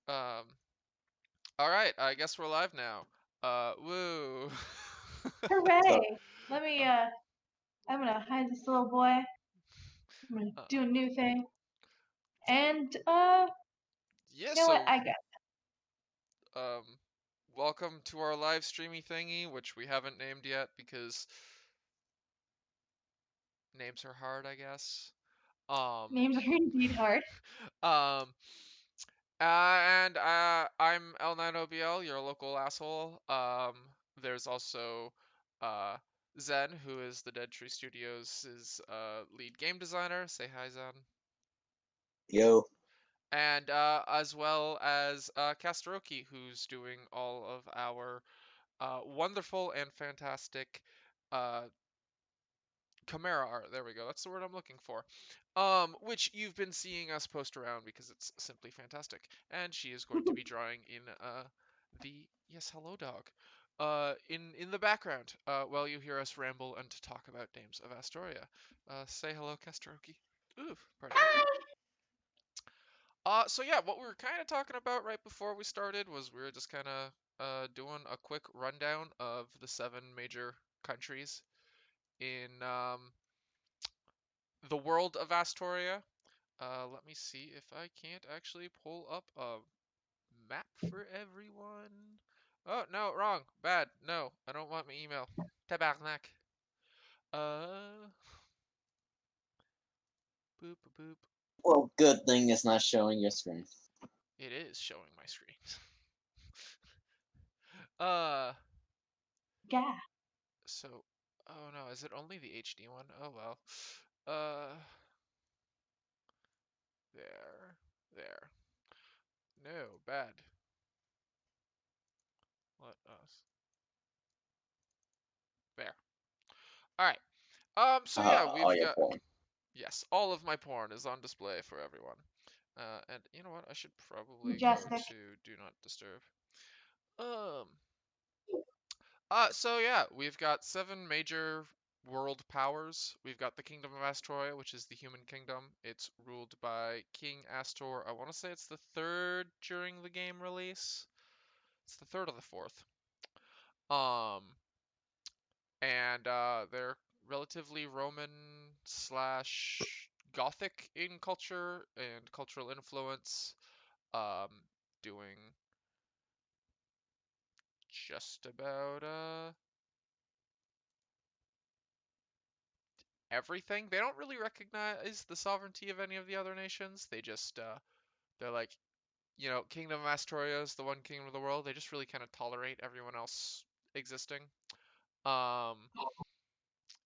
All right, I guess we're live now. Woo. So, Hooray! Let me, I'm gonna hide this little boy. I'm gonna Uh, do a new thing. And, yeah, you know what? so I got um welcome to our live streamy thingy, which we haven't named yet because names are hard, I guess. Um names are indeed hard. um and I'm L9OBL, your local asshole. There's also uh Zen, who is the Dead Tree Studios' lead game designer. Say hi, Zen. yo, And as well as Kastaroki, who's doing all of our wonderful and fantastic uh, Chimera art. There we go. That's the word I'm looking for. Which you've been seeing us post around because it's simply fantastic. And she is going to be drawing in the yes, hello, dog. In the background, while you hear us ramble and talk about Dames of Astoria. Say hello, Kastaroki. Ooh, pardon me. So yeah, what we were kind of talking about right before we started was we were just kind of doing a quick rundown of the 7 major countries in the world of Astoria. Let me see if I can't actually pull up a map for everyone. Oh, no, wrong. Bad. No, I don't want my email. Tabarnak. Uh, boop, boop, boop. well, good thing it's not showing your screen. It is showing my screen. uh, Yeah. so, oh no, is it only the HD one? Oh well. Uh, there, there. No, bad. Let us. There. All right. So yeah, All we've your got porn. yes, all of my porn is on display for everyone. And you know what? I should probably go Majestic. to Do Not Disturb. Um. So yeah, we've got 7 major world powers. We've got the Kingdom of Astoria, which is the human kingdom. It's ruled by King Astor. I want to say it's the third during the game release. It's the third or the fourth. Um, and they're relatively Roman slash Gothic in culture and cultural influence, um, doing just about everything. They don't really recognize the sovereignty of any of the other nations. They just they're like, Kingdom of Astoria is the one kingdom of the world. They just really kind of tolerate everyone else existing. Um,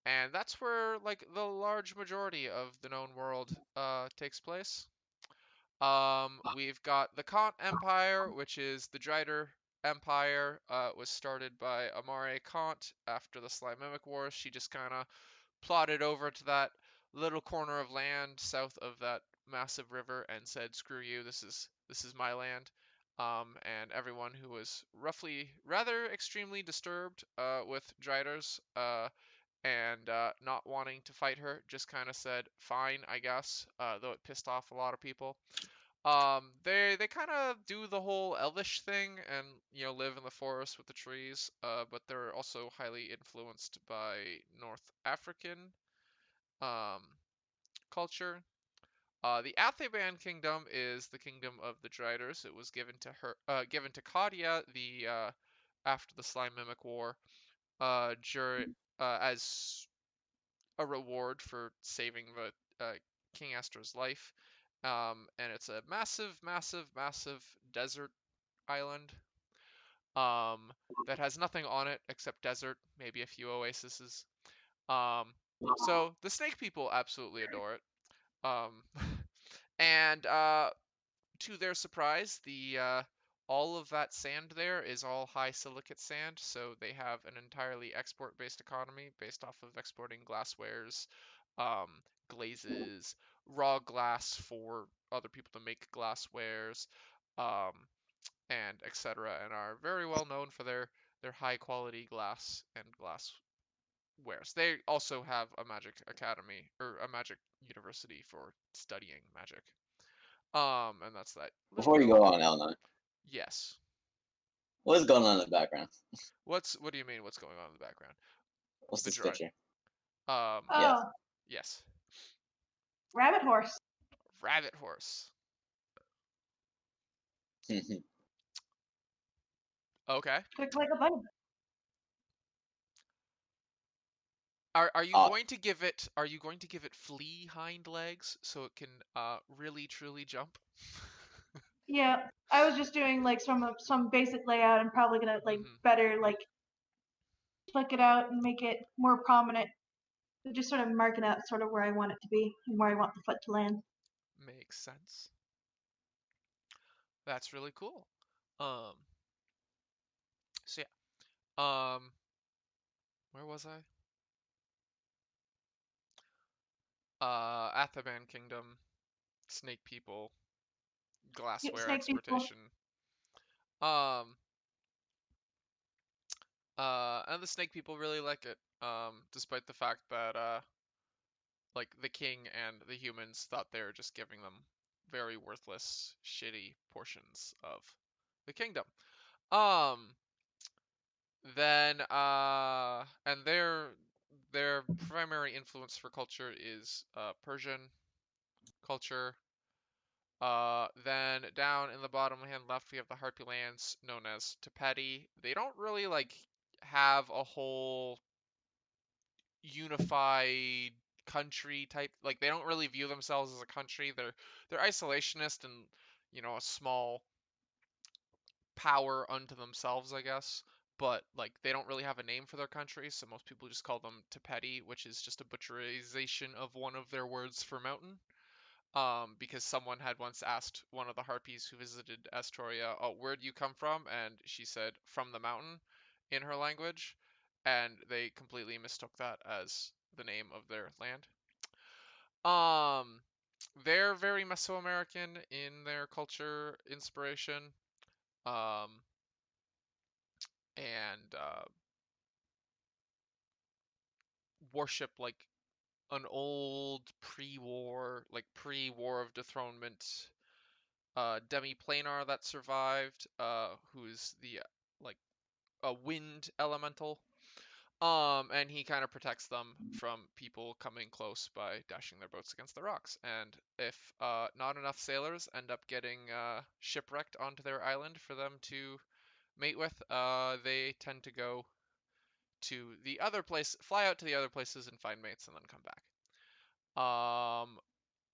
and that's where like the large majority of the known world takes place. We've got the Kant Empire, which is the Drider Empire. Was started by Amare Kant after the Slymemic Wars. She just kind of plotted over to that little corner of land south of that massive river and said, "Screw you! This is my land." And everyone who was roughly rather extremely disturbed with Driders and not wanting to fight her just kind of said, "Fine, I guess." Though it pissed off a lot of people. They kind of do the whole elvish thing and live in the forest with the trees. But they're also highly influenced by North African um culture. The Atheban kingdom is the kingdom of the Driders. It was given to Claudia the after the Slime Mimic War, as a reward for saving the King Astor's life. And it's a massive, massive, massive desert island that has nothing on it except desert, maybe a few oases. Um, so the snake people absolutely adore it. Um, and to their surprise, the all of that sand there is all high silicate sand, so they have an entirely export-based economy based off of exporting glasswares, um, glazes, raw glass for other people to make glasswares, um, and etc. And are very well known for their high quality glass and glasswares. They also have a magic academy or a magic university for studying magic. And that's that little Before you note. go on, Elna, Yes. What's going on in the background? What do you mean? What's going on in the background? What's The this drawing. picture? Yes. Oh, Yes. rabbit horse. Rabbit horse. Okay. Quick like a bunny. Are you Uh, going to give it flea hind legs so it can really truly jump? Yeah, I was just doing like some basic layout. I'm probably gonna like Mm-hmm. better like flick it out and make it more prominent. But just sort of marking out sort of where I want it to be and where I want the foot to land. Makes sense. That's really cool. Um. So yeah. Where was I? Athaban Kingdom, Snake People, Yep, Glassware snake people. Exportation. Um. And the Snake People really like it. Despite the fact that like the king and the humans thought they were just giving them very worthless, shitty portions of the kingdom. Um, then and their primary influence for culture is Persian culture. Then down in the bottom hand left we have the Harpy lands known as Tepeti. They don't really like have a whole unified country type, like they don't really view themselves as a country. They're isolationist and a small power unto themselves, I guess. But like they don't really have a name for their country, so most people just call them Tepeti, which is just a butcherization of one of their words for mountain. Because someone had once asked one of the harpies who visited Astoria, "Oh, where do you come from?" And she said, "From the mountain," in her language, and they completely mistook that as the name of their land. Um, they're very Mesoamerican in their culture inspiration, um, and worship like an old pre-war of dethronement demi-planar that survived, who's the like a wind elemental. And he kind of protects them from people coming close by dashing their boats against the rocks. And if not enough sailors end up getting shipwrecked onto their island for them to mate with, they tend to go to the other place, fly out to the other places and find mates and then come back.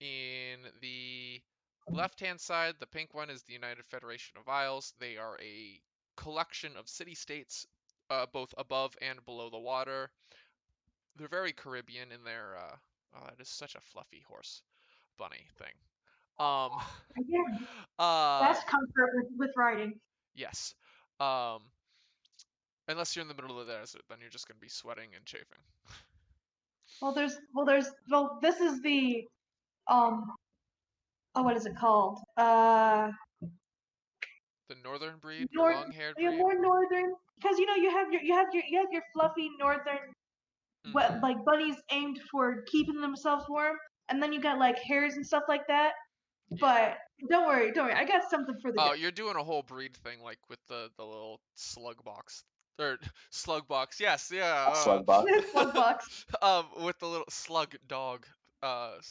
In the left-hand side, the pink one is the United Federation of Isles. They are a collection of city-states, both above and below the water. They're very Caribbean in their. Oh, it is such a fluffy horse bunny thing. Um, Again, uh, best comfort with riding. yes. Um, unless you're in the middle of the desert, then you're just gonna be sweating and chafing. Well, this is the oh, what is it called? The northern breed, the North, long-haired yeah, breed. more northern, because you have your fluffy northern Mm-hmm. like bunnies aimed for keeping themselves warm, and then you got like hares and stuff like that. Yeah. But don't worry, I got something for the Oh, day. you're doing a whole breed thing, like with the little slug box or slug box. Yes, yeah. slug bot. Slug box. With the little slug dog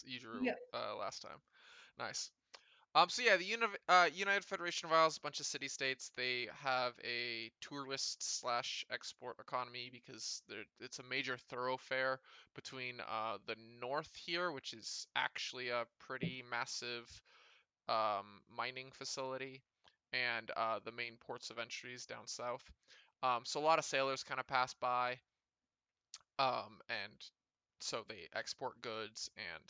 you drew Yeah. last time. Nice. So yeah, the United Federation of Isles, a bunch of city-states. They have a tourist slash export economy because it's a major thoroughfare between the north here, which is actually a pretty massive mining facility, and the main ports of entries down south. So a lot of sailors kind of pass by, and so they export goods and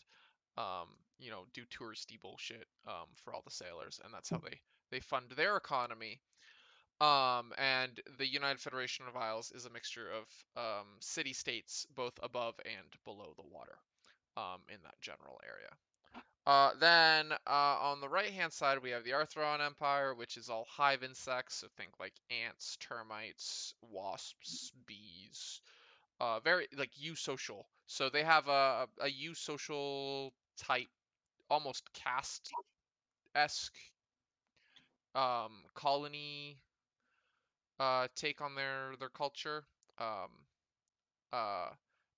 do touristy bullshit for all the sailors, and that's how they fund their economy. And the United Federation of Isles is a mixture of city-states, both above and below the water, in that general area. Then on the right-hand side, we have the Arthron Empire, which is all hive insects. So think like ants, termites, wasps, bees. Very like eusocial. So they have a eusocial type, almost caste-esque colony take on their culture. Um, uh,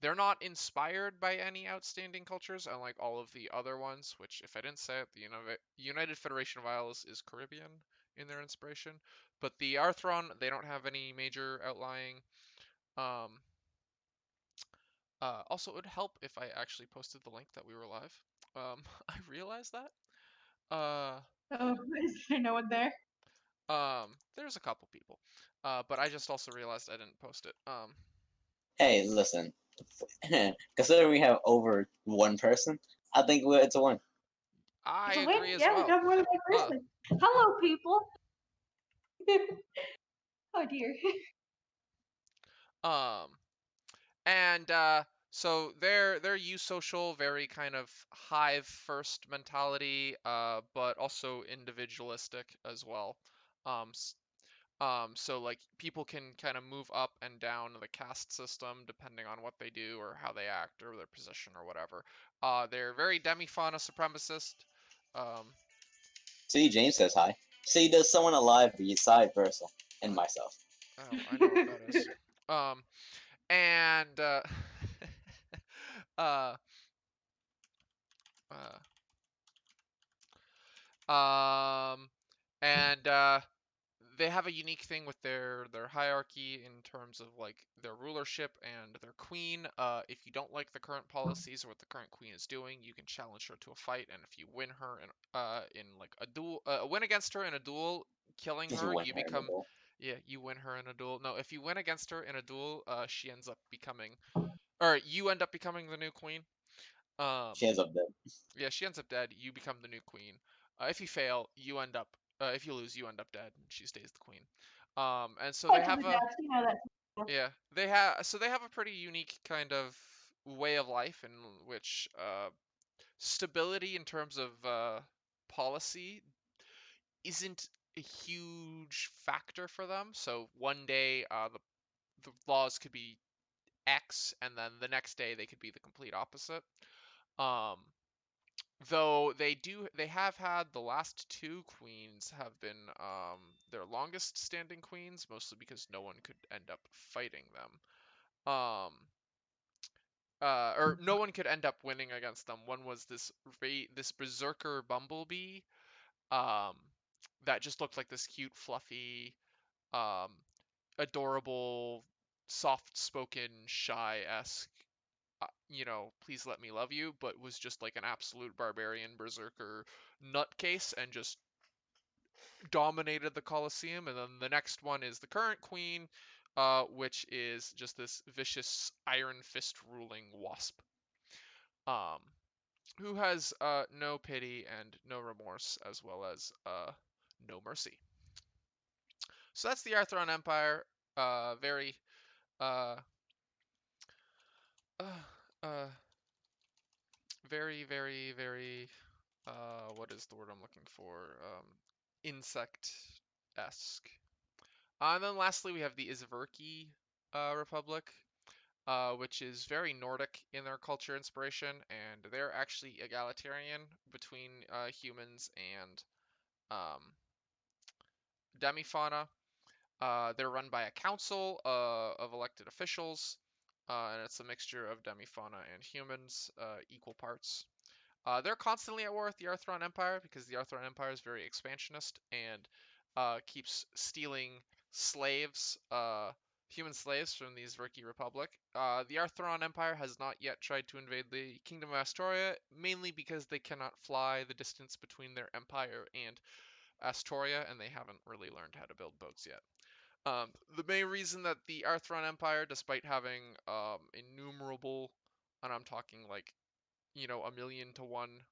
they're not inspired by any outstanding cultures, unlike all of the other ones. Which, if I didn't say it, the United Federation of Isles is Caribbean in their inspiration. But the Arthron, they don't have any major outlying. Um, Also, it would help if I actually posted the link that we were live. I realized that. Oh, is there no one there? There's a couple people. But I just also realized I didn't post it. Hey, listen. Considering we have over one person, I think it's a win. I It's a win. agree as Yeah, we well. got more than one person. Hello, people. Oh dear. Um, and so they're eusocial, very kind of hive first mentality, but also individualistic as well. Um, so like people can kind of move up and down the caste system depending on what they do or how they act or their position or whatever. They're very demifauna supremacist. Um, See, James says hi. See, there's someone alive beside Versal and myself. oh, I know what that is. Um, and uh, um, and they have a unique thing with their hierarchy in terms of like their rulership and their queen. If you don't like the current policies or what the current queen is doing, you can challenge her to a fight, and if you win her in like a duel, win against her in a duel, killing If you her, win you her in the become bowl, yeah, you win her in a duel. No, if you win against her in a duel, she ends up becoming, or you end up becoming the new queen. Um, she ends up dead. yeah, she ends up dead. You become the new queen. If you fail, you end up. If you lose, you end up dead. And she stays the queen. And so they Back to have the a deaths, you know that. yeah, they have a pretty unique kind of way of life in which stability in terms of policy isn't a huge factor for them. So one day the laws could be X, and then the next day they could be the complete opposite. Um, Though they have had the last two queens have been their longest standing queens, mostly because no one could end up fighting them. Um, or no one could end up winning against them. One was this berserker bumblebee, um, that just looked like this cute, fluffy, um, adorable, soft-spoken, shy-esque, please let me love you, but was just like an absolute barbarian berserker nutcase and just dominated the Colosseum. And then the next one is the current queen, which is just this vicious iron fist ruling wasp, um, who has no pity and no remorse, as well as no mercy. So that's the Arthron Empire. Very uh, uh, uh, very what is the word I'm looking for? Insect-esque. And then lastly, we have the Izverki Republic, which is very Nordic in their culture inspiration, and they're actually egalitarian between humans and um, demifauna. They're run by a council of elected officials, and it's a mixture of demifauna and humans, equal parts. They're constantly at war with the Arthron Empire because the Arthron Empire is very expansionist and keeps stealing slaves, human slaves from the Zverki Republic. The Arthron Empire has not yet tried to invade the Kingdom of Astoria, mainly because they cannot fly the distance between their empire and Astoria, and they haven't really learned how to build boats yet. The main reason that the Arthron Empire, despite having innumerable, and I'm talking like 1,000,000 to 1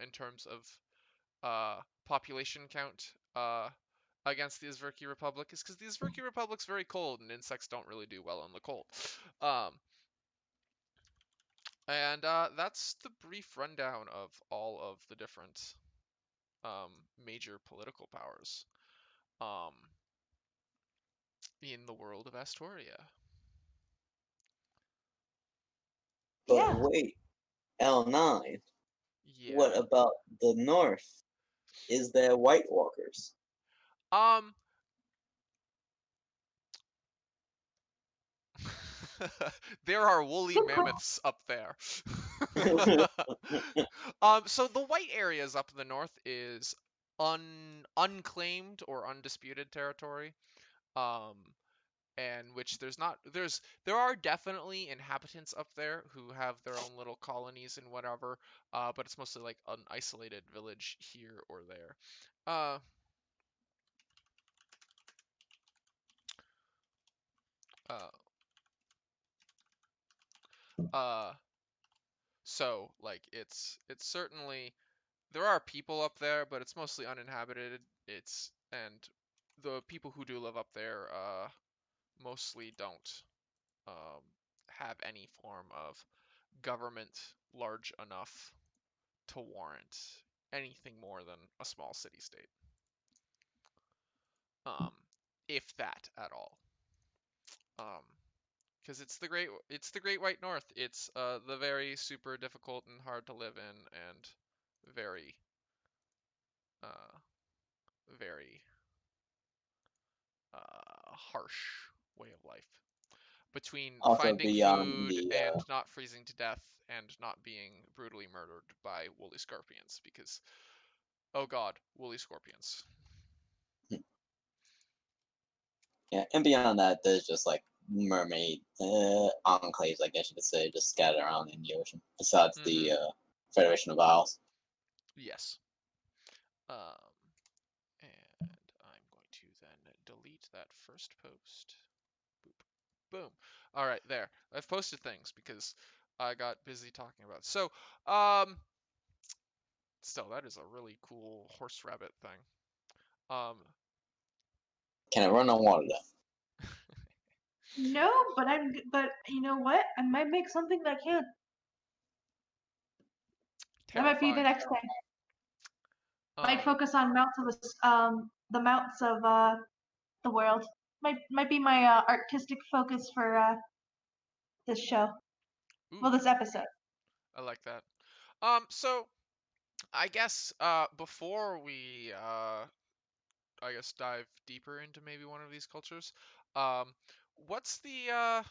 in terms of population count against the Izverki Republic, is because the Izverki Republic's very cold and insects don't really do well in the cold. Um, and that's the brief rundown of all of the different major political powers um, in the world of Astoria. But Yeah. wait, L9. Yeah. What about the North? Is there White Walkers? Um, there are woolly Good question. mammoths up there. So the white areas up in the north is unclaimed or undisputed territory. Um, and which there are definitely inhabitants up there who have their own little colonies and whatever, but it's mostly like an isolated village here or there. Uh, uh, uh, so like it's certainly there are people up there, but it's mostly uninhabited. And the people who do live up there mostly don't um, have any form of government large enough to warrant anything more than a small city state, um, if that at all. Um, because it's the Great White North. It's the very super difficult and hard to live in and very uh, very harsh way of life. Between Also finding beyond food the and not freezing to death and not being brutally murdered by woolly scorpions, because oh god, woolly scorpions. yeah, and beyond that, there's just like mermaid enclaves, I guess you could say, just scattered around in the ocean. Besides the Mm-hmm. Federation of Isles. Yes. And I'm going to then delete that first post. Boop. Boom. All right, there. I've posted things because I got busy talking about it. So, still, that is a really cool horse rabbit thing. Can it run on water though? No, but you know what? I might make something that can. That might be the Terrifying. next thing. Might Um, focus on mounts of the mounts of the world. Might be my artistic focus for this show. Well, ooh, this episode. I like that. So I guess before we I guess dive deeper into maybe one of these cultures, um, what's the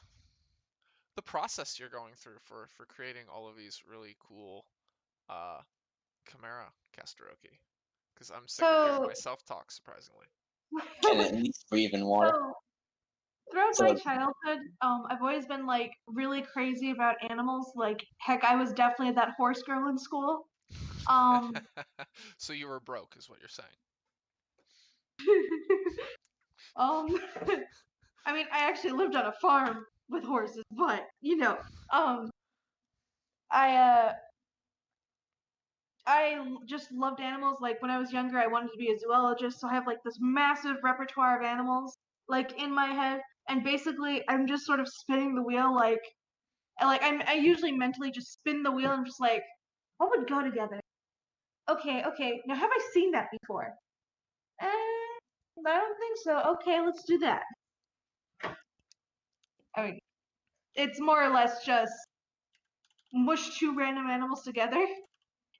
process you're going through for creating all of these really cool uh Chimera Castaroki? Because I'm sick of hearing So, myself talk, surprisingly. Can it at least breathe in water? so throughout my So childhood, I've always been like really crazy about animals. Like, heck, I was definitely that horse girl in school. Um, So you were broke, is what you're saying. um, I mean, I actually lived on a farm with horses, but um, I just loved animals. Like when I was younger, I wanted to be a zoologist, so I have like this massive repertoire of animals like in my head, and basically I'm just sort of spinning the wheel I usually mentally just spin the wheel and just like what would go together? Okay. Now have I seen that before? I don't think so. Okay, let's do that. I mean, it's more or less just mush two random animals together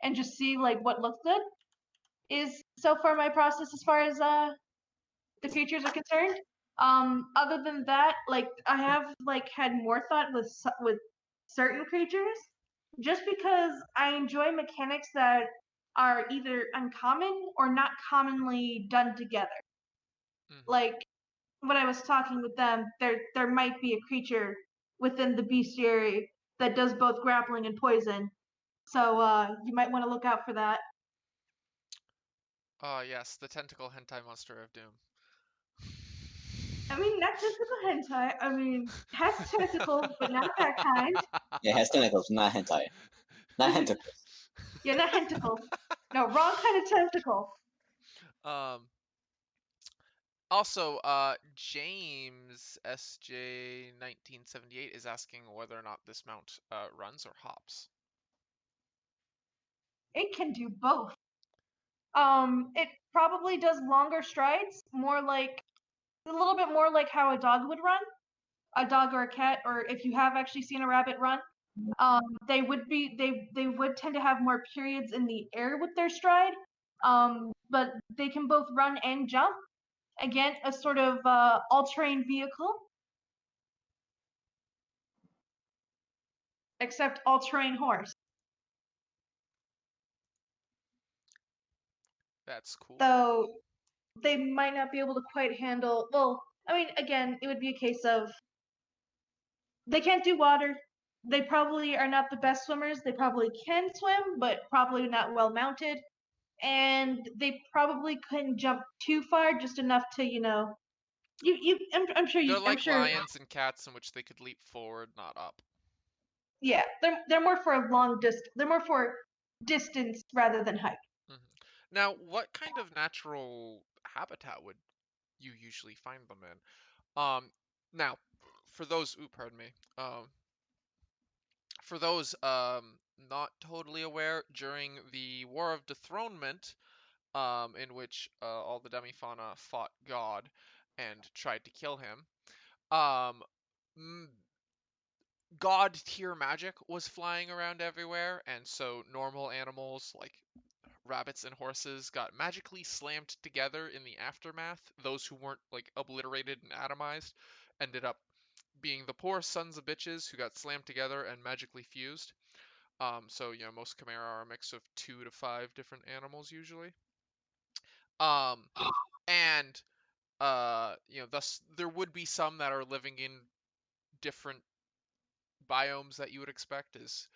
and just see like what looks good. Is so far my process as far as the creatures are concerned. Other than that, like I have like had more thought with certain creatures, just because I enjoy mechanics that are either uncommon or not commonly done together. Hmm. Like when I was talking with them, there might be a creature within the bestiary that does both grappling and poison. So you might want to look out for that. Oh yes, the tentacle hentai monster of doom. I mean, not typical hentai. I mean, has tentacles, but not that kind. it has tentacles, not hentai. Not tentacles. Yeah, not tentacles. No, wrong kind of tentacle. um. Also, James SJ 1978 is asking whether or not this mount runs or hops. It can do both. It probably does longer strides, more like a little bit more like how a dog would run, a dog or a cat, or if you have actually seen a rabbit run. They would tend to have more periods in the air with their stride. But they can both run and jump. Again, a sort of all-terrain vehicle, except all-terrain horse. That's cool. So they might not be able to quite handle. Well, I mean, again, it would be a case of they can't do water. They probably are not the best swimmers. They probably can swim, but probably not well mounted. And they probably couldn't jump too far, just enough to, I'm sure They're I'm like sure. lions and cats in which they could leap forward, not up. Yeah, they're more for a long distance. They're more for distance rather than height. Hmm. Now, what kind of natural habitat would you usually find them in? Now, for those, pardon me. For those not totally aware, during the War of Dethronement, in which all the demifauna fought God and tried to kill him, um, God tier magic was flying around everywhere, and so normal animals like rabbits and horses got magically slammed together in the aftermath. Those who weren't like obliterated and atomized ended up being the poor sons of bitches who got slammed together and magically fused. So most chimera are a mix of 2 to 5 different animals usually. Um, and thus there would be some that are living in different biomes that you would expect. Is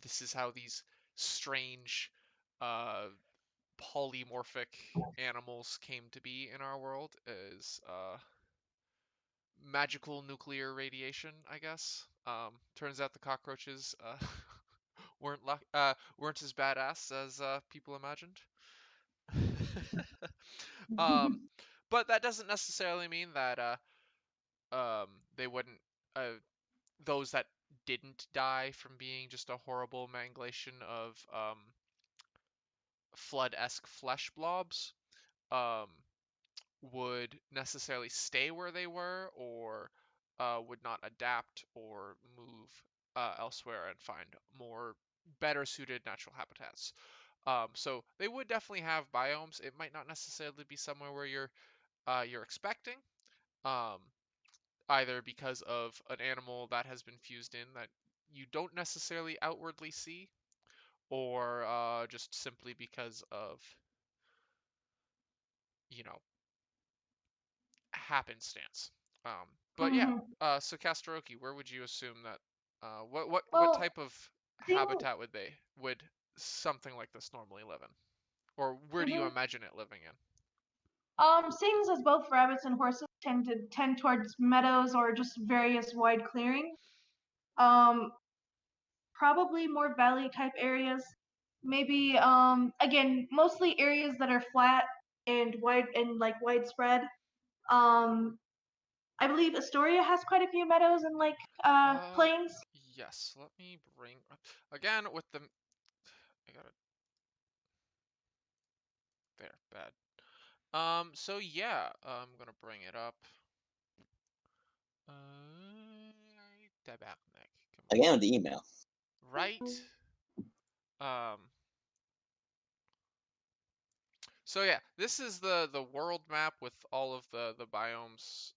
this is how these strange uh, polymorphic animals came to be in our world, is magical nuclear radiation, I guess. Turns out the cockroaches weren't as badass as people imagined. um, but that doesn't necessarily mean that they wouldn't. Those that didn't die from being just a horrible manglation of flood-esque flesh blobs um, would necessarily stay where they were, or would not adapt or move elsewhere and find more better suited natural habitats. So they would definitely have biomes. It might not necessarily be somewhere where you're expecting, um, either because of an animal that has been fused in that you don't necessarily outwardly see, or just simply because of you know happenstance. But yeah, Hmm. so Castaroki, where would you assume that? What Well, type of seeing, habitat would something like this normally live in, or where do you mhm. imagine it living in? Seeing as both rabbits and horses tend towards meadows or just various wide clearing, um, probably more valley type areas. Maybe again, mostly areas that are flat and wide and like widespread. Um, I believe Astoria has quite a few meadows and like Uh, plains. yes. Let me bring again with the. I got it there. Bad. So yeah, I'm gonna bring it up. Tabarnak. Come on. Again with the email. Right. Um. So yeah, this is the world map with all of the biomes.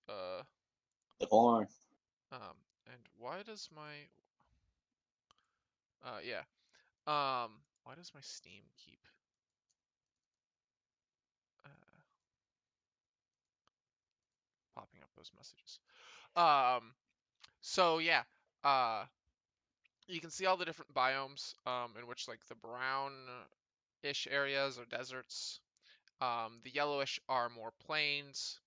The horn. Um. And why does my yeah. Why does my Steam keep uh popping up those messages? So yeah. Uh. You can see all the different biomes. In which like the brown-ish areas are deserts. The yellowish are more plains.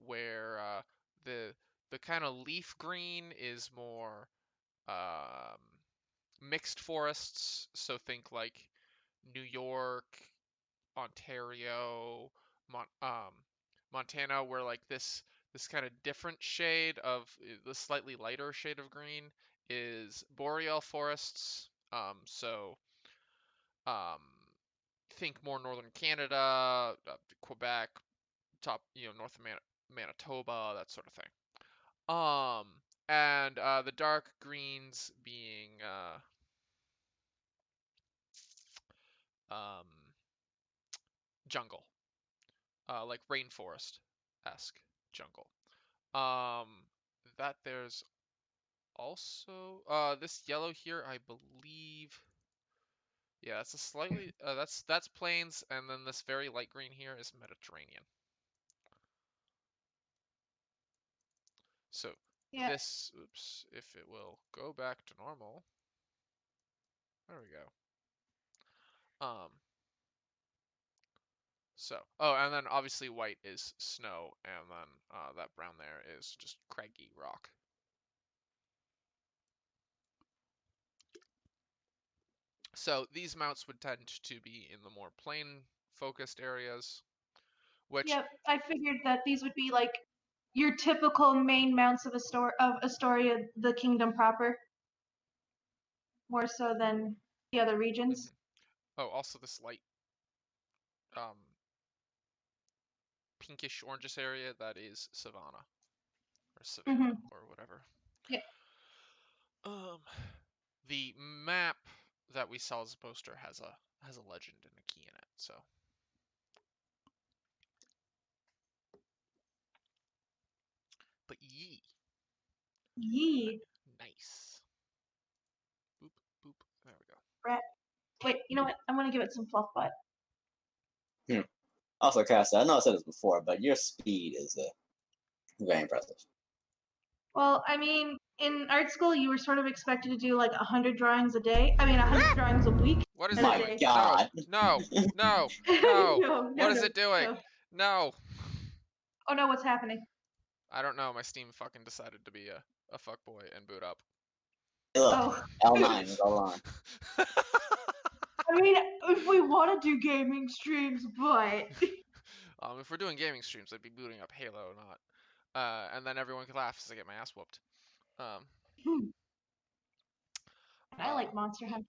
Where the the kind of leaf green is more um, mixed forests. So think like New York, Ontario, Montana, where like this kind of different shade of the slightly lighter shade of green is boreal forests. So um, think more northern Canada, Quebec, top, north of Manitoba, that sort of thing. Um, and the dark greens being um, jungle. like rainforest-esque jungle. That there's also this yellow here, I believe. Yeah, it's a slightly that's plains, and then this very light green here is Mediterranean. So Yeah. this, oops, if it will go back to normal. There we go. So, oh, and then obviously white is snow, and then that brown there is just craggy rock. So these mounts would tend to be in the more plain-focused areas, which Yep. I figured that these would be like your typical main mounts of Astoria, the kingdom proper, more so than the other regions. oh, also this light um, pinkish orangish area that is Savannah or Savannah Mm-hmm. or whatever. Yeah. Um, the map that we saw as a poster has a legend and a key in it. So, but yee, Yee. nice. Boop boop. There we go. Rat. Wait, you know what? I'm gonna give it some fluff butt. Also, Caster, I know I said this before, but your speed is very impressive. Well, I mean, in art school, you were sort of expected to do like 100 drawings a day. I mean, 100 drawings a week. What is And it a My doing? day. God. No, no, no, no. No, What no, is no, it doing? no. No. Oh no, what's happening? I don't know. My Steam fucking decided to be a fuckboy and boot up. Hey, look, Oh. L9 is all on. I mean, if we want to do gaming streams, but If we're doing gaming streams, I'd be booting up Halo, not. And then everyone could laugh as I get my ass whooped. Um, I like Monster Hunter.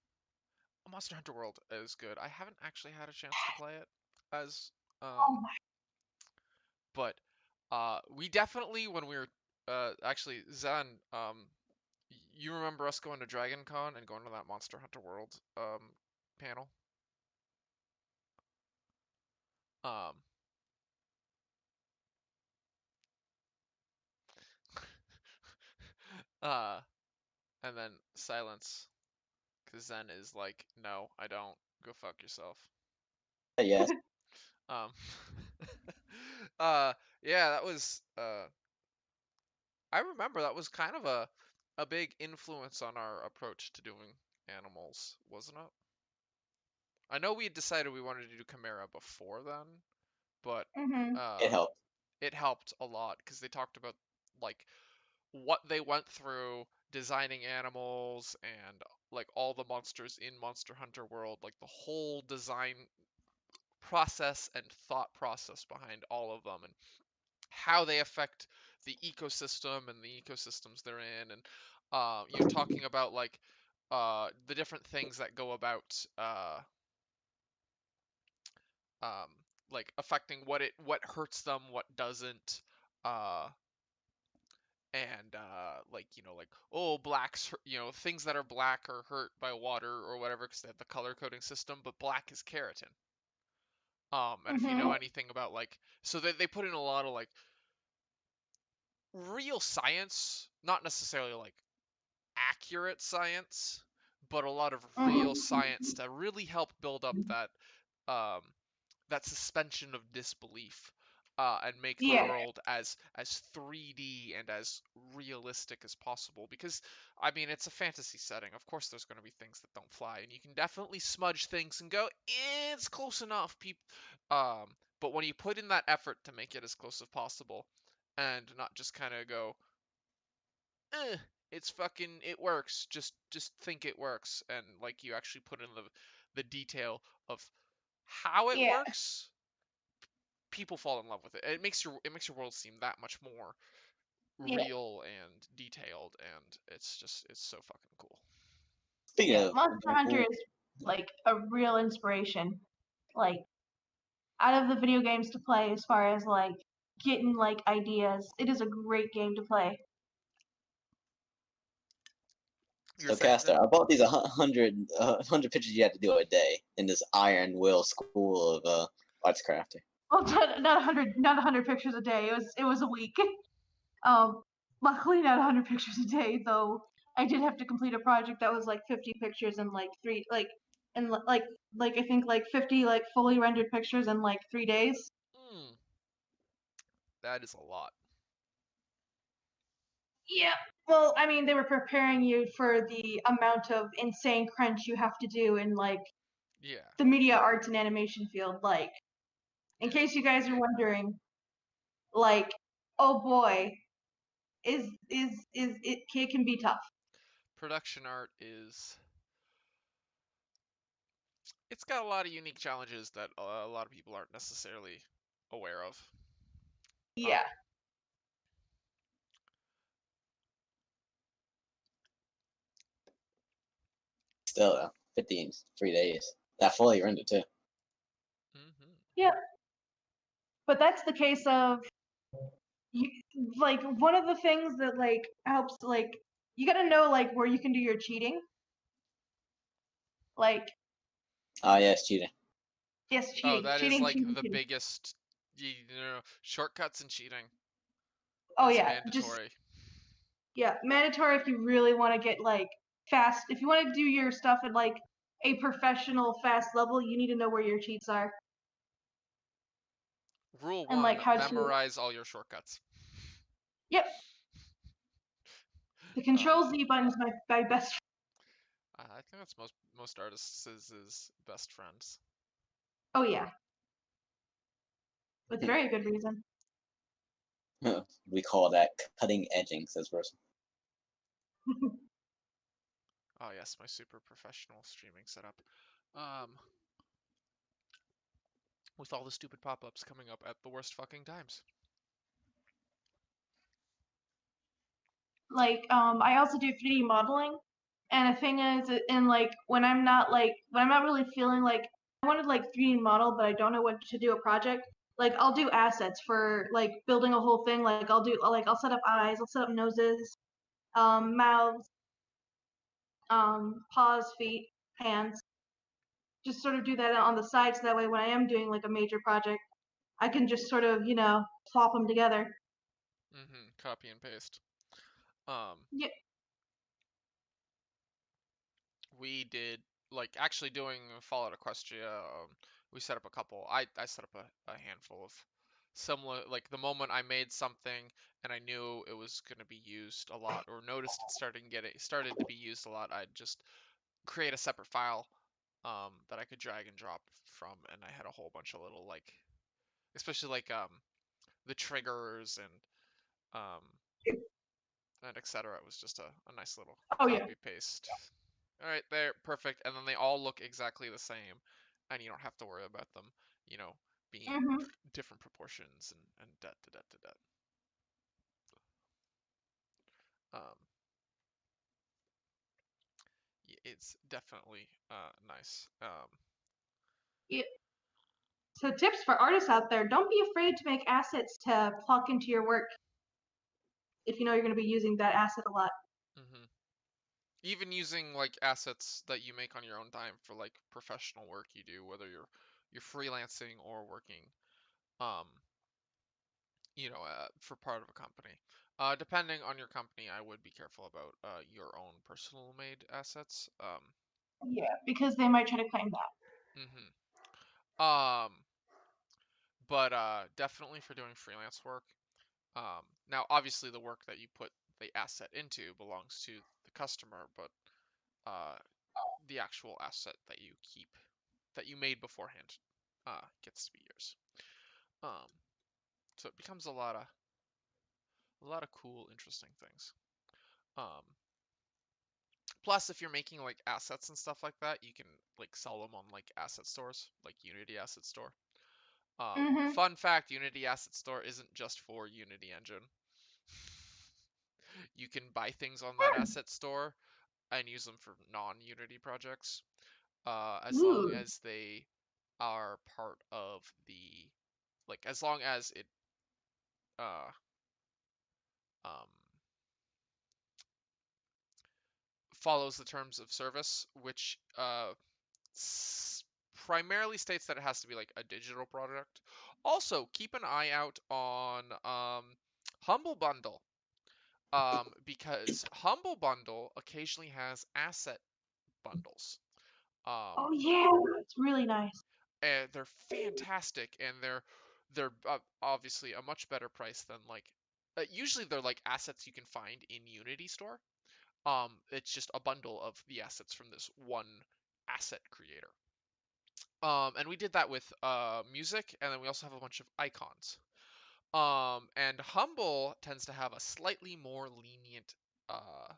Monster Hunter World is good. I haven't actually had a chance to play it as, Oh my. but we definitely when we were actually Zen, you remember us going to Dragon Con and going to that Monster Hunter World panel? Um, uh, and then silence, because Zen is like, no, I don't. Go fuck yourself. Yes. Um, uh, yeah, that was I remember that was kind of a big influence on our approach to doing animals, wasn't it? I know we had decided we wanted to do Chimera before then, but Mm-hmm. It helped. it helped a lot because they talked about like what they went through designing animals and like all the monsters in Monster Hunter World, like the whole design process and thought process behind all of them and how they affect the ecosystem and the ecosystems they're in and talking about like the different things that go about um, like affecting what hurts them, what doesn't, uh, and like like oh blacks things that are black are hurt by water or whatever because they have the color coding system, but black is keratin. And if you know Mm-hmm. anything about like so they put in a lot of like real science, not necessarily like accurate science, but a lot of real Mm-hmm. science to really help build up um, that suspension of disbelief and make the Yeah. world as 3D and as realistic as possible. Because I mean, it's a fantasy setting. Of course, there's going to be things that don't fly, and you can definitely smudge things and go, it's close enough, people. But when you put in that effort to make it as close as possible, and not just kind of go, eh, it's fucking it works. Just think it works, and like you actually put in the detail of how it Yeah. works, people fall in love with it. It makes your world seem that much more Yeah. real and detailed, and it's so fucking cool. Speaking Yeah. of, Monster Hunter is like a real inspiration. Like out of the video games to play as far as like getting like ideas, it is a great game to play. Your so Caster, favorite? about these 100 pictures you had to do a day in this Iron Will School of arts crafting. Well, not 100 pictures a day. It was a week. Luckily not 100 pictures a day, though. I did have to complete a project that was like 50 pictures in like I think like 50 like fully rendered pictures in like 3 days. Hmm, that is a lot. Yeah. Well, I mean, they were preparing you for the amount of insane crunch you have to do in like Yeah. the media arts and animation field. Like, in Yeah. case you guys are wondering, like, oh boy, it can be tough. Production art is. It's got a lot of unique challenges that a lot of people aren't necessarily aware of. Yeah. Still, though, 50 in 3 days. That fully rendered too. Mm-hmm. Yeah. But that's the case of you, like one of the things that like helps like you gotta know like where you can do your cheating. Like Oh yeah, it's cheating. yes, Oh, cheating, that is cheating, like cheating, the cheating. biggest. Shortcuts and cheating Oh is yeah, just mandatory. yeah, mandatory if you really want to get like fast. If you want to do your stuff at like a professional fast level, you need to know where your cheats are Rule and like one: how to. memorize all your shortcuts. Yep, the Um, Control Z button is my best. I think that's most artists' is best friends. Oh yeah, with very good reason. We call that cutting edging, says person. Oh yes, my super professional streaming setup. Um, with all the stupid pop-ups coming up at the worst fucking times. Like I also do 3D modeling, and the thing is, and like when I'm not really feeling like I wanted like 3D model, but I don't know what to do a project. Like I'll do assets for like building a whole thing. Like I'll set up eyes, I'll set up noses, mouths, paws, feet, hands. Just sort of do that on the side, so that way when I am doing like a major project, I can just sort of plop them together. Mm-hmm. Copy and paste. Um, Yeah. we did like actually doing Fallout Equestria. We set up a couple. I set up a handful of similar. Like the moment I made something and I knew it was going to be used a lot, or noticed it started to be used a lot, I'd just create a separate file that I could drag and drop from, and I had a whole bunch of little like, especially like the triggers and etc. It was just a nice little Oh yeah. copy paste. All right, there, perfect. And then they all look exactly the same, and you don't have to worry about them, being Mhm. different proportions and da da da da da. It's definitely nice. Yeah. So tips for artists out there: don't be afraid to make assets to plug into your work if you know you're going to be using that asset a lot. hmm Even using like assets that you make on your own time for like professional work you do, whether you're freelancing or working, um, for part of a company. Depending on your company, I would be careful about your own personal made assets. Yeah, because they might try to claim that. hmm Um, but definitely for doing freelance work. Now, obviously, the work that you put the asset into belongs to the customer, but uh, the actual asset that you keep, that you made beforehand, gets to be yours. Um, so it becomes a lot of cool, interesting things. Um, Plus, if you're making like assets and stuff like that, you can like sell them on like asset stores, like Unity Asset Store. Mhm. Fun fact, Unity Asset Store isn't just for Unity Engine. You can buy things on that asset store and use them for non-Unity projects, as long Ooh. as they are part of the, like, as long as it uh, um, follows the terms of service, which primarily states that it has to be like a digital product. Also, keep an eye out on Humble Bundle, because Humble Bundle occasionally has asset bundles. Oh yeah, it's really nice. And they're fantastic, and they're obviously a much better price than like usually they're like assets you can find in Unity store. It's just a bundle of the assets from this one asset creator. And we did that with music, and then we also have a bunch of icons. And Humble tends to have a slightly more lenient uh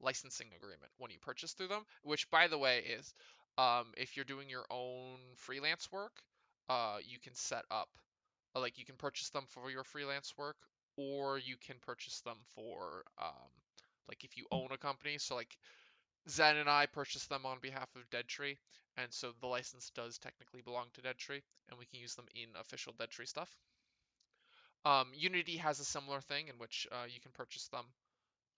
licensing agreement when you purchase through them, which by the way is if you're doing your own freelance work, you can set up like you can purchase them for your freelance work, or you can purchase them for like if you own a company. So like Zen and I purchased them on behalf of Dead Tree, and so the license does technically belong to Dead Tree, and we can use them in official Dead Tree stuff. Unity has a similar thing in which you can purchase them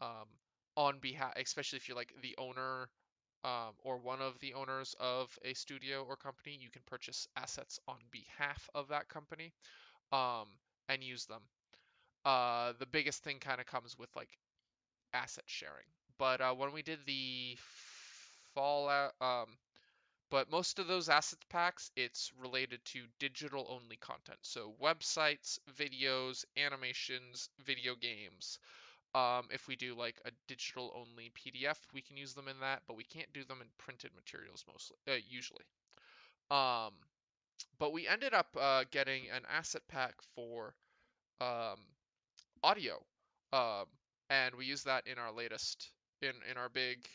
um, on behalf, especially if you're like the owner or one of the owners of a studio or company, you can purchase assets on behalf of that company um, and use them. The biggest thing kind of comes with like asset sharing. But when we did the Fallout, but most of those assets packs, it's related to digital only content. So websites, videos, animations, video games. If we do like a digital only PDF, we can use them in that, but we can't do them in printed materials mostly, usually. Um, but we ended up getting an asset pack for um, audio, um, and we use that in our latest in our big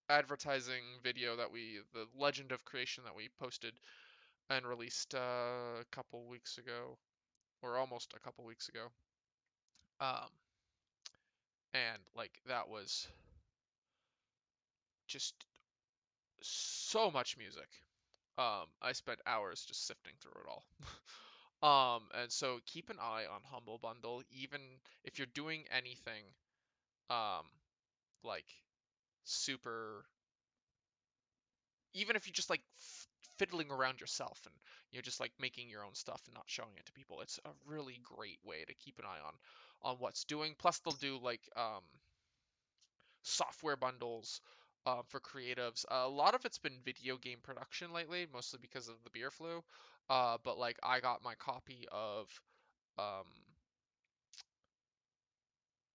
advertising video that the Legend of Creation that we posted and released a couple weeks ago, or almost a couple weeks ago. Um, and like that was just so much music. I spent hours just sifting through it all. And so keep an eye on Humble Bundle, even if you're doing anything, um, like super, even if you just like fiddling around yourself and you're just like making your own stuff and not showing it to people. It's a really great way to keep an eye on what's doing. Plus, they'll do like software bundles for creatives. A lot of it's been video game production lately, mostly because of the beer flu. But like I got my copy of um,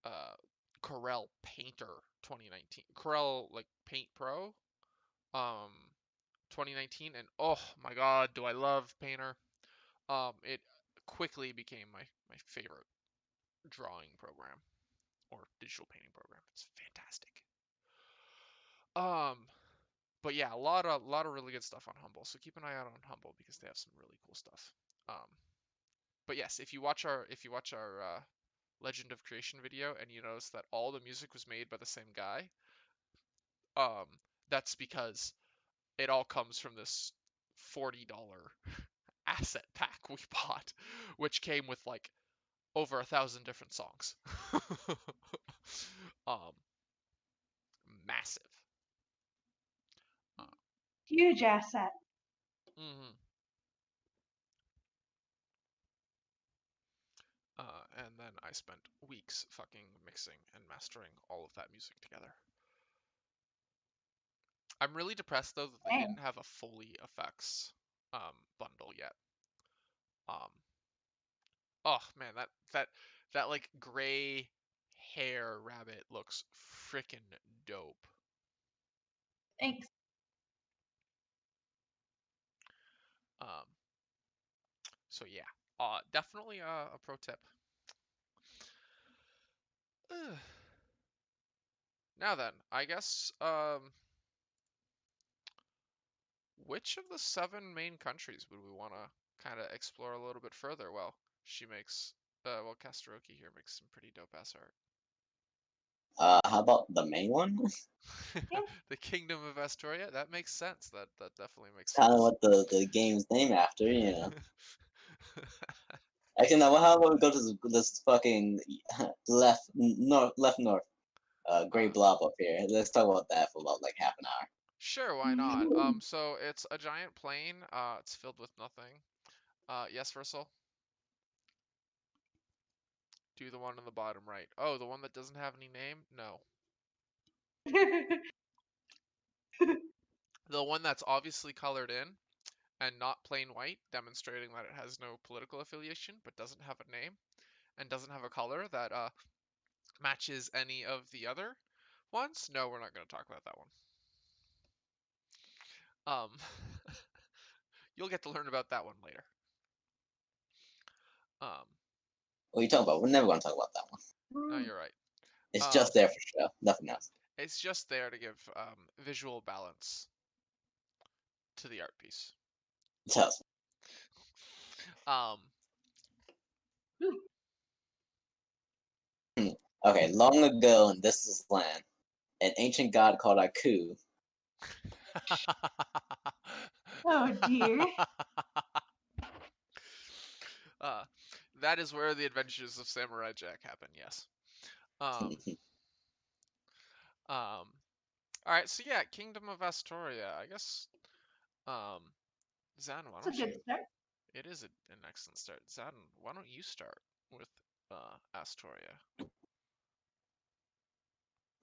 uh, Corel Painter 2019, Corel like Paint Pro um, 2019, and oh my God, do I love Painter. It quickly became my favorite drawing program or digital painting program. It's fantastic. Um, but yeah, a lot of really good stuff on Humble. So keep an eye out on Humble because they have some really cool stuff. Um, but yes, if you watch our Legend of Creation video and you notice that all the music was made by the same guy, um, that's because it all comes from this $40 asset pack we bought, which came with like over 1,000 different songs. um, massive. Uh, Huge asset. mhm. And then I spent weeks fucking mixing and mastering all of that music together. I'm really depressed though that they Dang. didn't have a fully effects bundle yet. Um, oh man, that like gray hair rabbit looks freaking dope. Thanks. Um, so yeah, definitely a pro tip. Ugh. Now then, I guess which of the 7 main countries would we want to kind of explore a little bit further? Well, she makes well, Kastaroki here makes some pretty dope ass art. How about the main one? Yeah. The Kingdom of Asstoria, that makes sense. That definitely makes It's kind of sense. what the game's named after, you know. Actually, no. How about we go to this fucking left north, uh, great blob up here. Let's talk about that for about like half an hour. sure, why not? So it's a giant plain. It's filled with nothing. Yes, Versal? Do the one on the bottom right. Oh, the one that doesn't have any name? No. The one that's obviously colored in and not plain white, demonstrating that it has no political affiliation, but doesn't have a name and doesn't have a color that matches any of the other ones. No, we're not going to talk about that one. Um, you'll get to learn about that one later. What are you talking about? We're never going to talk about that one. No, you're right. It's just there for show, nothing else. It's just there to give visual balance to the art piece. Tell us. Um, Okay, long ago in this land, an ancient god called Aku. Oh dear. That is where the adventures of Samurai Jack happen, yes. All right, so yeah, Kingdom of Astoria. I guess, Zan, why That's a don't good you? start. It is an excellent start. Zan, why don't you start with Astoria?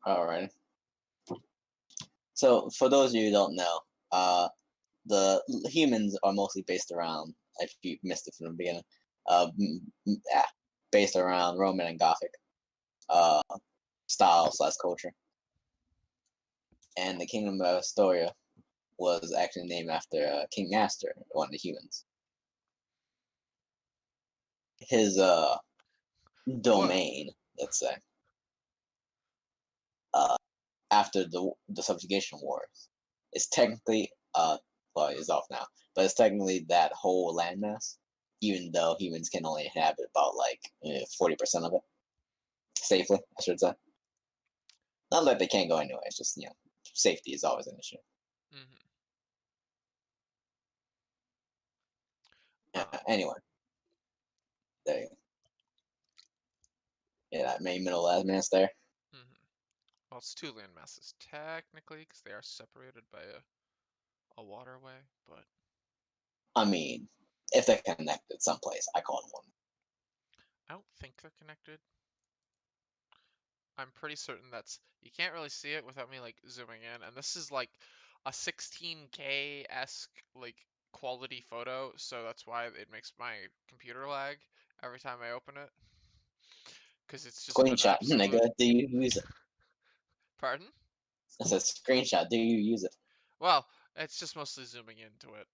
Alright. So, for those of you who don't know, the humans are mostly based around, if you missed it from the beginning, based around Roman and Gothic style / culture. And the Kingdom of Astoria was actually named after King Astor, one of the humans. His domain, let's say, after the subjugation wars, is technically well, it's off now, but it's technically that whole landmass, even though humans can only inhabit about like 40% of it safely, I should say. Not that they can't go anywhere. It's just safety is always an issue. Mm-hmm. Anyway, there you go. Yeah, that main middle last minutes there. Mm-hmm. Well, it's two land masses technically, because they are separated by a waterway, but I mean, if they're connected someplace, I call them one. I don't think they're connected. I'm pretty certain you can't really see it without me like zooming in, and this is like a 16K-esque like quality photo, so that's why it makes my computer lag every time I open it, because it's just an Screenshot, absolute. nigga. Do you use it? Pardon? I said screenshot. Do you use it? Well, it's just mostly zooming into it,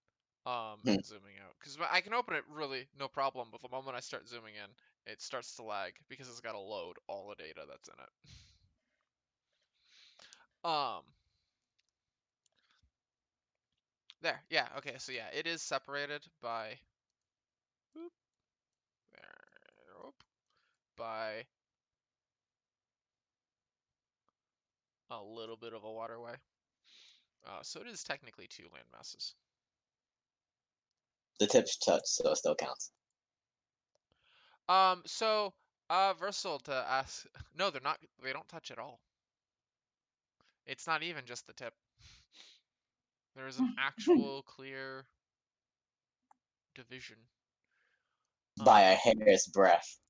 Hmm. and zooming out, because I can open it really no problem, but the moment I start zooming in, it starts to lag because it's got to load all the data that's in it. Um, There, yeah, okay, so yeah, it is separated by, whoop, there, whoop, by a little bit of a waterway. So it is technically two land masses. The tips touch, so it still counts. So, Versal to ask, no, they don't touch at all. It's not even just the tip. There is an actual clear division. By a hair's breadth.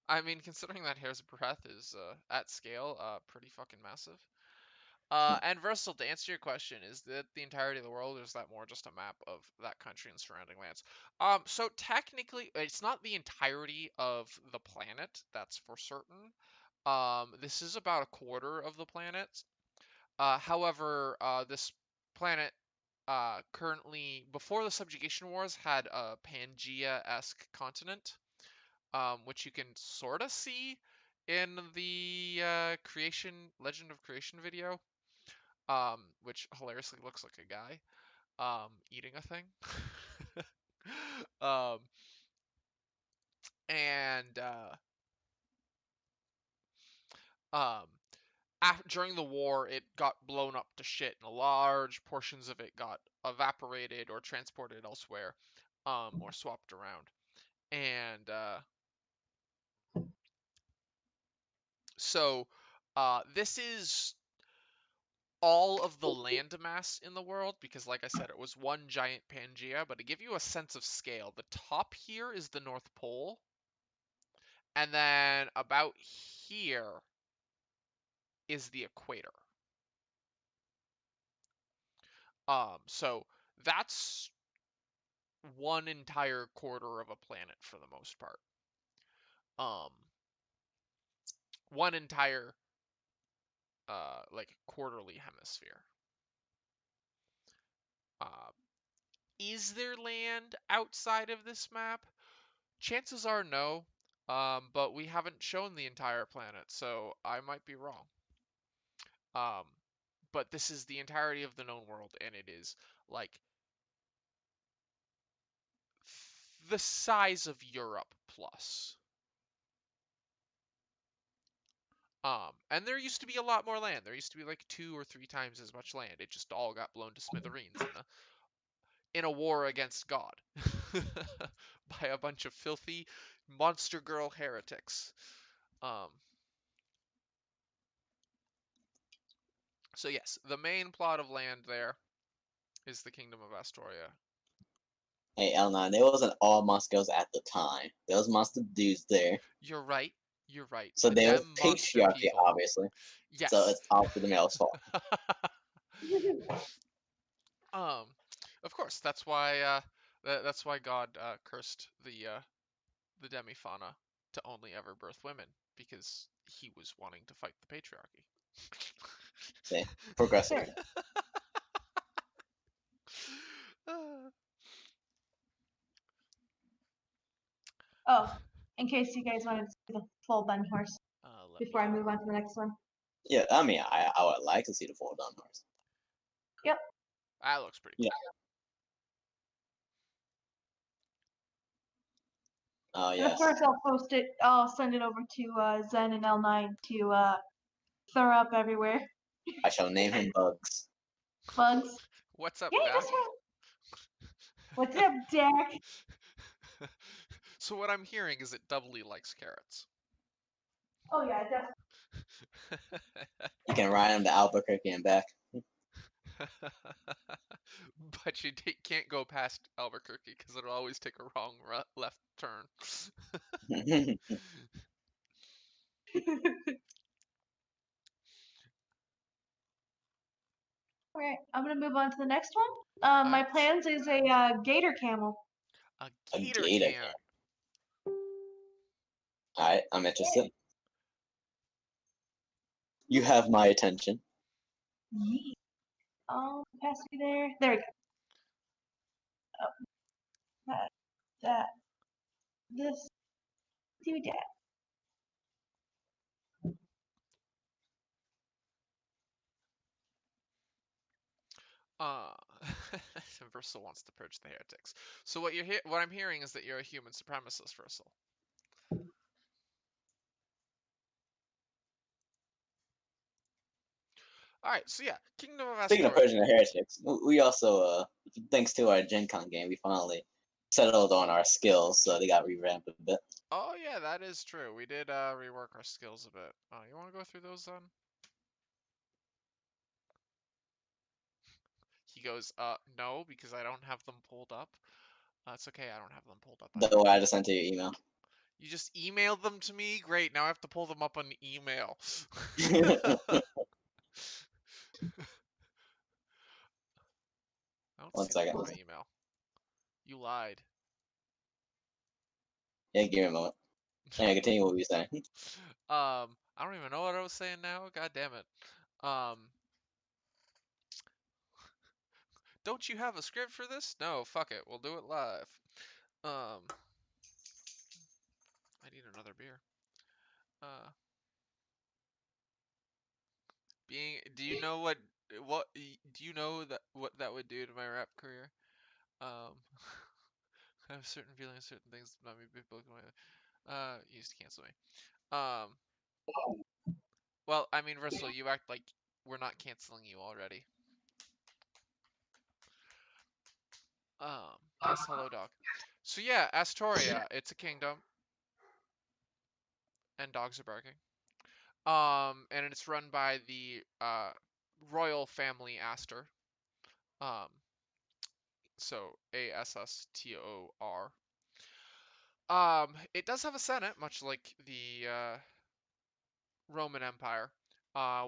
I mean, considering that hair's breadth is at scale, pretty fucking massive. And Versal, to answer your question, is that the entirety of the world, or is that more just a map of that country and surrounding lands? So technically, it's not the entirety of the planet, that's for certain. This is about a quarter of the planet. However, this planet currently, before the subjugation wars, had a Pangea-esque continent, which you can sort of see in the Legend of Creation video, which hilariously looks like a guy eating a thing. um, and um, during the war, it got blown up to shit, and large portions of it got evaporated or transported elsewhere, or swapped around. And so this is all of the land mass in the world because, like I said, it was one giant Pangea. But to give you a sense of scale, the top here is the North Pole, and then about here is the equator. So that's one entire quarter of a planet for the most part. One entire like quarterly hemisphere. Uh, is there land outside of this map? Chances are no, but we haven't shown the entire planet, so I might be wrong. But this is the entirety of the known world, and it is like the size of Europe plus. And there used to be a lot more land. There used to be like 2 or 3 times as much land. It just all got blown to smithereens in a war against God by a bunch of filthy monster girl heretics. So yes, the main plot of land there is the Kingdom of Asstoria. Hey, L9, there wasn't all monster girls at the time. There was monster dudes there. You're right. You're right. So The there was dem monster patriarchy, people. obviously. So Yes. it's obviously the male's fault. Of course, that's why that's why God cursed the demifauna to only ever birth women, because he was wanting to fight the patriarchy. See, progressive. Oh, in case you guys wanted to see the full bun horse before I me move on to the next one. Yeah, I mean, I would like to see the full done horse. Yep. That looks pretty cool. Yeah. Oh, And yes. of course, I'll post it. I'll send it over to Zen and L9 to throw up everywhere. I shall name him Bugs. Bugs. What's up, Yeah, Dak? What's up, Dak? So what I'm hearing is it doubly likes carrots. Oh yeah, definitely. You can ride him to Albuquerque and back. But you can't go past Albuquerque because it'll always take a wrong left turn. Alright, I'm gonna move on to the next one. My Alright. plans is a gator camel. A A gator gator can. Alright, I'm interested. You have my attention. Yeet. Pass me there. There we go. Oh, that, this, do that. Uh, Versal wants to purge the heretics. So what I'm hearing is that you're a human supremacist, Versal. All right, so yeah, Kingdom of Speaking of Asstoria. purging the heretics, we also, thanks to our Gen Con game, we finally settled on our skills, so they got revamped a bit. Oh yeah, that is true. We did rework our skills a bit. You want to go through those then? He goes, no, because I don't have them pulled up. It's okay, I don't have them pulled up. The way I just sent to your email. You just emailed them to me? Great, now I have to pull them up on email. I don't One see them second. on my email. You lied. Yeah, give me a moment. Yeah, continue what we were saying. I don't even know what I was saying now. God damn it. Don't you have a script for this? No, fuck it. We'll do it live. I need another beer. Do you know do you know what that would do to my rap career? I have certain feelings, certain things not me people you used to cancel me. Well, I mean, Versal, you act like we're not canceling you already. Yes, hello, dog. So yeah, Astoria, it's a kingdom, and dogs are barking. And it's run by the royal family Astor. Um, so AsstoR. It does have a senate, much like the Roman Empire,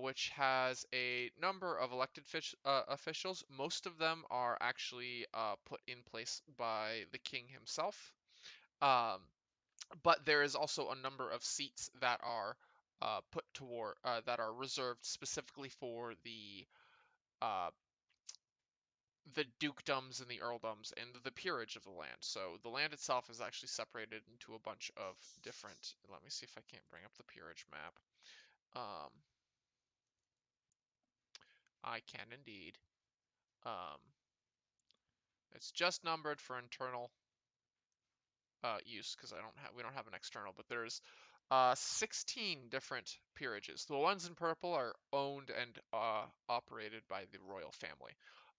which has a number of elected officials. Most of them are actually put in place by the king himself. Um, but there is also a number of seats that are put toward that are reserved specifically for uh, the dukedoms and the earldoms and the peerage of the land. So the land itself is actually separated into a bunch of different. Let me see if I can't bring up the peerage map. Um, I can indeed. Um, it's just numbered for internal use because we don't have an external, but there's 16 different peerages. The ones in purple are owned and operated by the royal family,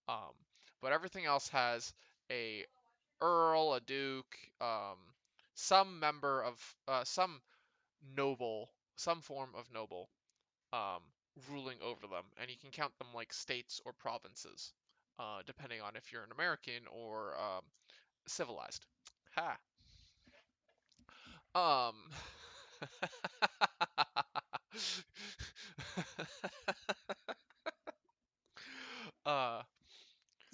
um, but everything else has a earl, a duke, some member of some noble, some form of noble um, ruling over them, and you can count them like states or provinces, depending on if you're an American or civilized. Ha. Um. uh.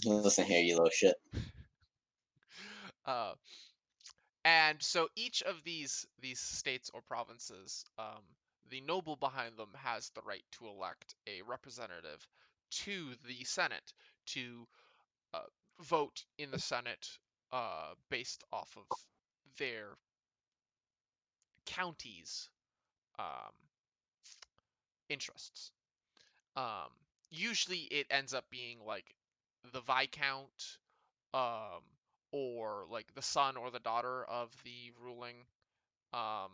Listen here, you little shit. Uh. And so each of these states or provinces, the noble behind them has the right to elect a representative to the Senate to uh, vote in the Senate based off of their county's um, interests. Um, Usually it ends up being like the viscount, um, or like the son or the daughter of the ruling, um,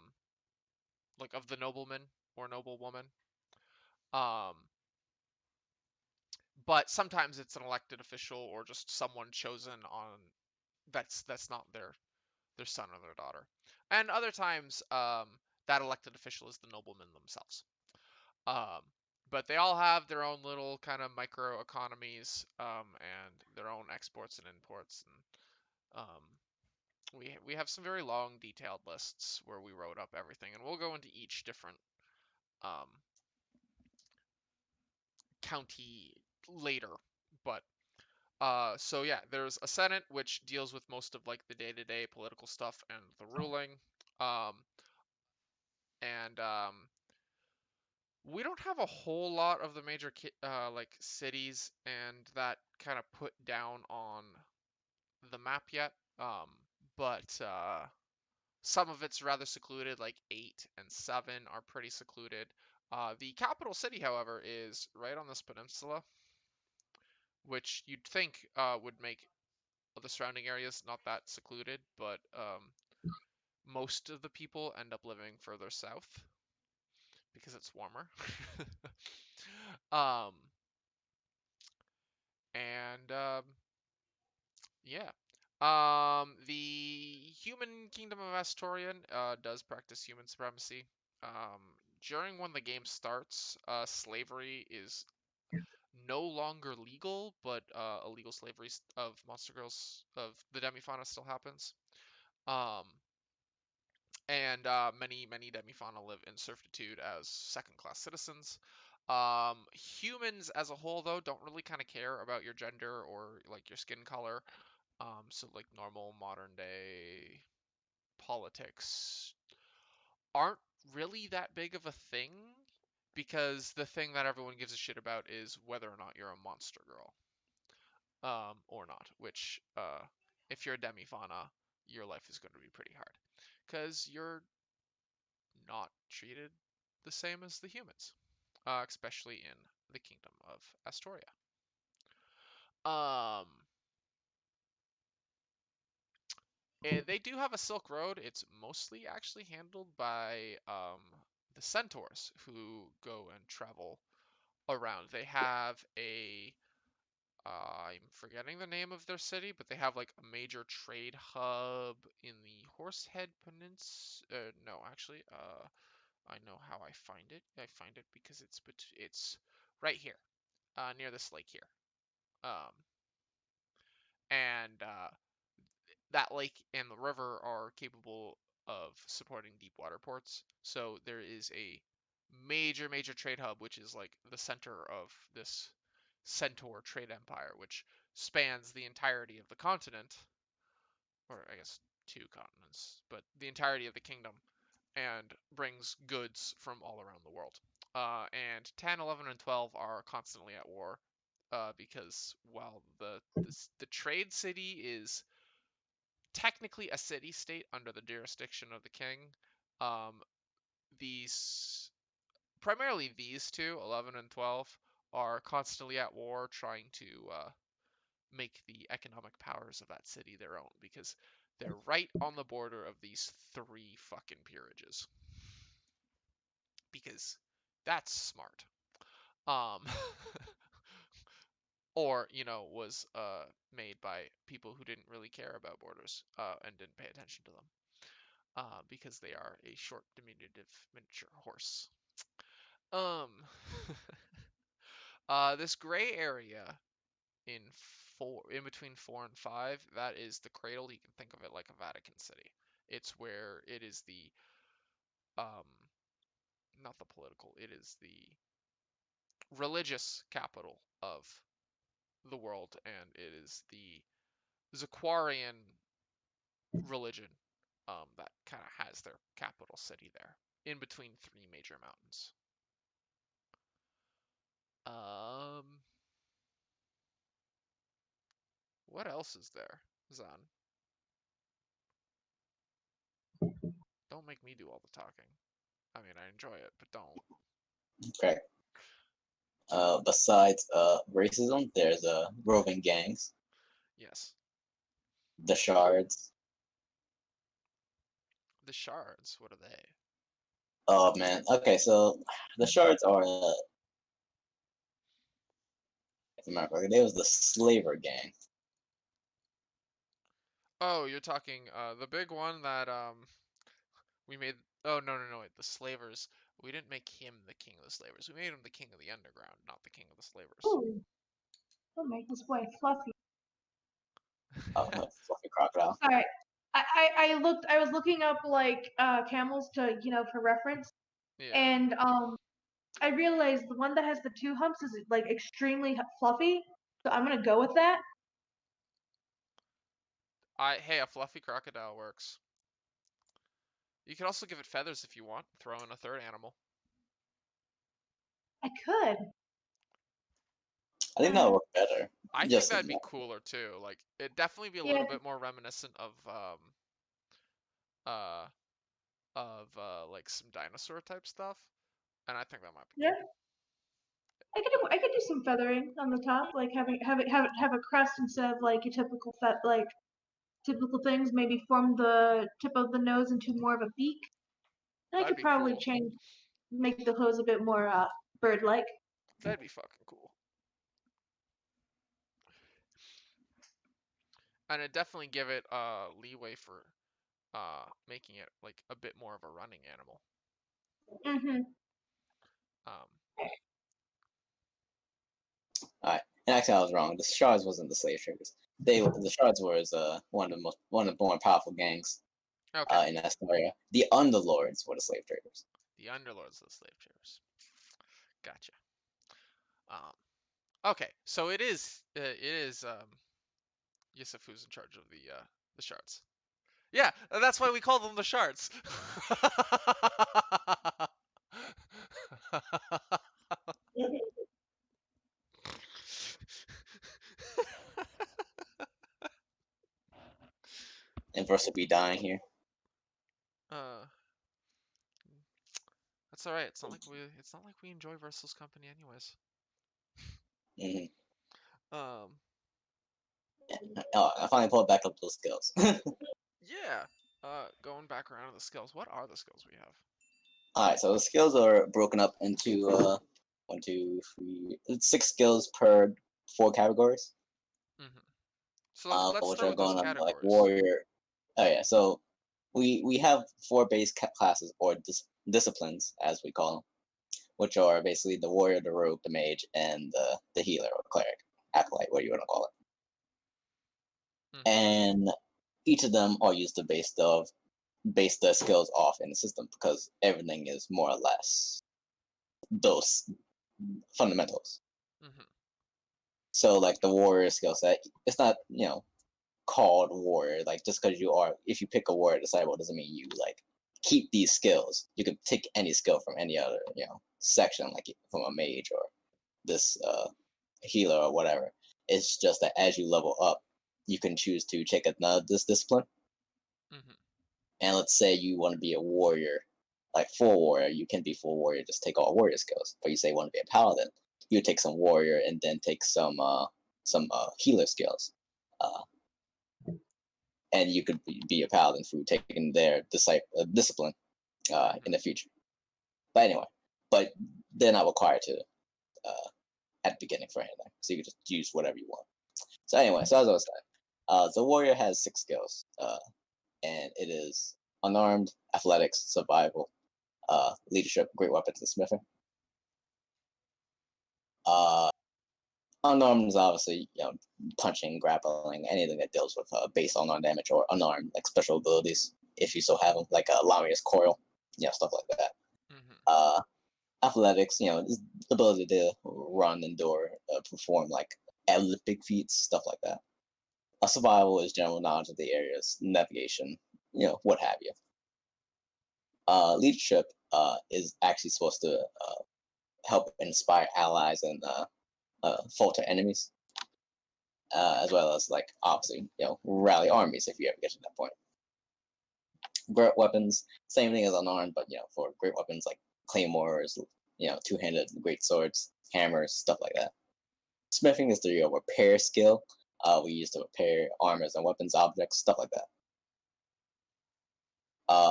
like of the nobleman or noblewoman. Um, but sometimes it's an elected official or just someone chosen on that's not their son or their daughter. And other times, that elected official is the nobleman themselves. Um, but they all have their own little kind of micro economies, and their own exports and imports. And we have some very long, detailed lists where we wrote up everything, and we'll go into each different um, county later. But so yeah, there's a Senate which deals with most of like the day-to-day political stuff and the ruling. Um, and we don't have a whole lot of the major like cities and that kind of put down on the map yet. But some of it's rather secluded, like 8 and 7 are pretty secluded. The capital city, however, is right on this peninsula, which you'd think would make the surrounding areas not that secluded, but most of the people end up living further south because it's warmer. um, and yeah. The human kingdom of Astorian does practice human supremacy. During when the game starts, slavery is no longer legal, but illegal slavery of monster girls of the demifauna still happens. Um, and many demifauna live in servitude as second-class citizens. Humans as a whole, though, don't really kind of care about your gender or like your skin color. So like normal modern day politics aren't really that big of a thing because the thing that everyone gives a shit about is whether or not you're a monster girl, or not. Which, if you're a demifauna, your life is going to be pretty hard because you're not treated the same as the humans, especially in the kingdom of Astoria. Um, they do have a Silk Road. It's mostly actually handled by the centaurs who go and travel around. They have I'm forgetting the name of their city, but they have like a major trade hub in the Horsehead Peninsula. No, actually, I know how I find it. I find it because it's right here. near this lake here. And that lake and the river are capable of supporting deep water ports. So there is a major, major trade hub, which is like the center of this Centaur trade empire, which spans the entirety of the continent, or I guess two continents, but the entirety of the kingdom, and brings goods from all around the world. And 10, 11, and 12 are constantly at war because while the trade city is technically a city state under the jurisdiction of the king, um, these primarily these two, 11 and 12, are constantly at war trying to make the economic powers of that city their own because they're right on the border of these three fucking peerages. Because that's smart. Um, or, was made by people who didn't really care about borders and didn't pay attention to them because they are a short, diminutive miniature horse. This gray area in between 4 and 5, that is the cradle. You can think of it like a Vatican City. It's where it is the not the political, it is the religious capital of the world, and it is the Zaquarian religion that kind of has their capital city there, in between three major mountains. What else is there, Zan? Don't make me do all the talking. I mean, I enjoy it, but don't. Okay. Besides racism, there's roving gangs, Yes. the shards. The shards, what are they? Oh man. Okay, so the shards are there was the slaver gang. Oh, you're talking the big one that we made. Oh, no, wait, the slavers. We didn't make him the king of the slavers. We made him the king of the underground, not the king of the slavers. Ooh, don't make this boy fluffy. Oh, fluffy crocodile. Sorry. I was looking up like camels to for reference, Yeah. and I realized the one that has the two humps is like extremely fluffy, so I'm gonna go with that. Hey, a fluffy crocodile works. You could also give it feathers if you want. Throw in a third animal. I could. I think that'll work better. I think Just that'd be cooler too. Like it'd definitely be a Yeah. little bit more reminiscent uh like some dinosaur type stuff, and I think that might be Yeah. cool. I could do some feathering on the top, like have a crest instead of like a typical typical things. Maybe form the tip of the nose into more of a beak. And I That'd could be probably cool. make the hose a bit more bird-like. That'd be fucking cool. And it definitely give it leeway for making it like a bit more of a running animal. Mm-hmm. Um, Alright. And actually I was wrong. The shards wasn't the slave traders. The shards was one of the more powerful gangs okay. in Asstoria. The underlords were the slave traders. The underlords of the slave traders. Gotcha. Okay, so it is Yusuf who's in charge of the shards. Yeah, that's why we call them the shards. And Versa be dying here. uh, that's all right. It's not like we enjoy Versal's company anyways. Mm-hmm. Um, Oh, I finally pulled back up those skills. yeah. Going back around to the skills. What are the skills we have? Alright, so the skills are broken up into 1, 2, 3, 6 skills per 4 categories. Hmm. So let's Which start are with those going on like categories. warrior. Oh yeah, so we have 4 base classes or disciplines as we call them. which are basically the warrior, the rogue, the mage, and the healer or cleric, acolyte, what you want to call it. Mhm. And each of them are used to base the skills off in the system because everything is more or less those fundamentals. Mhm. So like the warrior skill set, it's not called warrior. Like just because if you pick a warrior disciple doesn't mean you like keep these skills. You can take any skill from any other section, like from a mage or this healer or whatever. It's just that as you level up, you can choose to take this discipline. Mhm. And let's say you want to be a warrior, like full warrior, you can be full warrior, just take all warrior skills. But you say you want to be a paladin, you take some warrior and then take some healer skills. Uh, and you could be a paladin through taking their discipline in the future. But anyway, but they're not required to at the beginning for anything, so you can just use whatever you want. So anyway, so as I was saying, the warrior has 6 skills, and it is unarmed, athletics, survival, leadership, great weapons, and smithing. Uh, Unarmed is obviously punching, grappling, anything that deals with base unarmed damage or unarmed like special abilities if you so have them, like Lamia's coil, stuff like that. Mhm. Athletics, the ability to run, endure, perform like Olympic feats, stuff like that. Survival is general knowledge of the areas, navigation, what have you. Leadership is actually supposed to help inspire allies and falter enemies, as well as like obviously rally armies if you ever get to that point. Great weapons, same thing as unarmed, but for great weapons like claymores, two-handed great swords, hammers, stuff like that. Smithing is the repair skill. We use to repair armors and weapons, objects, stuff like that.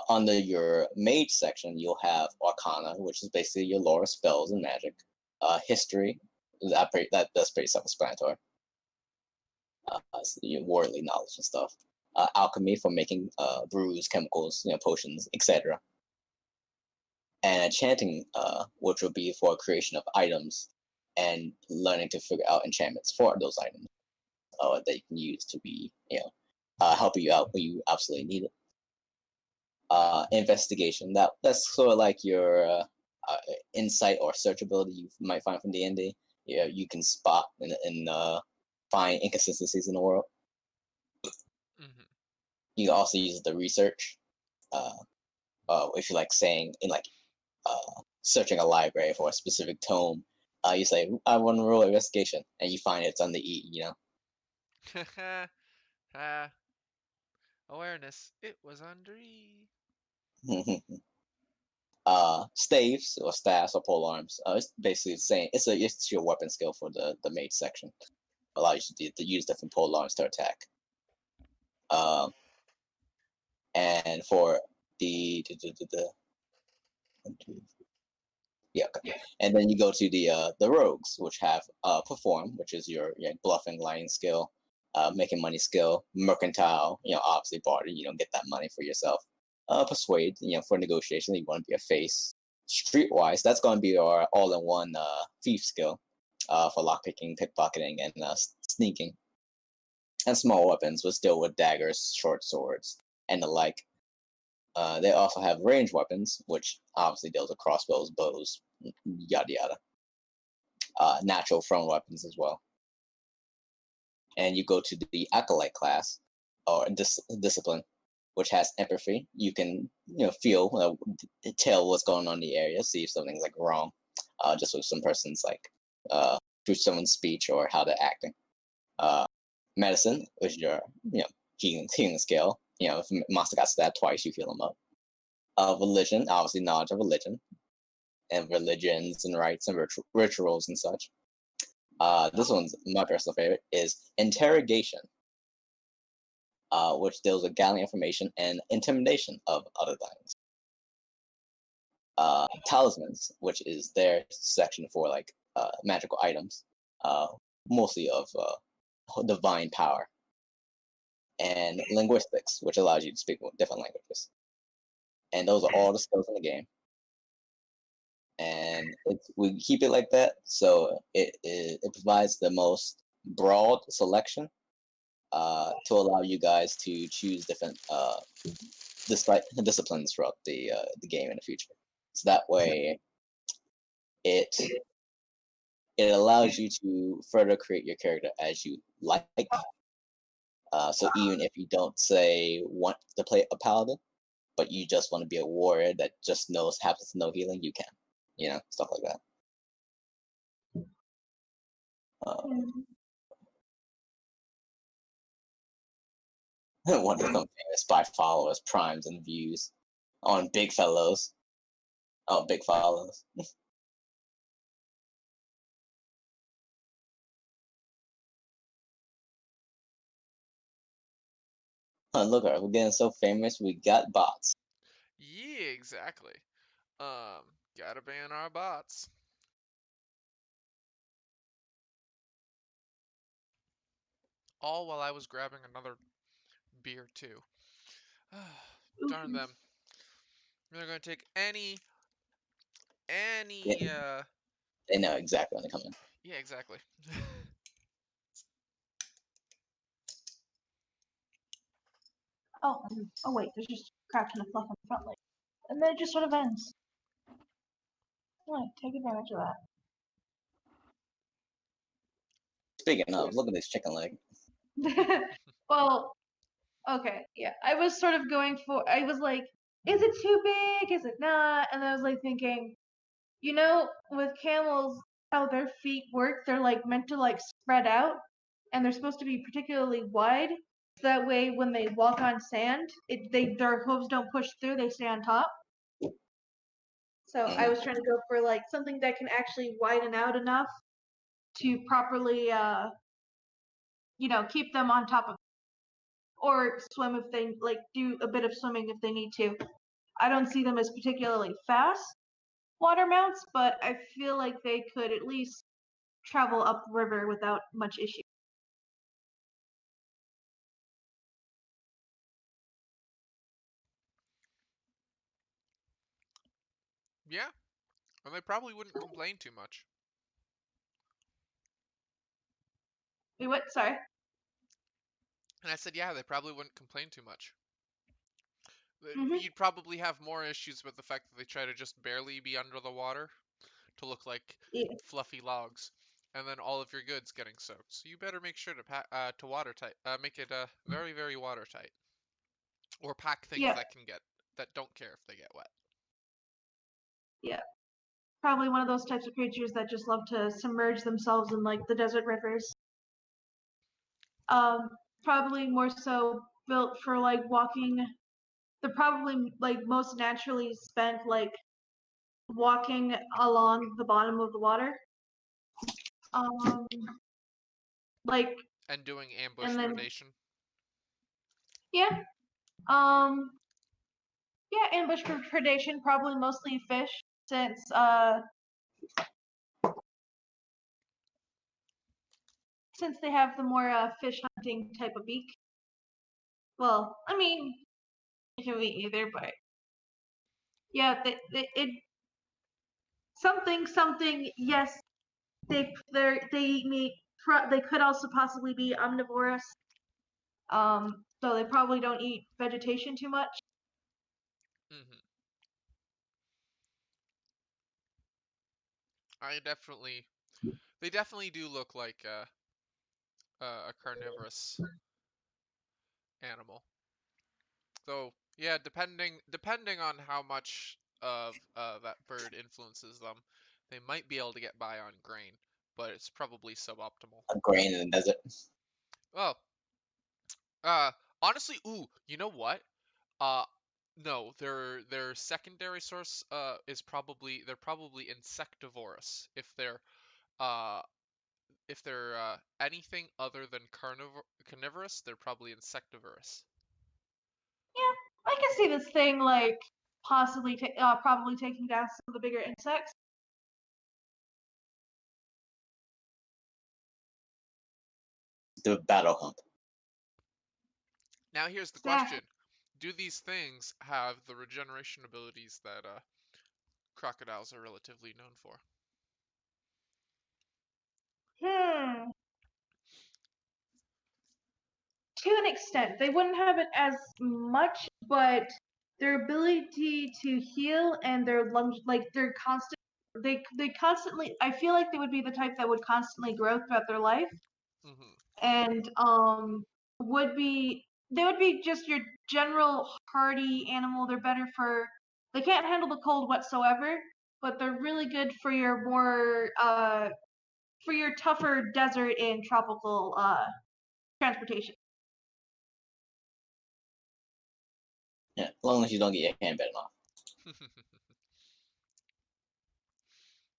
Under your mage section, you'll have Arcana, which is basically your lore, spells, and magic. History, that's pretty self-explanatory. So your worldly knowledge and stuff. Alchemy for making brews, chemicals, potions, etc. And enchanting, which would be for creation of items and learning to figure out enchantments for those items that you can use to be, helping you out when you absolutely need it. Investigation, that's sort of like your insight or search ability you might find from D&D. You can spot and find inconsistencies in the world. Mhm. You can also use the research. If you like saying in like searching a library for a specific tome, you say I want to roll investigation, and you find it's on the E. Ah, awareness. It was under E. Staves or staffs or pole arms. It's basically the same. It's your weapon skill for the mage section. Allows you to use different pole arms to attack. And for the yeah, okay. And then you go to the rogues, which have perform, which is your bluffing, lying skill, making money skill, mercantile, obviously barter, you don't get that money for yourself. Persuade, for negotiation, you want to be a face. Streetwise, that's going to be our all-in-one thief skill for lockpicking, pickpocketing, and sneaking. And small weapons, but still with daggers, short swords, and the like. They also have ranged weapons, which obviously deals with crossbows, bows, yada yada. Natural thrown weapons as well. And you go to the acolyte class or discipline, which has empathy. You can feel, tell what's going on in the area, see if something's like wrong, just with some person's like through someone's speech or how they're acting. Medicine, which is your healing skill. If a monster got stabbed twice, you heal them up. Religion, obviously knowledge of religion and religions and rites and rituals and such. This one's my personal favorite is interrogation, which deals with gathering information and intimidation of other things. Talismans, which is their section for like magical items, mostly of divine power. And linguistics, which allows you to speak different languages. And those are all the skills in the game. And and we keep it like that. So it provides the most broad selection to allow you guys to choose different disciplines throughout the game in the future. So that way, it allows you to further create your character as you like. So even if you don't say want to play a paladin, but you just want to be a warrior that just happens to know healing, you can. You know, stuff like that. Want to become famous by followers, primes, and views on big fellows. Oh, big follows. Look, we're getting so famous, we got bots. Yeah, exactly. Gotta ban our bots. All while I was grabbing another beer too. Darn them. They're gonna take any Yeah, they know exactly when they come in. yeah, exactly. Oh, wait, there's just cracks in the fluff on the front leg. And then it just sort of ends. Right, take advantage of Speaking of, look at this chicken leg. that. Well, okay, yeah. I was sort of I was like, is it too big? Is it not? And I was like thinking, with camels, how their feet work, they're like meant to like spread out, and they're supposed to be particularly wide. So that way, when they walk on sand, their hooves don't push through; they stay on top. So I was trying to go for like something that can actually widen out enough to properly, keep them on top of, or swim if they like do a bit of swimming if they need to. I don't see them as particularly fast water mounts, but I feel like they could at least travel upriver without much issue. Yeah, and they probably wouldn't complain too much. Wait, what? Sorry. And I said, yeah, they probably wouldn't complain too much. Mm-hmm. You'd probably have more issues with the fact that they try to just barely be under the water to look like Yeah. fluffy logs, and then all of your goods getting soaked. So you better make sure to watertight, make it very very watertight, or pack things Yeah. that don't care if they get wet. Yeah. Probably one of those types of creatures that just love to submerge themselves in like the desert rivers. Probably more so built for like walking. They're probably like most naturally spent like walking along the bottom of the water. Um, like And doing ambush and then predation. yeah, um, yeah, ambush for predation, probably mostly fish, since they have the more fish hunting type of beak. Well, I mean, it can be either, but yeah, it something. Yes, they could also possibly be omnivorous. So they probably don't eat vegetation too much. Hmm. They definitely do look like a carnivorous animal. So yeah, depending on how much of that bird influences them, they might be able to get by on grain, but it's probably suboptimal. A grain in the desert. Well, uh, honestly, ooh, you know what? Uh, no, their secondary source is they're probably insectivorous uh if they're anything other than carnivorous, they're probably insectivorous. Yeah, I can see this thing like possibly probably taking down some of the bigger insects. The battle hump. Now here's the Yeah. question. Do these things have the regeneration abilities that crocodiles are relatively known for. Hmm. To an extent, they wouldn't have it as much, but their ability to heal and their lungs, like their constant, they constantly. I feel like they would be the type that would constantly grow throughout their life, Hmm. and would be they would be just your general hardy animal. They're better for. They can't handle the cold whatsoever, but they're really good for your more for your tougher desert and tropical transportation. Yeah, as long as you don't get your hand bitten off.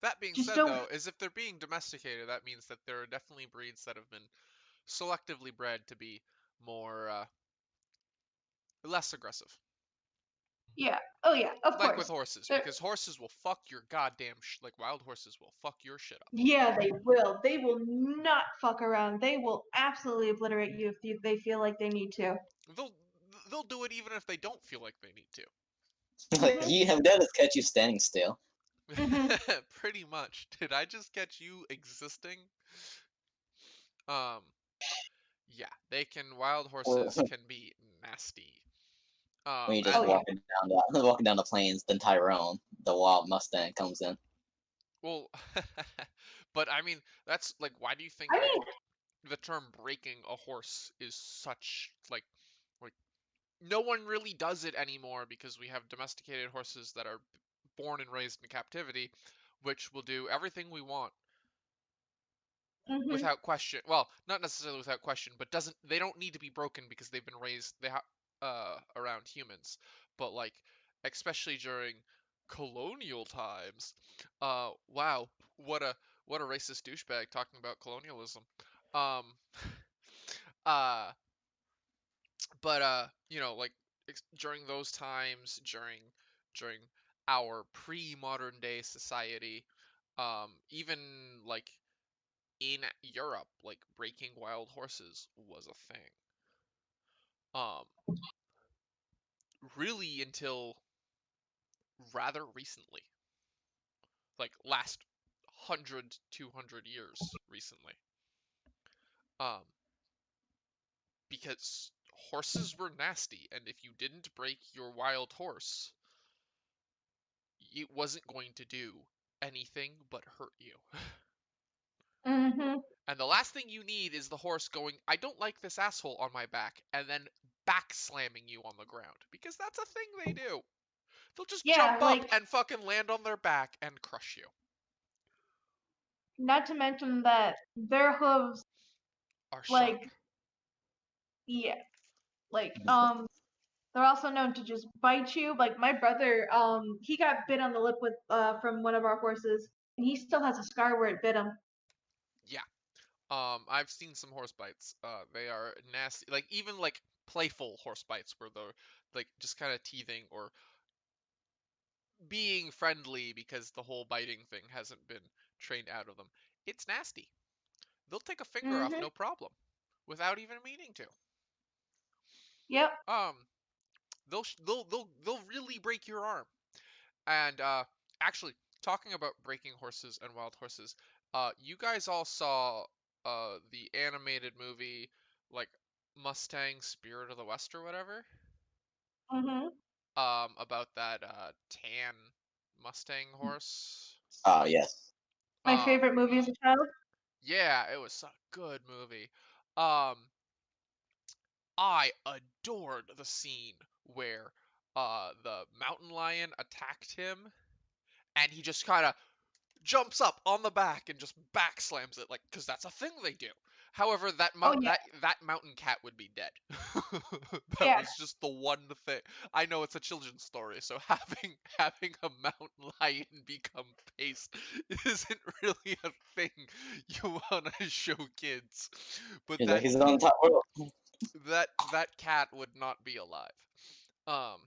That being Just said, don't. though, is if they're being domesticated, that means that there are definitely breeds that have been selectively bred to be more less aggressive. Yeah. Oh yeah. Of Like with course. horses, They're, because horses will fuck your goddamn like wild horses will fuck your shit up. yeah, they will. They will not fuck around. They will absolutely obliterate you if they feel like they need to. They'll they'll do it even if they don't feel like they need Like Mhm. you have that to catch you standing still. Mhm. to. Pretty much. Did I just get you existing? Um, yeah, they can. Wild Or horses can be nasty. when you And just Oh yeah. walking down the plains, then Tyrone, the wild Mustang, comes in. well, but I mean, that's like, why do you think I like mean, the term breaking a horse is such like no one really does it anymore because we have domesticated horses that are born and raised in captivity, which will do everything we want mhm. without question. Well, not necessarily without question, but doesn't they don't need to be broken because they've been raised around humans. But like especially during colonial times, wow, what a what a racist douchebag talking about colonialism. Um, uh, but like during those times, during our pre-modern day society, even like in Europe, like breaking wild horses was a thing. Um, really until rather recently, like last 100, 200 years recently. Um, because horses were nasty, and if you didn't break your wild horse, it wasn't going to do anything but hurt you. Mhm. And the last thing you need is the horse going, I don't like this asshole on my back, and then back slamming you on the ground. Because that's a thing they do. They'll just Yeah. jump up Like, and fucking land on their back and crush you. not to mention that their hooves, Are sharp. like, yeah, like, they're also known to just bite you. Like my brother, he got bit on the lip with from one of our horses, and he still has a scar where it bit him. Yeah. I've seen some horse bites. They are nasty. Like even like playful horse bites where they're like just kind of teething or being friendly because the whole biting thing hasn't been trained out of them. It's nasty. They'll take a finger off Mhm. no problem without even meaning to. Yep. Um, they'll really break your arm. And actually, talking about breaking horses and wild horses, you guys all saw the animated movie like Mustang Spirit of the West or whatever, Mhm. about that tan Mustang horse. Oh yes. My Um, favorite movie as a child. yeah, it was a good movie. Um, I adored the scene where the mountain lion attacked him and he just kind of jumps up on the back and just back slams it, like, because that's a thing they do. However, Oh yeah. that mountain cat would be dead. That Yeah. was just the one thing. I know it's a children's story, so having a mountain lion become paste isn't really a thing you want to show kids. But He's like he's on top rope. that cat would not be alive. Um,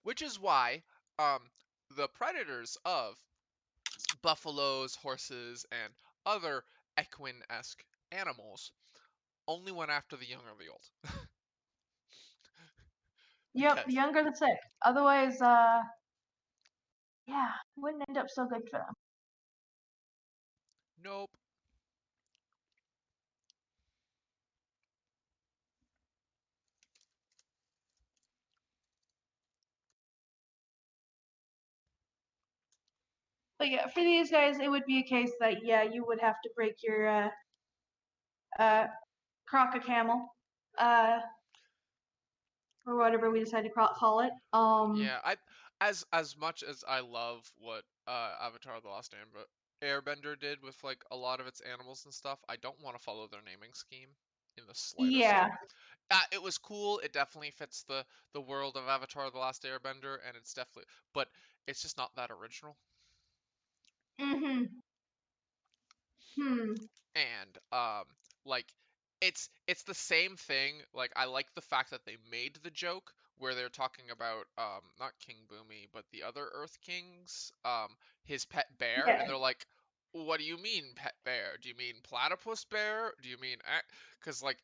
which is why the predators of buffaloes, horses, and other equine-esque animals only went after the young or the old. Yep, because the younger the sick. Otherwise, yeah, it wouldn't end up so good for them. nope. But yeah, for these guys, it would be a case that yeah, you would have to break your croca camel, or whatever we decide to call it. Yeah, as much as I love what Avatar: The Last Airbender did with like a lot of its animals and stuff, I don't want to follow their naming scheme in the slightest. Yeah. It was cool. It definitely fits the world of Avatar: The Last Airbender, and it's definitely, but it's just not that original. Mhm. Hmm. And like it's the same thing. Like I like the fact that they made the joke where they're talking about not King Boomy but the other Earth King's his pet bear, Yeah. and they're like, what do you mean pet bear? Do you mean platypus bear? Do you mean, because like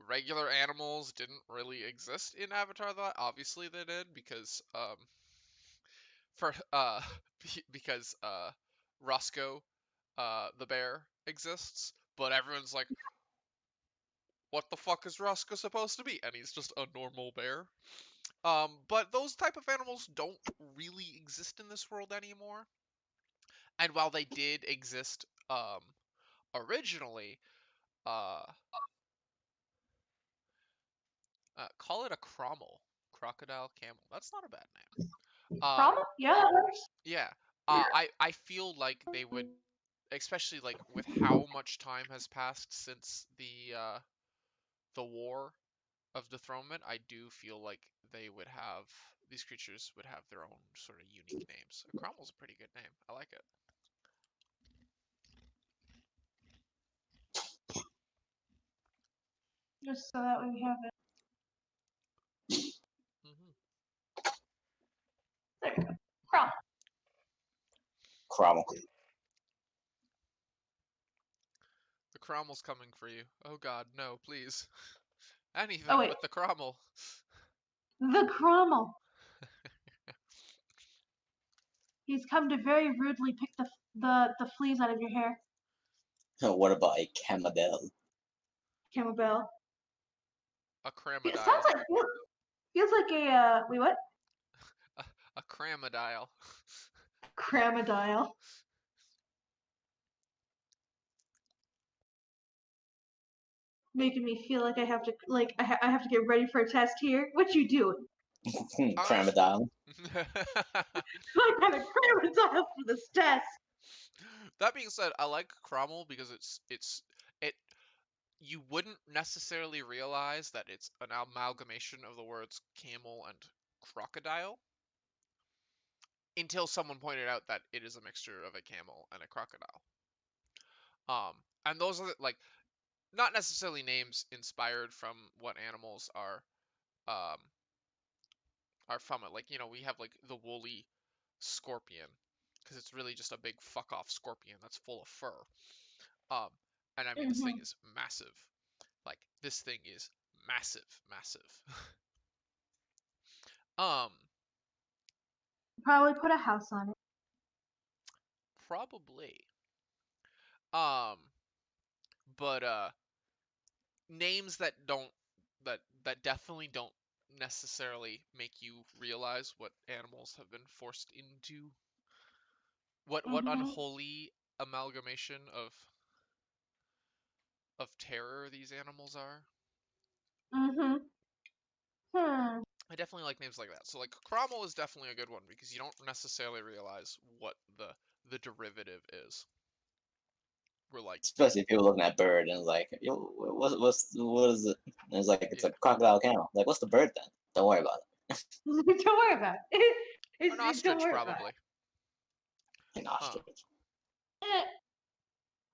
regular animals didn't really exist in Avatar? That obviously they did, because for because Roscoe the bear exists, but everyone's like, what the fuck is Roscoe supposed to be? And he's just a normal bear. But those type of animals don't really exist in this world anymore. And while they did exist originally, uh, call it a cromel, crocodile camel. That's not a bad name. Problem? Yeah, that works. Yeah. I feel like they would, especially like with how much time has passed since the war of dethronement, I do feel like these creatures would have their own sort of unique names. A Cromel's a pretty good name. I like it. Just so that way we have it. Hmm. There we go. Crawl. Cromwell. The Cromel's coming for you. Oh god, no, please. Oh Anything wait, but the Cromel. the Cromwell. He's come to very rudely pick the fleas out of your hair, What about a Camadel? Camel. A It sounds Cramodile. like feels like a wait what? A Cramodile. Cramodile. Making me feel like I have to I have to get ready for a test here. What you doing? Um. Cramadile. I got a Cramodile for this test. That being said, I like Cromel because it you wouldn't necessarily realize that it's an amalgamation of the words camel and crocodile until someone pointed out that it is a mixture of a camel and a crocodile. And those are like not necessarily names inspired from what animals um are from it. Like, we have like the woolly scorpion because it's really just a big fuck off scorpion that's full of fur. Um, and I mean this thing Mm-hmm. is massive. Like this thing is massive, massive. um, Probably put a house on it. Probably. Um, but names that definitely don't necessarily make you realize what animals have been forced into. What Mm-hmm. unholy amalgamation of terror these animals are. Mm-hmm. Hmm. I definitely like names like that. So like Cromwell is definitely a good one because you don't necessarily realize what the derivative is. We're like, Especially people looking at bird and like, yo, what is it? And it's like it's yeah, a crocodile camel. Like, what's the bird then? Don't worry about Don't worry about it. an Don't ostrich worry about probably. it. An Huh. ostrich. it.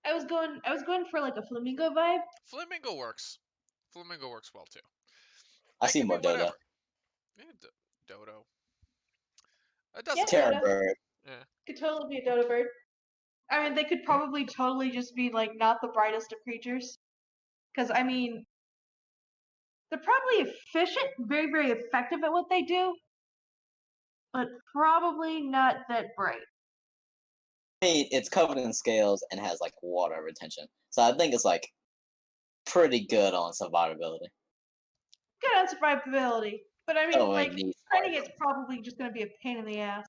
I was going for like a flamingo vibe. Flamingo works. Flamingo works well too. I It see can be more Dodo. whatever. Yeah, dodo. It Yeah, doesn't Terror dodo. matter. bird. Yeah. Could totally be a dodo bird. I mean, they could probably totally just be like not the brightest of creatures. Because I mean, They're probably efficient, very, very effective at what they do, but probably not that bright. I mean, it's covered in scales and has like water retention, so I think it's like pretty good on survivability. Good on survivability, but I mean, Oh, like, it needs training it's probably just going to be a pain in the ass.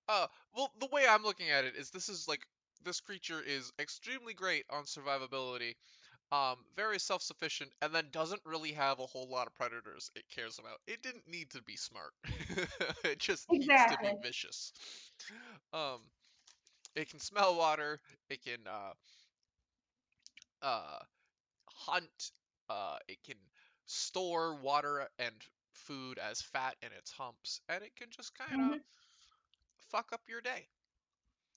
Well, the way I'm looking at it is this creature is extremely great on survivability, very self-sufficient, and then doesn't really have a whole lot of predators it cares about. It didn't need to be smart. It just needs to be Exactly. vicious. Um, it can smell water. It can uh hunt. It can store water and food as fat in its humps, and it can just kind of Mhm. fuck up your day.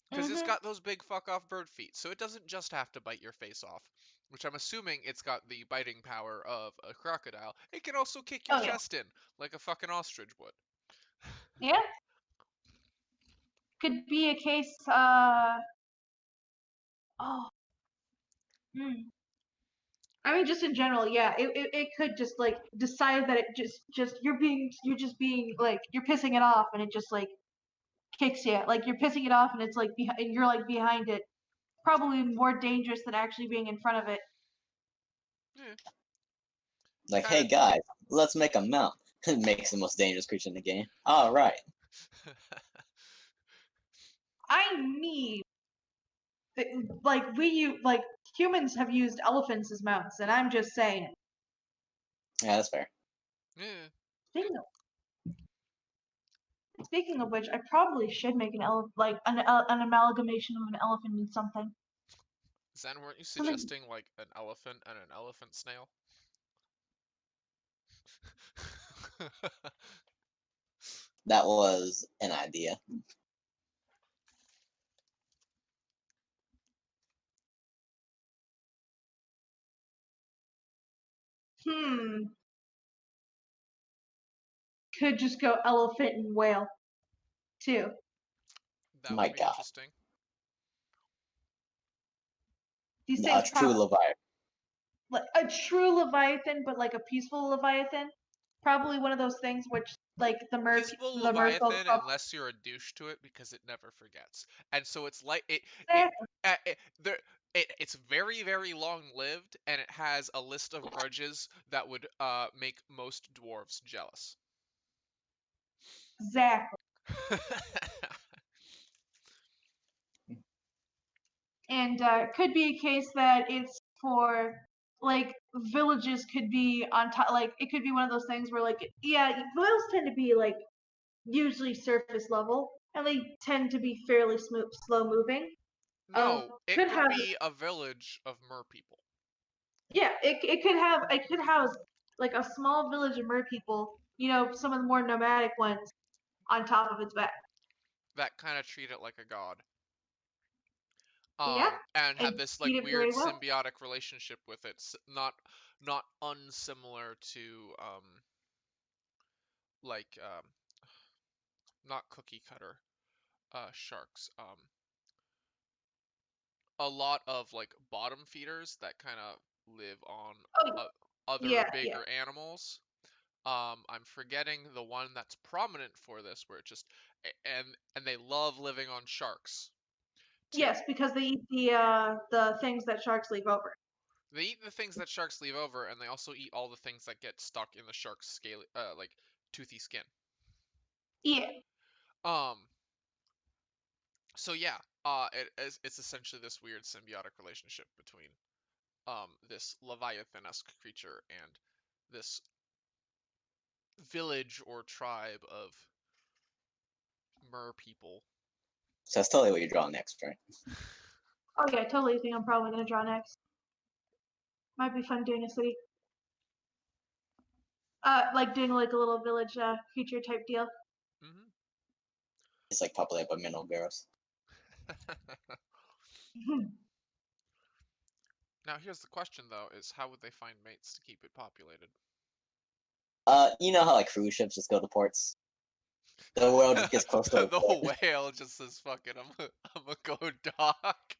Because it's Mhm. got those big fuck off bird feet, so it doesn't just have to bite your face off, which I'm assuming it's got the biting power of a crocodile. It can also kick your Oh yeah. chest in like a fucking ostrich would. Yeah. Could be a case. Oh. Hmm. I mean, just in general, yeah. It could just like decide that it just you're just being like you're pissing it off, and it just like kicks you. Like you're pissing it off, and it's like and you're like behind it. Probably more dangerous than actually being in front of it. Yeah, like, kind hey of. guys, let's make a mount. It makes the most dangerous creature in the game. All right. I need like like humans have used elephants as mounts, and I'm just saying. Yeah, that's fair. Yeah. Speaking of, speaking of which, I probably should make like an amalgamation of an elephant and something. Zen, weren't you Something. suggesting like an elephant and an elephant snail? That was an idea. Hmm. Could just go elephant and whale too. That My would be God, interesting. These a things true Leviathan. like a true leviathan, but like a peaceful leviathan. Probably one of those things which like Peaceful the merfolk Leviathan, unless you're a douche to it, because it never forgets. And so it's like it's very very long lived, and it has a list of grudges that would make most dwarves jealous. exactly. And could be a case that it's for like villages could be on top. Like it could be one of those things where like yeah, whales tend to be like usually surface level, and they tend to be fairly smooth, slow moving. No, it Could could have be a village of mer people. yeah, it could house like a small village of mer people. You know, some of the more nomadic ones on top of its back. That kind of treat it like a god. Yeah, And have and this like feed it weird very well. symbiotic relationship with it, not unsimilar to like not cookie cutter sharks. A lot of like bottom feeders that kind of live on Oh other yeah, yeah. bigger animals. I'm forgetting the one that's prominent for this, where it just and they love living on sharks too. Yes, because they eat the things that sharks leave over. They eat the things that sharks leave over, and they also eat all the things that get stuck in the shark's scaly, like toothy skin. Yeah. Um, so yeah, it's essentially this weird symbiotic relationship between this Leviathan-esque creature and this village or tribe of mer people. So that's totally what you're drawing next, right? Oh yeah, I totally think I'm probably gonna draw next. Might be fun doing a city. Like doing like a little village creature type deal. Hmm. It's like populated by mineral girls. Now here's the question though: is how would they find mates to keep it populated? You know how like cruise ships just go to ports? The world just gets close to a The port. whale just says, "Fuck it, I'm a go dock."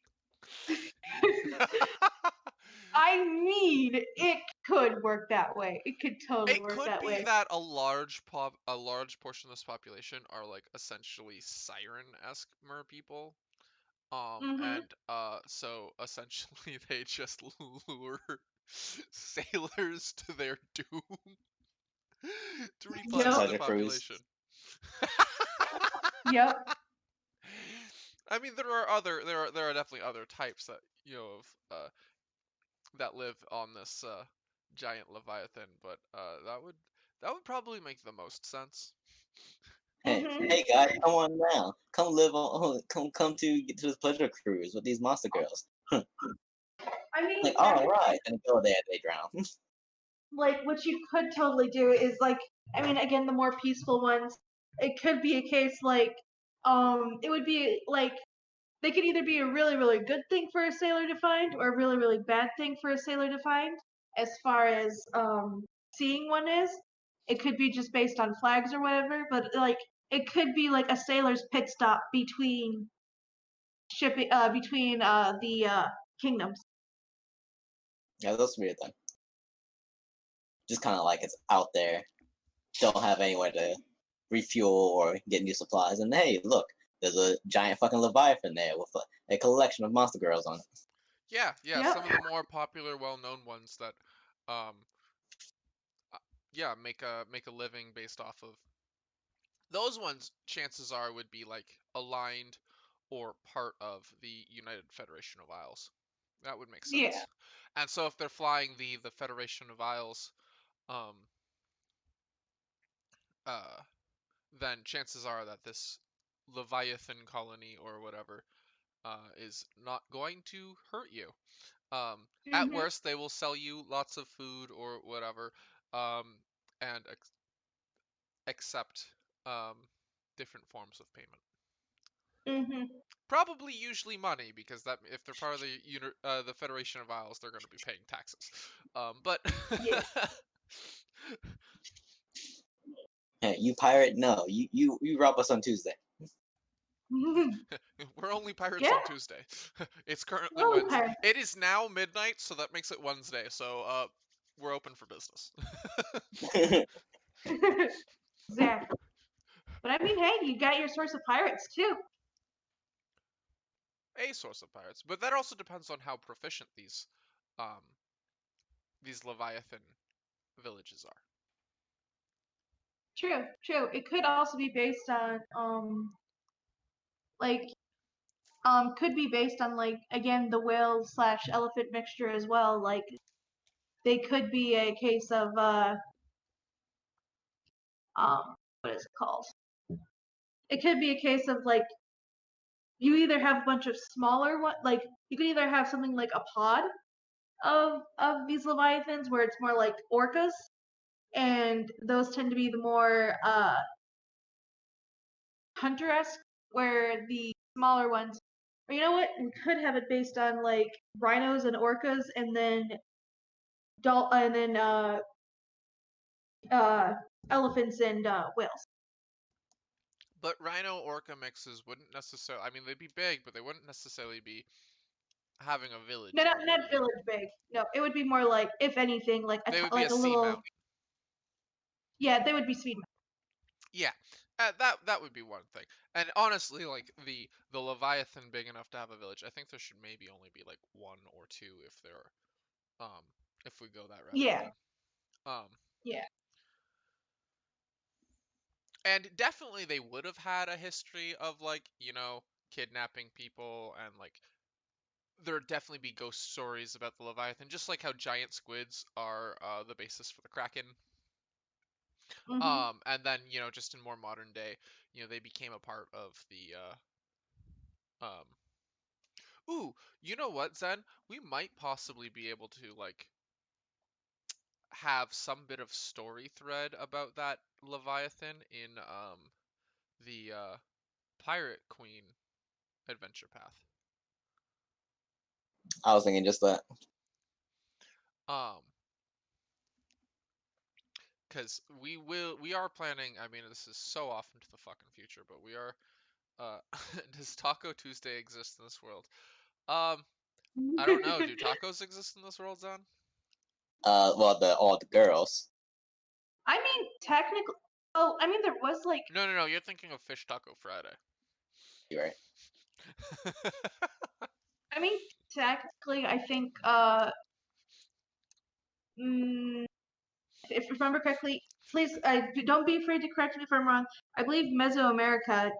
I mean, it could work that way. It could totally It work could that be way. that a large portion of this population are like essentially siren-esque mer people. Mhm. And so essentially they just lure sailors to their doom to replenish Yep. the Pleasure cruise. population. Yep. I mean, there are definitely other types that of that live on this giant leviathan, but that would probably make the most sense. Hey, Mhm. hey guys, come on now. Come live on. Come to get to this pleasure cruise with these monster girls. I mean, Like, all right, and go there, they drown. like what you could totally do is like, I mean, again, the more peaceful ones, it could be a case like, it would be like they could either be a really, really good thing for a sailor to find or a really, really bad thing for a sailor to find. As far as seeing one is, it could be just based on flags or whatever, but like it could be like a sailor's pit stop between the kingdoms. Yeah, that's weird then. Just kind of like it's out there. Don't have anywhere to refuel or get new supplies. And hey, look, there's a giant fucking leviathan there with a collection of monster girls on it. Yeah, yeah, Yep. some of the more popular, well-known ones that, um, yeah, make a living based off of those ones. Chances are would be like aligned or part of the United Federation of Isles. That would make Yeah. sense. And so if they're flying the Federation of Isles, um, uh, then chances are that this Leviathan colony or whatever is not going to hurt you. At Mhm. worst, they will sell you lots of food or whatever, um, and accept um, different forms of payment. Mhm. Probably usually money, because that if they're part of the Federation of Isles, they're going to be paying taxes. But Yeah. Hey, you pirate? No, you rob us on Tuesday. we're only pirates Yeah. on Tuesday. It's currently Really Wednesday. pirate. It is now midnight, so that makes it Wednesday. So we're open for business. Exactly. But I mean, hey, you got your source of pirates too. A source of pirates, but that also depends on how proficient um these Leviathan villages are. True, true. It could also be based on like could be based on like again the whale slash elephant mixture as well. Like they could be a case of what is it called? It could be a case of like you either have a bunch of smaller one like you could either have something like a pod of these leviathans where it's more like orcas and those tend to be the more hunter-esque, where the smaller ones. Or you know what? We could have it based on like rhinos and orcas, and then and then uh, elephants and whales. But rhino orca mixes wouldn't necessarily. I mean, they'd be big, but they wouldn't necessarily be having a No, village not near you. village big. No, it would be more like, if anything, like They would be a like a seamount. little. Yeah, they would be speed. Yeah, that would be one thing. And honestly, like the Leviathan big enough to have a village, I think there should maybe only be like one or two if we go that route Yeah, again. Um, yeah. and definitely they would have had a history of like kidnapping people, and like there'd definitely be ghost stories about the Leviathan, just like how giant squids are the basis for the Kraken. Mhm. And then just in more modern day, they became a part of the ooh, you know what, Zen? We might possibly be able to like have some bit of story thread about that Leviathan in the Pirate Queen adventure path. I was thinking just that. Um, because we are planning. I mean, this is so off into the fucking future, but we are. Does Taco Tuesday exist in this world? Um, I don't know. Do tacos exist in this world, Zone? Well, all the girls. I mean, technically. Oh, I mean, there was like. No. You're thinking of Fish Taco Friday. You're right. I mean, technically, I think. Mm, if I remember correctly, please don't be afraid to correct me if I'm wrong. I believe Mesoamerica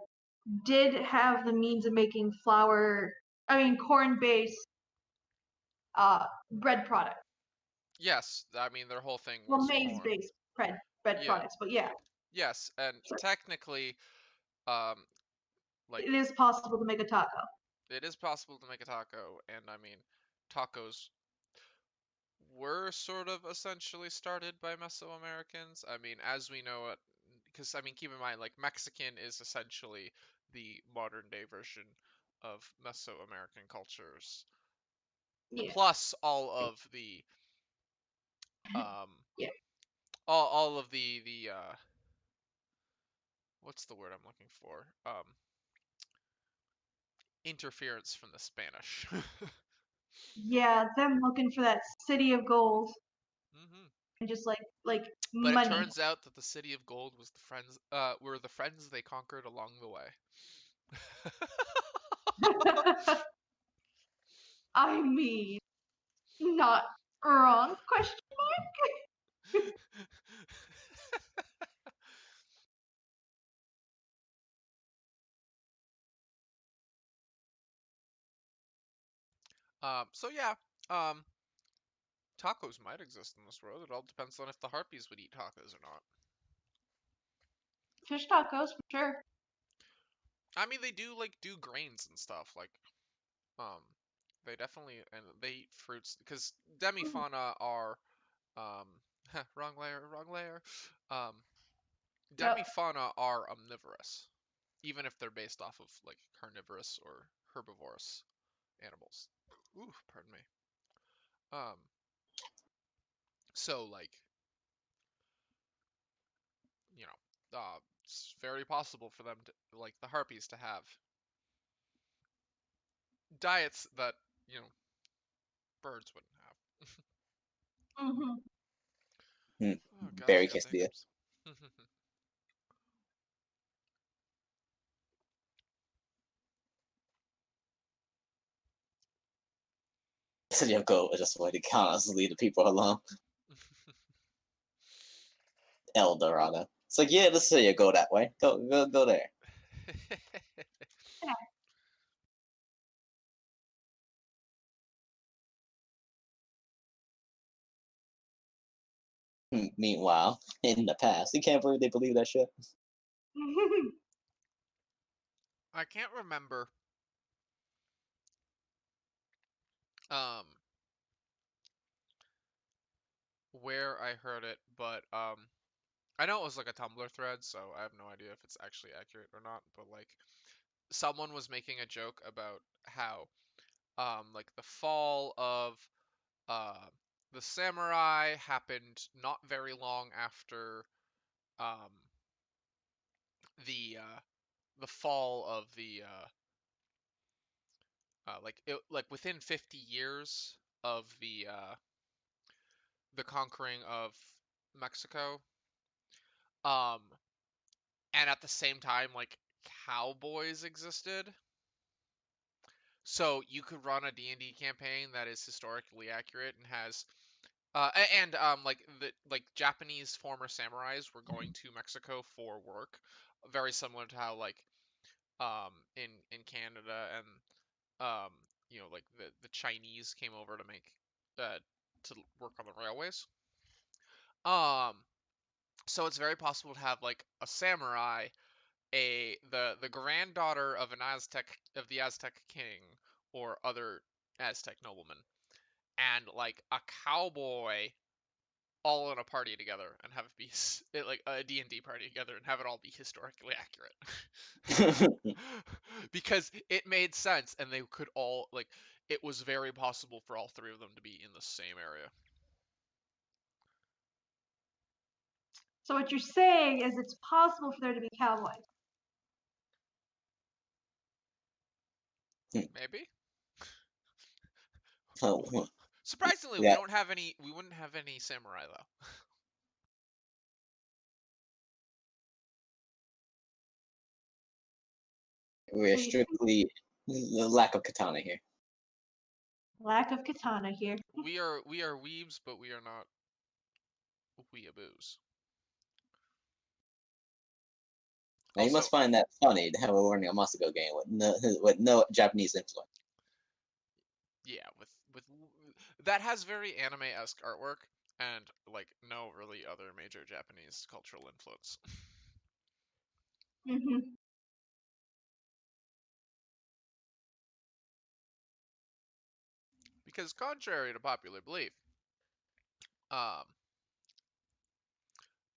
did have the means of making corn-based bread products. Yes, I mean their whole thing Well, was corn. maize-based bread Yeah. products, but yeah. Yes, and So technically, um, like it is possible to make a taco. it is possible to make a taco, and I mean, tacos were sort of essentially started by Mesoamericans. I mean, as we know it, because I mean, keep in mind, like Mexican is essentially the modern day version of Mesoamerican cultures, Yeah, plus all of the um, yeah. all of the what's the word I'm looking for? Interference from the Spanish. Yeah, them looking for that city of gold hmm and just like But it money. turns out that the city of gold was were the friends they conquered along the way. I mean, not wrong. Question mark. So yeah, um, tacos might exist in this world. It all depends on if the harpies would eat tacos or not. Fish tacos for sure. I mean, they do like do grains and stuff. Like, um, they definitely and they eat fruits because Mhm. demifauna are um, wrong layer. Um, Yep. demifauna are omnivorous, even if they're based off of like carnivorous or herbivorous animals. Ooh, pardon me. Um, so like, you know, it's very possible for them to like the harpies to have diets that birds wouldn't have. Hmm. Hmm. Oh gosh, Very got the quesadilla. hiccups. City of Gold is just a way to constantly leave the people alone. El Dorado. It's like, yeah, let's say you go that way. Go there. Yeah. Meanwhile, in the past, you can't believe they believe that shit. I can't remember um where I heard it, but I know it was like a Tumblr thread, so I have no idea if it's actually accurate or not, but like someone was making a joke about how like the fall of uh the samurai happened not very long after um the fall of like within 50 years of the conquering of Mexico. Um, and at the same time, like cowboys existed. So you could run a D&D campaign that is historically accurate and has like the Japanese former samurais were going to Mexico for work, very similar to how like in Canada and um like the Chinese came over to make to work on the railways. Um, so it's very possible to have like a samurai, the granddaughter of the Aztec king or other Aztec nobleman, and like a cowboy all in a party together and have it be like a D&D party together and have it all be historically accurate. Because it made sense and they could all like it was very possible for all three of them to be in the same area. So what you're saying is it's possible for there to be cowboys. Maybe. Oh, Surprisingly, we yeah, don't have any. We wouldn't have any samurai though. we're We strictly the lack of katana here. lack of katana here. We are weebs, but we are not weeaboos. Now you Also, must find that funny to have a running a Masako game with no Japanese influence. yeah, with that has very anime-esque artwork and like no really other major Japanese cultural influence. Hmm. Because contrary to popular belief, um,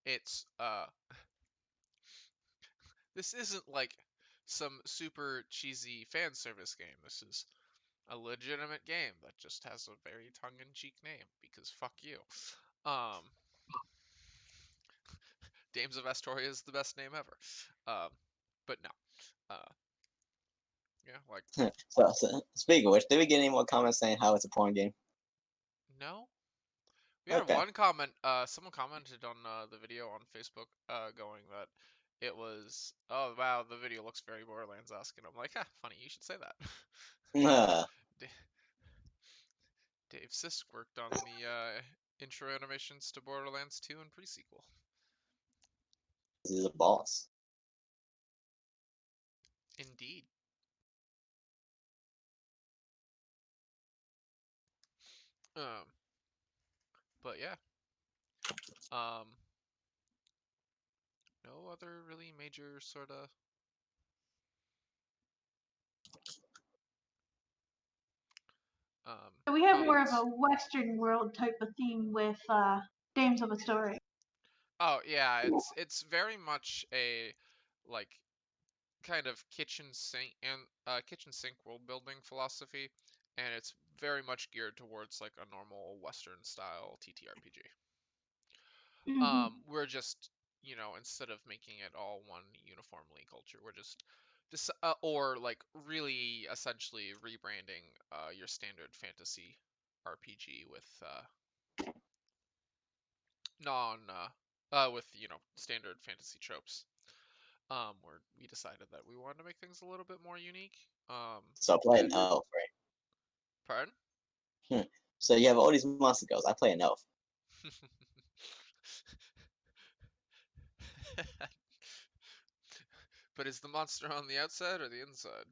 it's this isn't like some super cheesy fan service game. This is a legitimate game that just has a very tongue-in-cheek name because fuck you. Um, Dames of Astoria is the best name ever. Um, but no, uh, yeah, like So, speaking of which, did we get any more comments saying how it's a porn game? no. We had Okay. one comment. Someone commented on the video on Facebook, going that it was, oh wow, the video looks very Borderlands-esque, and I'm like, ah, funny, you should say that. D- Dave Sisk worked on the intro animations to Borderlands 2 and pre-sequel. He's a boss. Indeed. Um, but yeah. Um, no other really major sort of. So we have more of a Comments. Western world type of theme with Dames of Astoria. Oh yeah, it's very much a like kind of kitchen sink world building philosophy, and it's very much geared towards like a normal Western style TTRPG. Hmm. We're just, instead of making it all one uniformly culture, we're just or like really essentially rebranding your standard fantasy RPG with non with standard fantasy tropes. Where we decided that we wanted to make things a little bit more unique. So I play an And elf, pardon? right? So you have all these monster girls. I play an elf. But is the monster on the outside or the inside?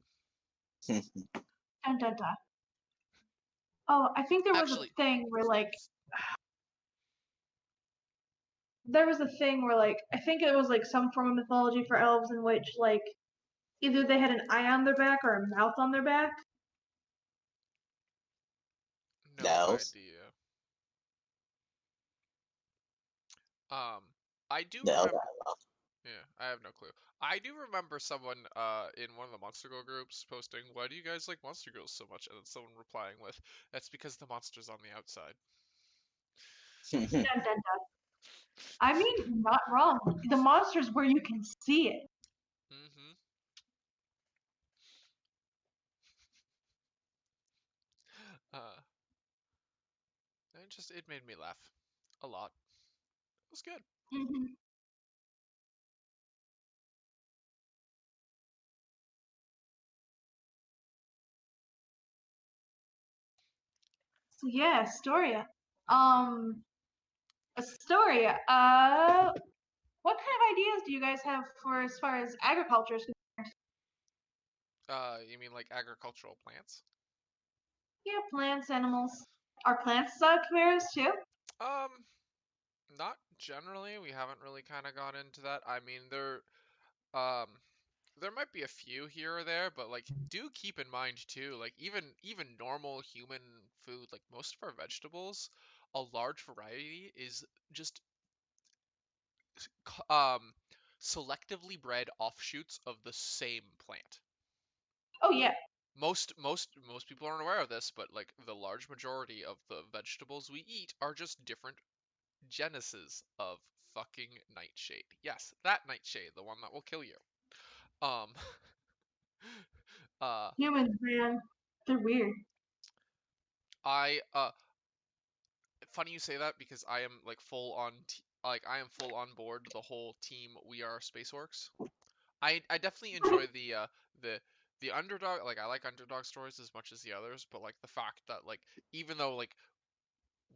Dun, dun, dun. Oh, I think there was a Actually, thing where I think it was like some form of mythology for elves in which either they had an eye on their back or a mouth on their back. The no elves. idea. Um, I do The elves. remember. Yeah, I have no clue. I do remember someone in one of the Monster Girl groups posting, "Why do you guys like Monster Girls so much?" And then someone replying with, "That's because the monster's on the outside." Dun, dun, dun. I mean, not wrong. The monster's where you can see it. Mm-hmm. Uh, it made me laugh a lot. It was good. Hmm. So yeah, Astoria. Astoria. What kind of ideas do you guys have for as far as agriculture is concerned? You mean like agricultural plants? Yeah, plants, animals. Are plants chimeras too? Um, Not generally. We haven't really kind of gone into that. I mean, um, there might be a few here or there, but like, do keep in mind too, like even normal human food, like most of our vegetables, a large variety is just c- um selectively bred offshoots of the same plant. Oh yeah. Most people aren't aware of this, but like the large majority of the vegetables we eat are just different genesis of fucking nightshade. Yes, that nightshade, the one that will kill you. Um, uh, Humans, man. They're weird. I funny you say that because I am like full on like I am full on board the whole team We Are Space Orcs. I definitely enjoy the the underdog, like I like underdog stories as much as the others, but like the fact that like even though like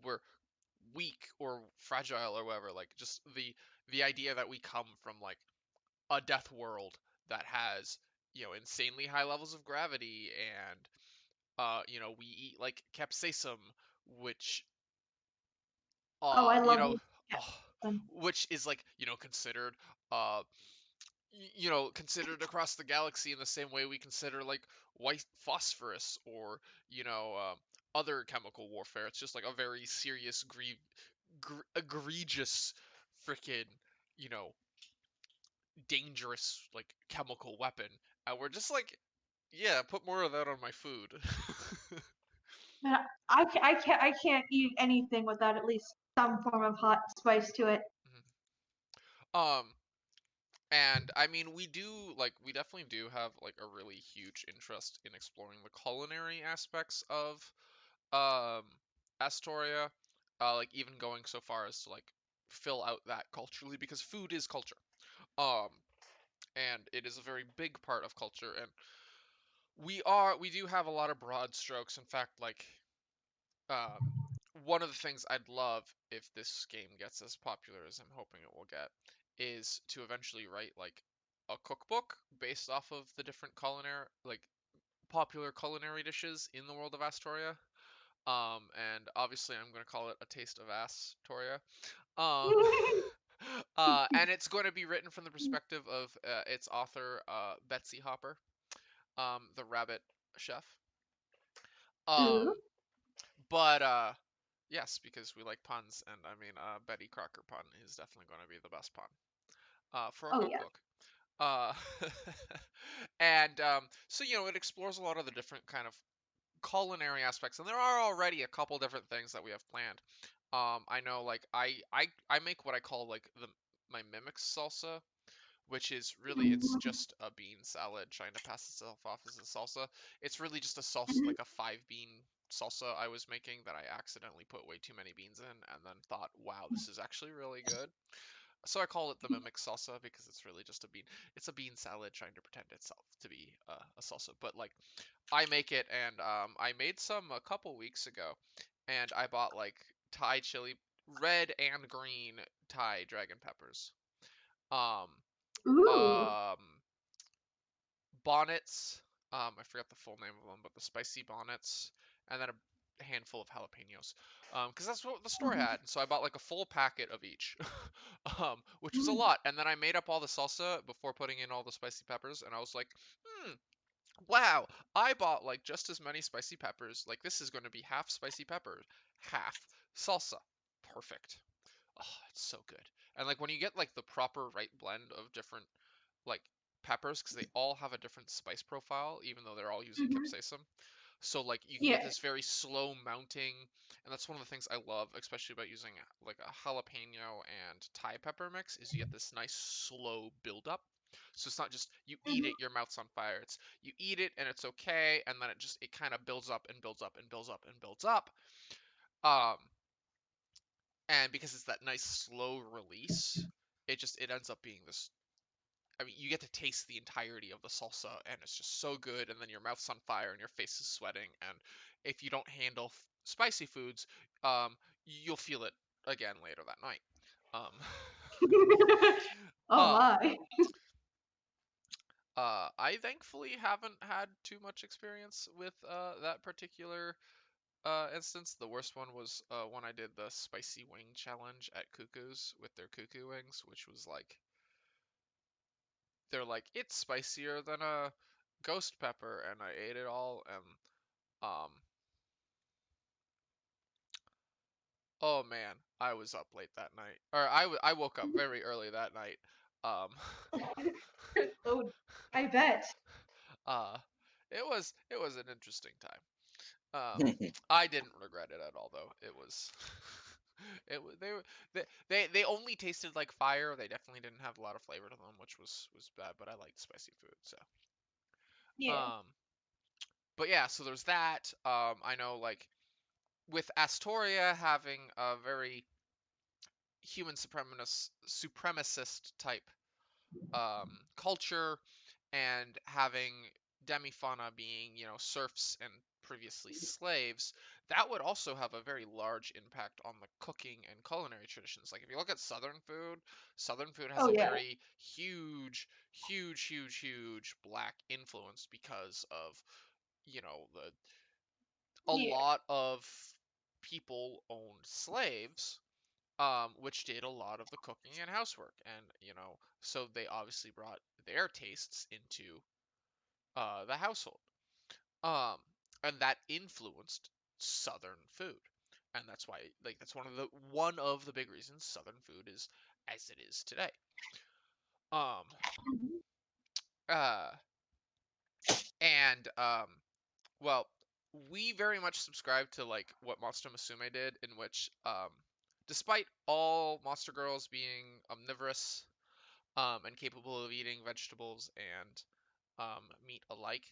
we're weak or fragile or whatever, like just the idea that we come from like a death world that has, insanely high levels of gravity, and we eat like capsaicin, which Oh, I you love know you. Yeah. uh, which is like, considered uh considered across the galaxy in the same way we consider like white phosphorus or, other chemical warfare. It's just like a very serious egregious freaking, you know dangerous like chemical weapon, and we're just like, yeah, put more of that on my food. Man, I can't eat anything without at least some form of hot spice to it. um and I mean, we definitely do have like a really huge interest in exploring the culinary aspects of um Astoria, like even going so far as to like fill out that culturally, because food is culture. um and it is a very big part of culture, and we do have a lot of broad strokes. In fact, like, um one of the things I'd love if this game gets as popular as I'm hoping it will get is to eventually write like a cookbook based off of the different culinary, like popular culinary dishes in the world of Astoria. And obviously I'm going to call it A Taste of Astoria. Um, and it's going to be written from the perspective of its author, Betsy Hopper, the rabbit chef. Um, Ooh. but yes, because we like puns, and I mean, Betty Crocker pun is definitely going to be the best pun for a Oh yeah. cookbook. Uh, and so, it explores a lot of the different kind of culinary aspects, and there are already a couple different things that we have planned. I know, like, I make what I call like the my mimic salsa, which is really, it's just a bean salad trying to pass itself off as a salsa. It's really just a salsa, like a 5 bean salsa I was making that I accidentally put way too many beans in, and then thought, wow, this is actually really good. So I call it the mimic salsa because it's really just a bean. It's a bean salad trying to pretend itself to be a salsa. But like, I make it, and I made some a couple weeks ago, and I bought like Thai chili, red and green Thai dragon peppers. Um, Ooh. um, Bonnets. I forgot the full name of them, but the spicy bonnets, and then a handful of jalapenos. Because that's what the store had. And so I bought like a full packet of each, which was a lot. And then I made up all the salsa before putting in all the spicy peppers, and I was like, wow, I bought like just as many spicy peppers. Like, this is going to be half spicy peppers, half salsa. Perfect. Oh, it's so good. And like when you get like the proper right blend of different like peppers, because they all have a different spice profile, even though they're all using Mhm. capsaicin. So like you can get Yeah. this very slow mounting, and that's one of the things I love, especially about using like a jalapeno and Thai pepper mix, is you get this nice slow build up. So it's not just you eat Mhm. it, your mouth's on fire. It's you eat it and it's okay, and then it kind of builds up and builds up and builds up and builds up. Um, and because it's that nice slow release, it ends up being this. I mean, you get to taste the entirety of the salsa, and it's just so good. And then your mouth's on fire, and your face is sweating. And if you don't handle spicy foods, you'll feel it again later that night. Um, Oh um, my. I thankfully haven't had too much experience with that particular instance. The worst one was when I did the spicy wing challenge at Cuckoo's with their cuckoo wings, which was like, they're like, it's spicier than a ghost pepper, and I ate it all, and um oh man, I was up late that night, or I woke up very early that night. um Oh, I bet. uh it was an interesting time. I didn't regret it at all, though. It was it was they only tasted like fire. They definitely didn't have a lot of flavor to them, which was bad, but I liked spicy food. So Yeah. um but yeah, so there's that. I know, like, with Astoria having a very human supremacist type culture, and having demifauna being, serfs and previously slaves, that would also have a very large impact on the cooking and culinary traditions. Like if you look at Southern food has Oh a yeah. very huge, huge, huge, huge black influence because of, the a Yeah. lot of people owned slaves, which did a lot of the cooking and housework, and so they obviously brought their tastes into the household, um, and that influenced Southern food, and that's why, like, that's one of the big reasons Southern food is as it is today. Um, Mhm. uh, and well, we very much subscribe to like what Monster Musume did, in which despite all monster girls being omnivorous and capable of eating vegetables and meat alike,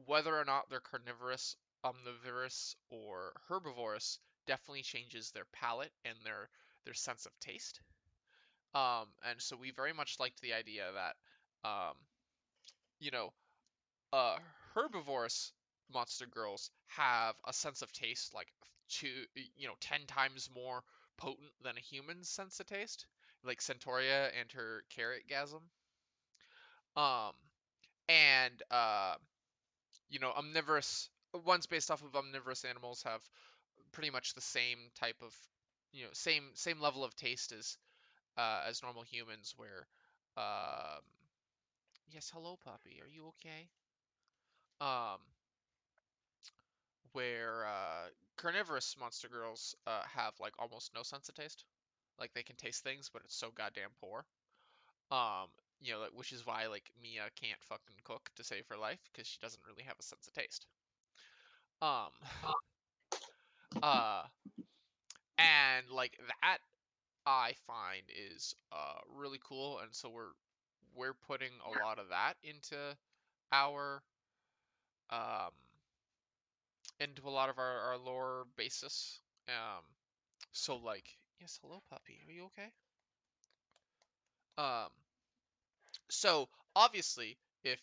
whether or not they're carnivorous, omnivorous, or herbivorous definitely changes their palate and their sense of taste. And so we very much liked the idea that you know uh, herbivorous monster girls have a sense of taste like 10 times more potent than a human's sense of taste, like Centauria and her carrot gasm. Um, and omnivorous ones based off of omnivorous animals have pretty much the same type of, same level of taste as normal humans. Where, um, yes, hello, puppy, are you okay? Um, where carnivorous monster girls have like almost no sense of taste. Like they can taste things, but it's so goddamn poor. Um, like, which is why like Mia can't fucking cook to save her life because she doesn't really have a sense of taste. Um, uh, and like that I find is really cool, and so we're putting a lot of that our um into a lot of our lore basis. So like, yes, hello, puppy, are you okay? Um, so obviously, if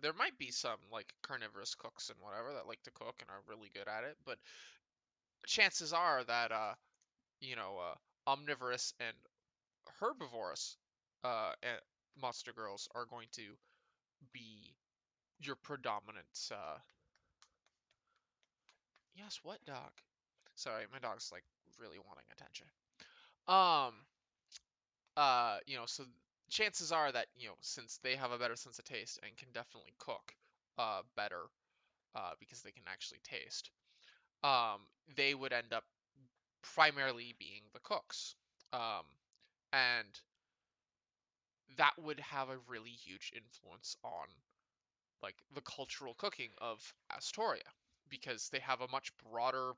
there might be some like carnivorous cooks and whatever that like to cook and are really good at it, but chances are that omnivorous and herbivorous monster girls are going to be your predominant. Yes, what dog? Sorry, my dog's like really wanting attention. Um, so chances are that, since they have a better sense of taste and can definitely cook better because they can actually taste, um, they would end up primarily being the cooks. Um, and that would have a really huge influence on like the cultural cooking of Astoria, because they have a much broader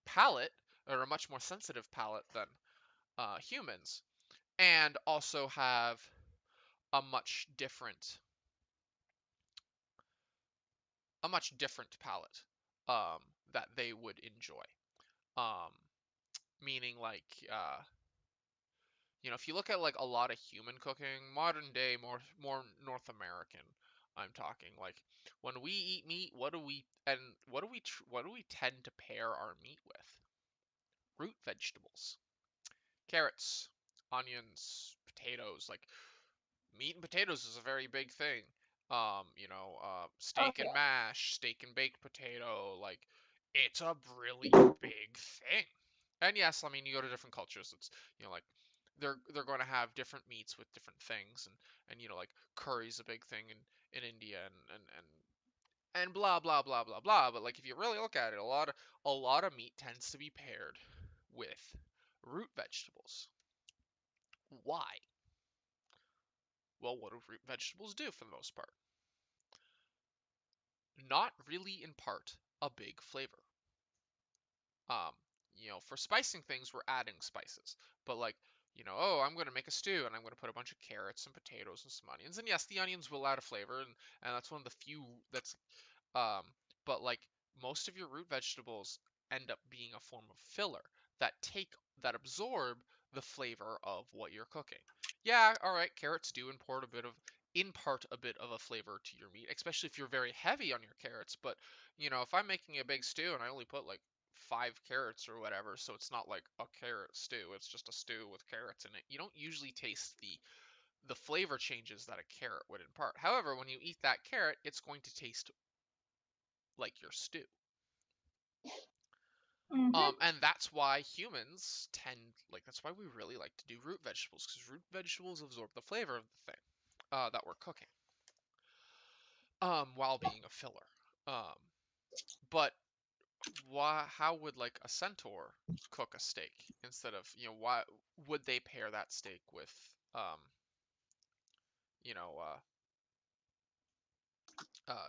palate, or a much more sensitive palate than humans, and also have a much different palate um, that they would enjoy. Um, Meaning like if you look at like a lot of human cooking, modern day, more North American, I'm talking like when we eat meat, what do we tend to pair our meat with? Root vegetables, carrots, onions, potatoes. Like meat and potatoes is a very big thing. Oh Steak and yeah. mash, steak and baked potato, like it's a really big thing. And yes, I mean you go to different cultures, it's like they're going to have different meats with different things, and like curry's a big thing in India, and blah blah blah blah blah. But like if you really look at it, a lot of meat tends to be paired with root vegetables. Why? Well, what do root vegetables do for the most part? Not really in part a big flavor. Um, for spicing things, we're adding spices, but like, oh, I'm going to make a stew and I'm going to put a bunch of carrots and potatoes and some onions. And yes, the onions will add a flavor, and that's one of the few that's, um, but like most of your root vegetables end up being a form of filler that absorb the flavor of what you're cooking. Yeah, all right, carrots do impart a bit of a flavor to your meat, especially if you're very heavy on your carrots. But if I'm making a big stew and I only put like 5 carrots or whatever, so it's not like a carrot stew, it's just a stew with carrots in it. You don't usually taste the flavor changes that a carrot would impart. However, when you eat that carrot, it's going to taste like your stew. Mm-hmm. And that's why humans that's why we really like to do root vegetables, because root vegetables absorb the flavor of the thing that we're cooking, while being a filler. Um, but how would like a centaur cook a steak instead of, why would they pair that steak with, you know,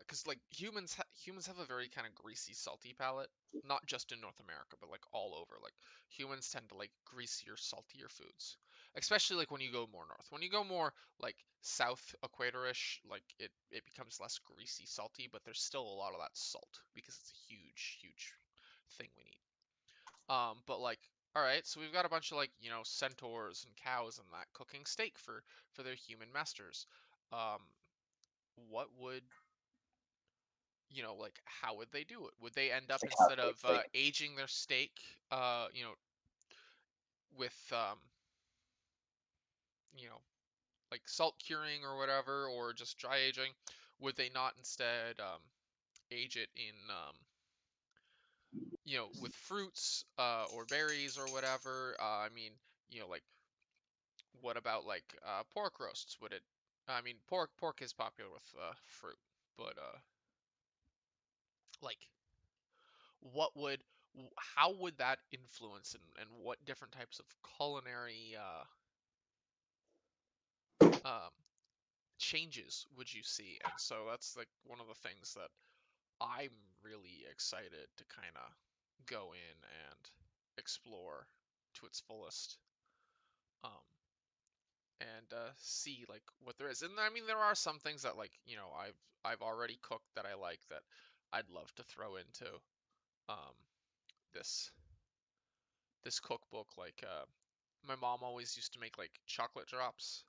because like humans have a very kind of greasy, salty palate, not just in North America, but like all over. Like humans tend to like greasier, saltier foods, especially like when you go more north. When you go more like south equatorish, like it becomes less greasy, salty, but there's still a lot of that salt because it's a huge, huge thing we need. But like, all right, so we've got a bunch of like centaurs and cows and that cooking steak for their human masters. Um, what would like how would they do it? Would they end up, The instead cowboy of steak. aging their steak, with you know, like salt curing or whatever, or just dry aging? Would they not instead age it in with fruits or berries or whatever? I mean, like what about like pork roasts? Would it? I mean, pork is popular with fruit, but like what would how would that influence, and what different types of culinary um, changes would you see? And so that's like one of the things that I'm really excited to kind of go in and explore to its fullest, um, and see like what there is. And I mean, there are some things that like I've already cooked that I like, that I'd love to throw into um, this this cookbook. Like my mom always used to make like chocolate drops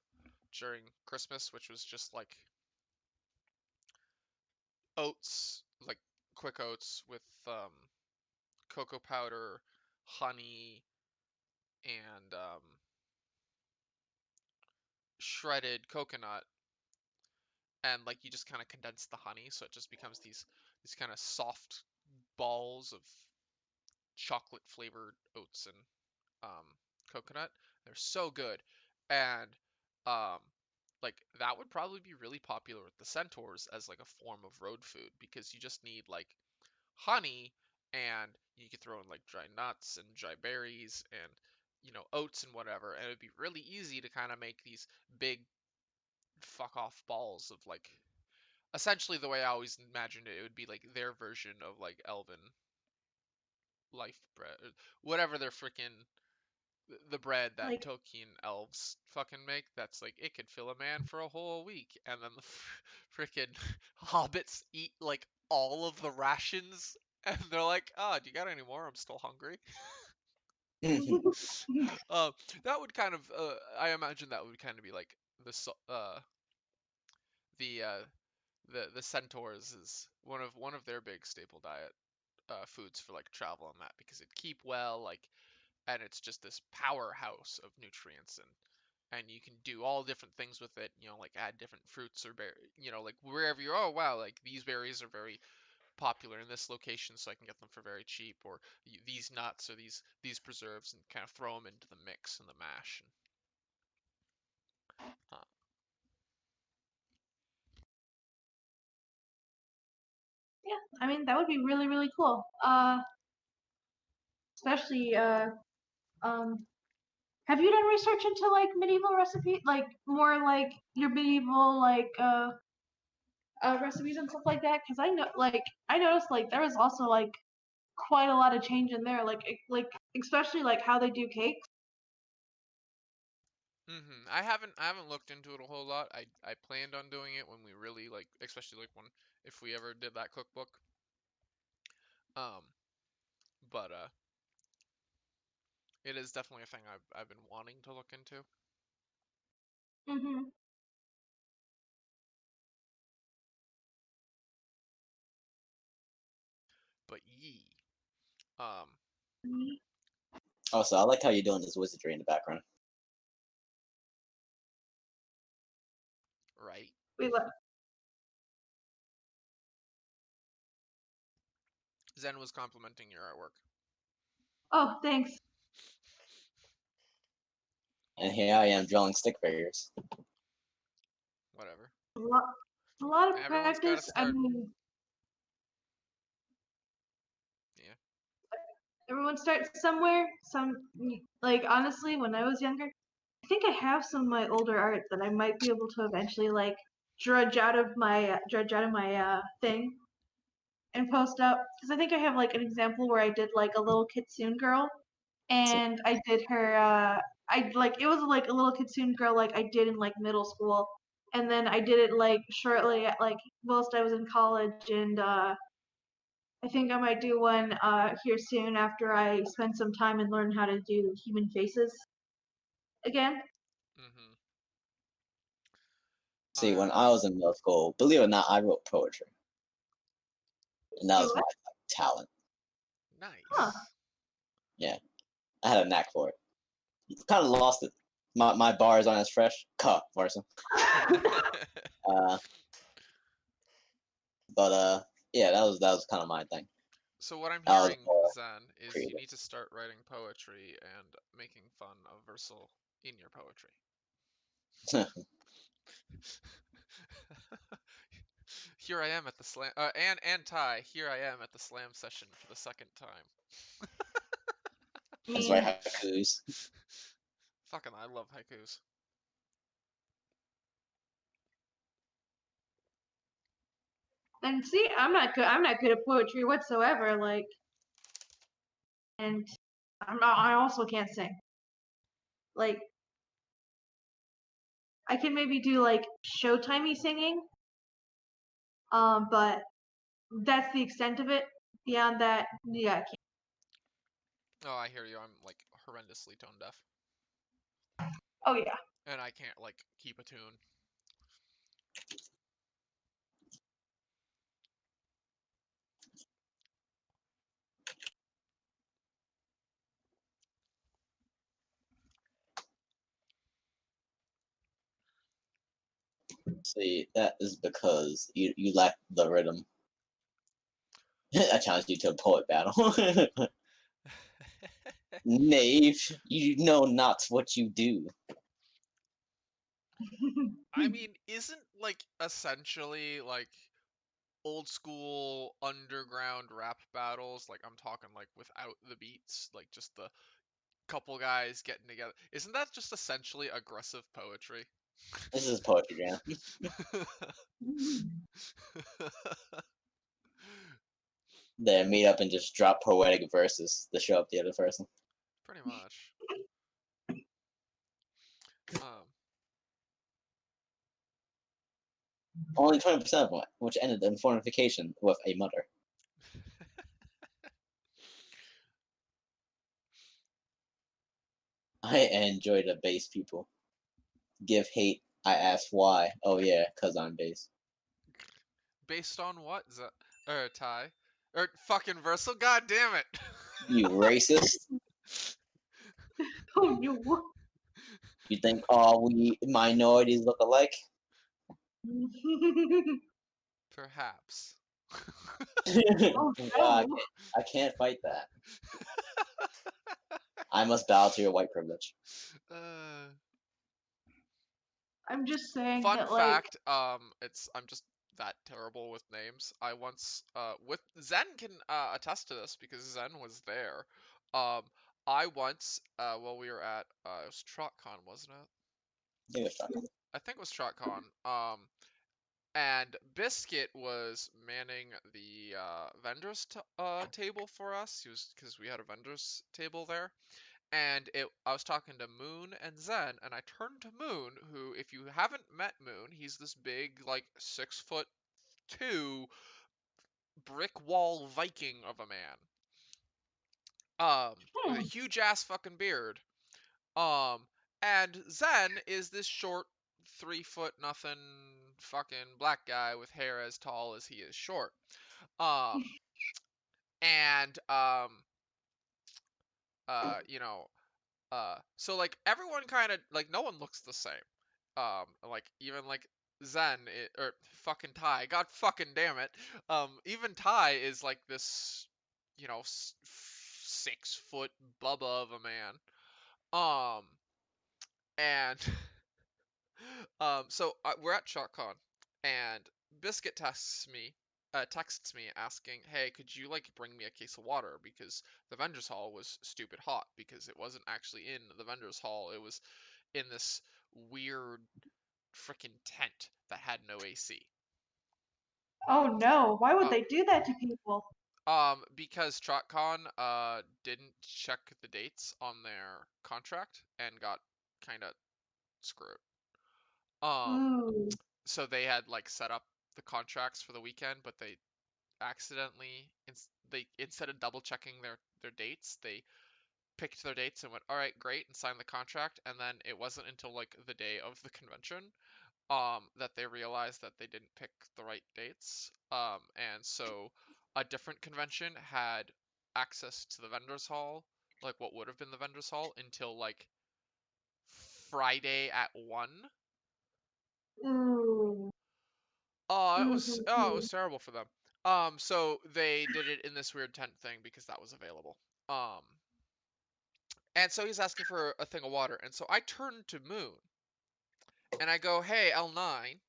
during Christmas, which was just like oats, like quick oats with cocoa powder, honey, and shredded coconut, and like you just kind of condense the honey, so it just becomes these kind of soft balls of chocolate flavored oats and um, coconut. They're so good, and um, like that would probably be really popular with the centaurs as like a form of road food, because you just need like honey, and you could throw in like dry nuts and dry berries and oats and whatever, and it'd be really easy to kind of make these big fuck off balls of like, essentially the way I always imagined it would be like their version of like elven life bread, whatever their freaking the bread that Like, Tolkien elves fucking make. That's like it could fill a man for a whole week, and then the freaking hobbits eat like all of the rations, and they're like, "Ah, do you got any more? I'm still hungry." Uh, that would kind of, I imagine that would kind of be like the the uh, the centaurs is one of their big staple diet foods for like travel and that, because it keep well, like, and it's just this powerhouse of nutrients, and you can do all different things with it, like add different fruits or like wherever you're, oh wow, like these berries are very popular in this location, so I can get them for very cheap, or these nuts or these preserves, and kind of throw them into the mix and the mash. And, yeah, I mean that would be really really cool. Especially um, have you done research into like medieval recipe, like more like your medieval like recipes and stuff like that? Because I noticed like there was also like quite a lot of change in there, like especially like how they do cakes. I haven't looked into it a whole lot. I planned on doing it when we really like, especially like when if we ever did that cookbook. Um, but it is definitely a thing I've been wanting to look into. Mhm. But yee, um, Also, I like how you're doing this wizardry in the background. right? We left. Zen was complimenting your artwork. Oh, thanks. And here I am drawing stick figures. Whatever. A lot of Everyone's got to practice. I start. mean, Yeah. everyone starts somewhere. Like honestly, when I was younger, I think I have some of my older art that I might be able to eventually like drudge out of my thing and post up because I think I have like an example where I did like a little kitsune girl So, and I did her I like it was like a little kitsune girl like I did in like middle school and then I did it like shortly at like whilst I was in college and I think I might do one here soon after I spend some time and learn how to do human faces again. Mm-hmm. see, when I was in middle school, believe it or not, I wrote poetry, and that You was my what? talent. Huh. Nice. Yeah, I had a knack for it. Kind of lost it. My bars aren't as fresh. Cuh, Marson. Uh, but yeah, that was kind of my thing. So what I'm I was hearing, more Zen, is you creative. need to start writing poetry and making fun of Versal in your poetry. Here I am at the slam, and Ty. Here I am at the slam session for the second time. I I just write mean, haikus. Fucking, I love haikus. and see, I'm not good. I'm not good at poetry whatsoever. Like, and I also can't sing. Like, I can maybe do like showtimey singing, but that's the extent of it. Beyond that, yeah, I can't. Oh, I hear you. I'm like horrendously tone deaf, Oh yeah. and I can't like keep a tune. See, that is because you lack the rhythm. I challenge you to a poet battle. Knave, you know not what you do. I mean, isn't like essentially like old school underground rap battles, like I'm talking like without the beats, like just the couple guys getting together. Isn't that just essentially aggressive poetry? This is poetry jam. They meet up and just drop poetic verses to show up the other person. Pretty much. Um, Only 20% of them, which ended in fornication with a mother. I enjoy the base people. Give hate, I ask why. Oh yeah, cause I'm base. based on what? Ty? Or fucking Versal? God damn it! You racist? Oh no. You think all we minorities look alike? Perhaps. Oh Well, no. I can't fight that. I must bow to your white privilege. uh, I'm just saying Fun that like fact, I'm just that terrible with names. I once, with Zen can attest to this because Zen was there. Um, I once, while we were at, it was TrotCon, wasn't it? Give it a shot. I think it was TrotCon. And Biscuit was manning the vendors table for us. He was because we had a vendors table there, and I was talking to Moon and Zen, and I turned to Moon, who, if you haven't met Moon, he's this big, like 6'2" brick wall Viking of a man. with a Hmm. huge ass fucking beard. Um, and Zen is this short, 3 foot nothing fucking black guy with hair as tall as he is short. Um, and you know, so like everyone kind of like no one looks the same. Like even like or fucking Ty, God fucking damn it. Even Ty is like this, 6 foot bubba of a man. Um, and so we're at ShotCon, and Biscuit texts me asking, "Hey, could you like bring me a case of water because the vendors hall was stupid hot because it wasn't actually in the vendors hall. It was in this weird freaking tent that had no AC." Oh no, why would Uh, they do that to people? because TrotCon didn't check the dates on their contract and got kind of screwed. Um, Ooh. so they had like set up the contracts for the weekend, but they accidentally they instead of double checking their dates, they picked their dates and went, "All right, great," and signed the contract. And then it wasn't until like the day of the convention that they realized that they didn't pick the right dates. And so a different convention had access to the vendors hall, like what would have been the vendors hall until like Friday at 1. Ooh. It was terrible for them. So they did it in this weird tent thing because that was available. Um, and so he's asking for a thing of water, and so I turn to Moon and I go, "Hey, L9,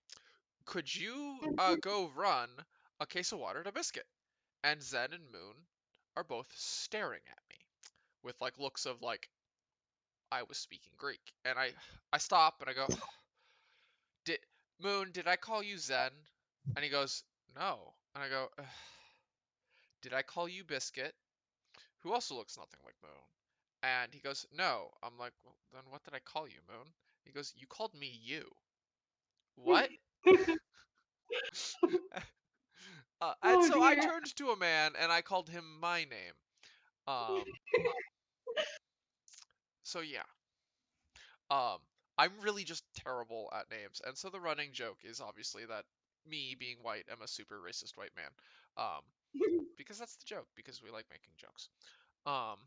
could you go run a case of water to Biscuit?" And Zen and Moon are both staring at me with like looks of like I was speaking Greek, and I stop and I go, "Did Moon? Did I call you Zen?" And he goes, "No," and I go, "Did I call you Biscuit, who also looks nothing like Moon?" And he goes, "No." I'm like, "Well, then what did I call you, Moon?" He goes, "You called me you." What? And Oh so I dear. turned to a man and I called him my name. Um, so yeah. Um, I'm really just terrible at names, and so the running joke is obviously that me being white am a super racist white man. Um, because that's the joke, because we like making jokes. Um,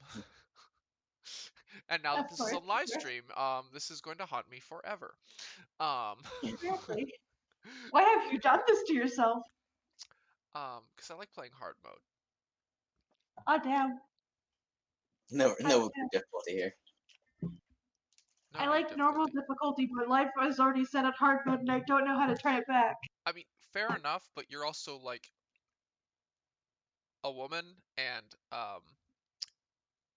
and now Of that this is course, on of live course. stream, this is going to haunt me forever. Um, Exactly. Why have you done this to yourself? because I like playing hard mode. Oh damn. No, I, no difficulty here. No I new like normal difficulty. difficulty, but life is already set at hard mode and I don't know how to turn it back. I mean, fair enough, but you're also like a woman and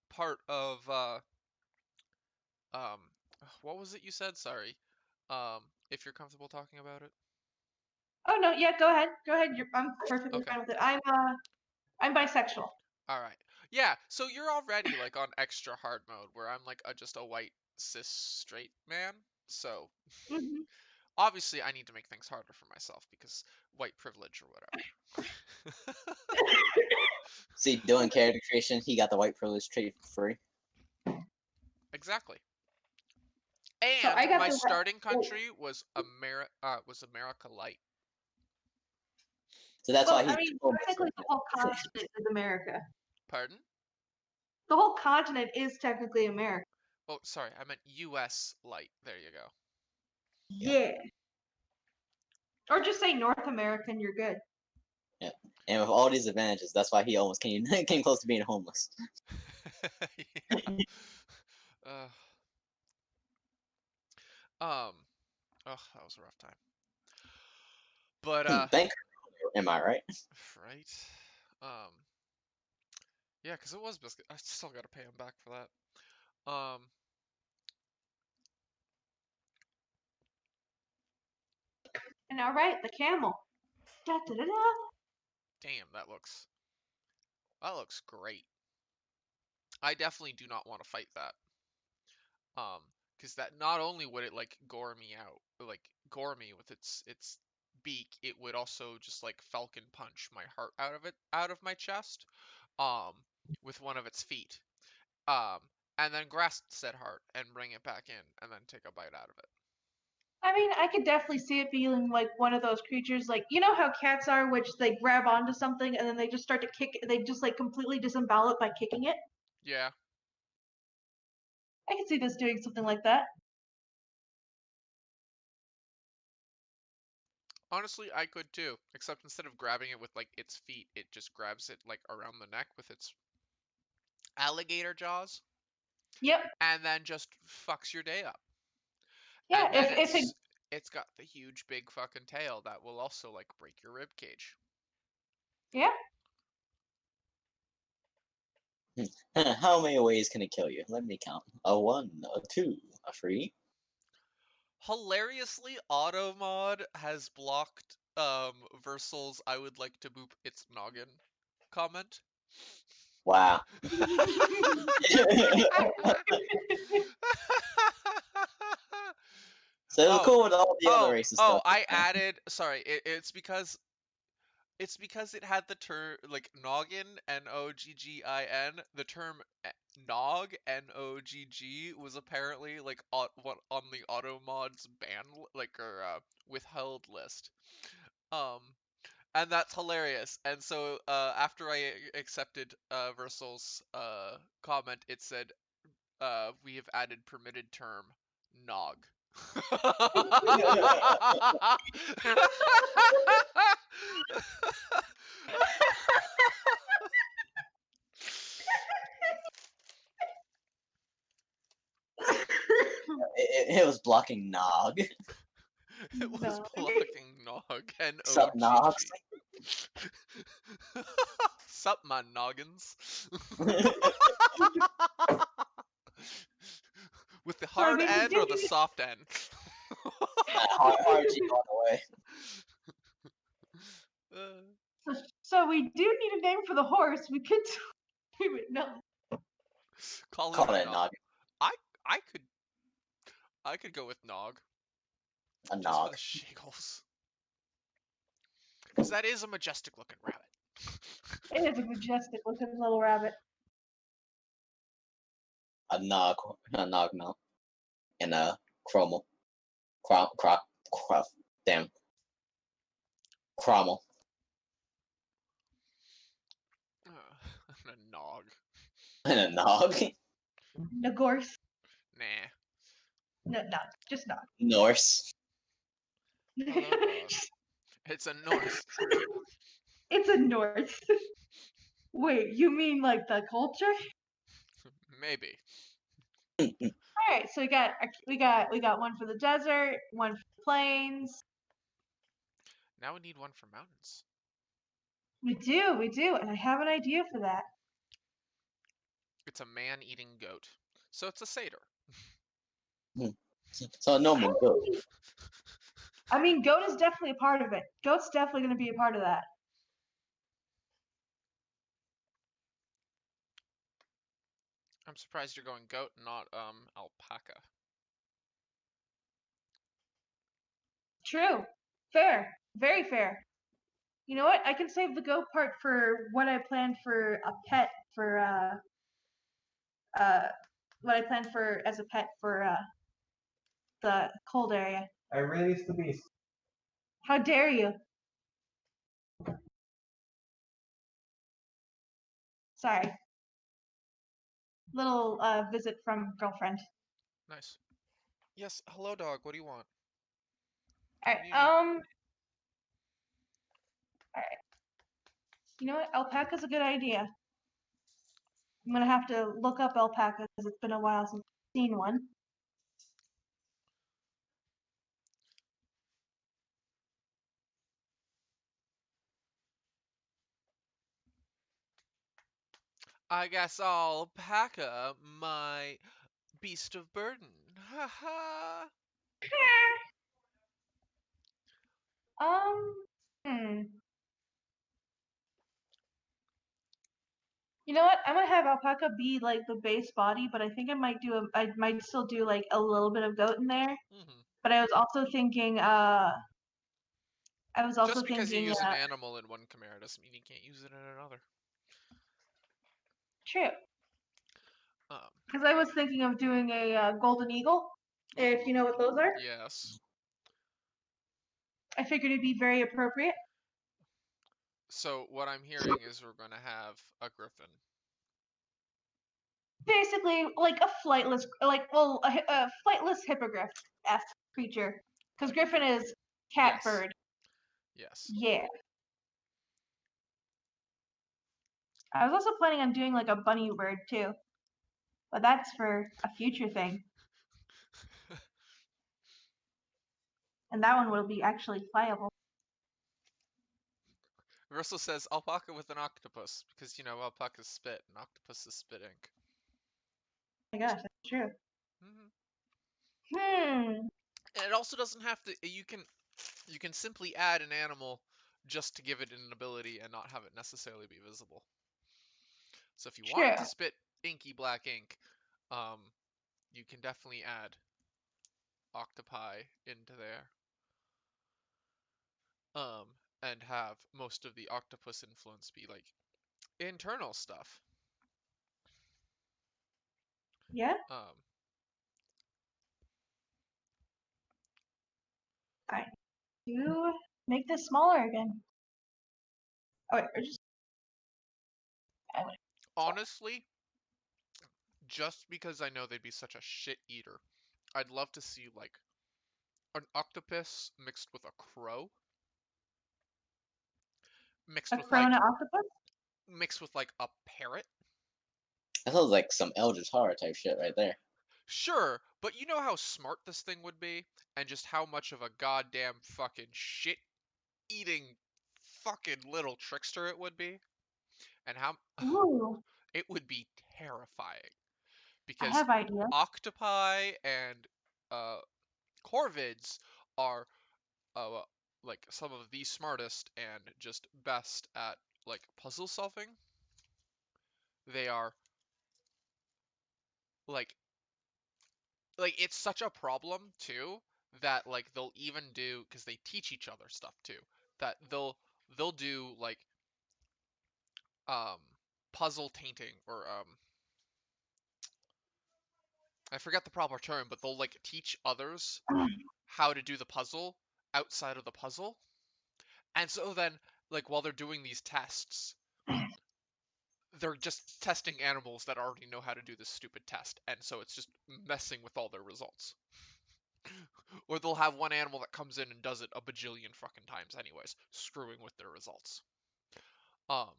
part of um what was it you said? Sorry. Um, if you're comfortable talking about it. Oh no, yeah, go ahead. Go ahead. I'm perfectly Okay. fine with it. I'm bisexual. All right. Yeah, so you're already like on extra hard mode where I'm like just a white cis straight man. So Hmm. obviously I need to make things harder for myself because white privilege or whatever. See, doing character creation, he got the white privilege trait for free. Exactly. So I And got my the starting oh, country was America Light. So that's well, why I he's mean, homeless technically right the whole now. continent is America. Pardon? The whole continent is technically America. Oh, sorry, I meant US Light. There you go. Yeah, Yeah. Or just say North America and you're good. yeah. And with all these advantages, that's why he almost came came close to being homeless. Yeah. Uh, um. Oh, that was a rough time. But Thank you. Am I right? right. Um. Yeah, because it was biscuit. I still got to pay him back for that. And all right, the camel. Da da da da. Damn, that looks great. I definitely do not want to fight that. Um, because that not only would it like gore me out, like gore me with its beak, it would also just like falcon punch my heart out of my chest. Um, with one of its feet. And then grasp said heart and bring it back in, and then take a bite out of it. I mean, I could definitely see it being like one of those creatures, like you know how cats are, which they grab onto something and then they just start to kick. They just like completely disembowel it by kicking it. Yeah. I could see this doing something like that. Honestly, I could too, except instead of grabbing it with like its feet, it just grabs it like around the neck with its alligator jaws, Yep. and then just fucks your day up. Yeah. And then If it it's got the huge big fucking tail that will also like break your rib cage. yeah. How many ways can it kill you? Let me count. A 1, a 2, a 3. Hilariously, Automod has blocked Versal's I would like to boop its noggin comment. Wow. So it was Oh, cool with all the other racist stuff. I added. Sorry, it's because it had the term like noggin, Noggin. The term nog, Nogg, was apparently like what on the Automod's ban or withheld list. Um, and that's hilarious. And so after I accepted Versal's comment, it said we have added permitted term nog. It was blocking Nog. It was No. blocking nog, Sup, Nogg. Nogs? Sup, my noggins. With the So I hard mean, we N do or the need soft N? Hard G on the way. so we do need a name for the horse. We could do it. No. Call Call it a it a nog. Nog. I could go with nog A just for Nog. the shiggles, because that is a majestic looking rabbit. It is a majestic looking little rabbit. A Nog mount. And a Cromel. Damn. Cromel. A nog. And a Nog. Nagorse. Nah. No, just not. Norse. Hello, dog. It's a Norse. It's a Norse. Wait, you mean like the culture? Maybe. All right, so we got one for the desert, one for the plains. Now we need one for mountains. We do, and I have an idea for that. It's a man-eating goat. So it's a satyr. So a normal goat. I mean, goat is definitely a part of it. Goat's definitely going to be a part of that. I'm surprised you're going goat, not alpaca. True. Fair. Very fair. You know what? I can save the goat part for what I planned for a pet for what I planned for as a pet for the cold area. I released the beast. How dare you? Sorry. Little visit from girlfriend. Nice. Yes, hello, dog. What do you want? Alright, What do you need? Alright. You know what? Alpaca's a good idea. I'm gonna have to look up alpaca because it's been a while since I've seen one. I guess alpaca, my beast of burden. Ha ha. Hmm. You know what? I'm gonna have alpaca be like the base body, but I think I might still do like a little bit of goat in there. Mm-hmm. But I was also thinking Just because you use an animal in one chimera doesn't mean you can't use it in another. true. Because I was thinking of doing a golden eagle, if you know what those are. Yes. I figured it'd be very appropriate. So what I'm hearing is we're gonna have a griffin. Basically, like a flightless, a flightless hippogriff-esque creature. Because griffin is cat Yes. bird. Yes. Yeah. I was also planning on doing like a bunny bird too, but that's for a future thing. And that one will be actually flyable. Russell says alpaca with an octopus because alpacas spit and octopuses spit ink. Oh my gosh, that's true. And it also doesn't have to. You can simply add an animal just to give it an ability and not have it necessarily be visible. So if you want it True. to spit inky black ink, you can definitely add octopi into there. And have most of the octopus influence be like internal stuff. Yeah. I do make this smaller again. Oh wait, or just Honestly, just because I know they'd be such a shit eater, I'd love to see like an octopus mixed with a crow, mixed a with crow and like an octopus. a parrot. That sounds like some Eldritch Horror type shit right there. Sure, but you know how smart this thing would be, and just how much of a goddamn fucking shit eating fucking little trickster it would be, and how Ooh, it would be terrifying I because have ideas. octopi and uh, corvids are like some of the smartest and just best at like puzzle solving. They are like it's such a problem too that like they'll even do because they teach each other stuff too that they'll do like um puzzle tainting or I forget the proper term, but they'll like teach others how to do the puzzle outside of the puzzle. And so then like while they're doing these tests, they're just testing animals that already know how to do this stupid test, and so it's just messing with all their results. Or they'll have one animal that comes in and does it a bajillion fucking times anyways, screwing with their results. Um,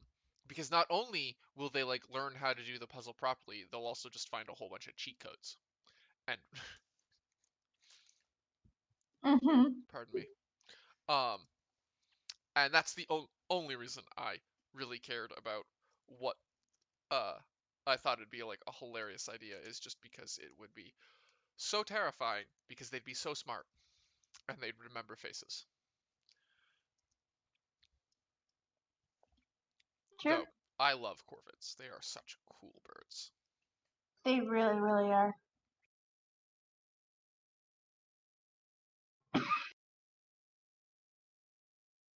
because not only will they like learn how to do the puzzle properly, they'll also just find a whole bunch of cheat codes. And pardon me. Um, and that's the only reason I really cared about what uh I thought it'd be like a hilarious idea is just because it would be so terrifying because they'd be so smart and they'd remember faces. True. Though I love corvids. They are such cool birds. They really, really are.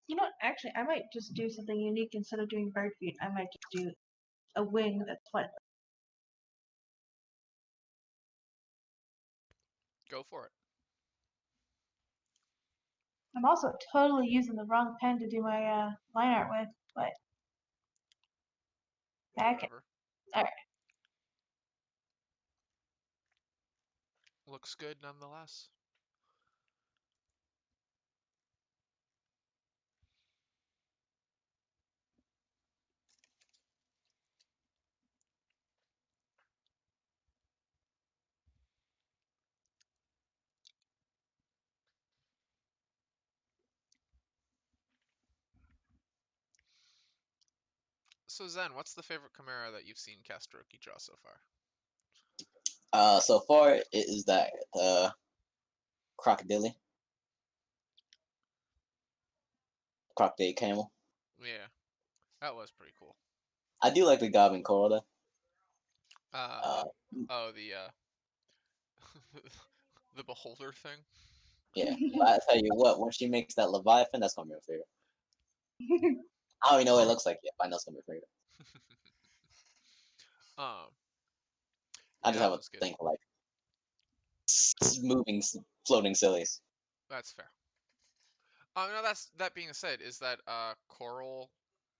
You know what? Actually, I might just do something unique instead of doing bird feet. I might just do a wing that's flightless. Go for it. I'm also totally using the wrong pen to do my line art with, but heck, Whatever. all right. Looks good nonetheless. So Zen, what's the favorite Chimera that you've seen Castroki draw so far? So far it is that crocodile camel. Yeah, that was pretty cool. I do like the goblin coral though. Uh, Uh, oh, the the beholder thing. yeah, but I tell you what, when she makes that leviathan, that's gonna be my favorite. I don't even know what it looks like yet, but I know it's gonna be my favorite. um, I just that have a one's good. thing for like moving, floating sillies. That's fair. No, that being said, is that coral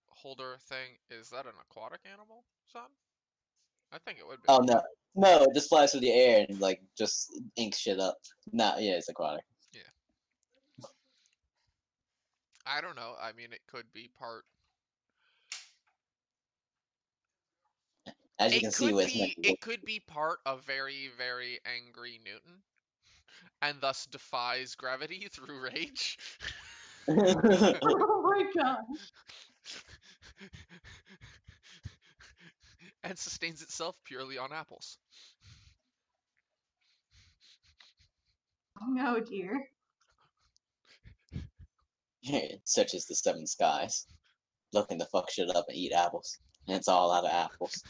holder thing, is that an aquatic animal, son? I think it would be. Oh no, no, it just flies through the air and like just inks shit up. Nah, yeah, it's aquatic. Yeah. I don't know. I mean, it could be part. As you can see, it's meant to It could be part of very, very angry Newton, and thus defies gravity through rage. look. Oh my god. And sustains itself purely on apples. Oh dear. It searches the seven skies, looking to fuck shit up and eat apples. And it's all out of apples.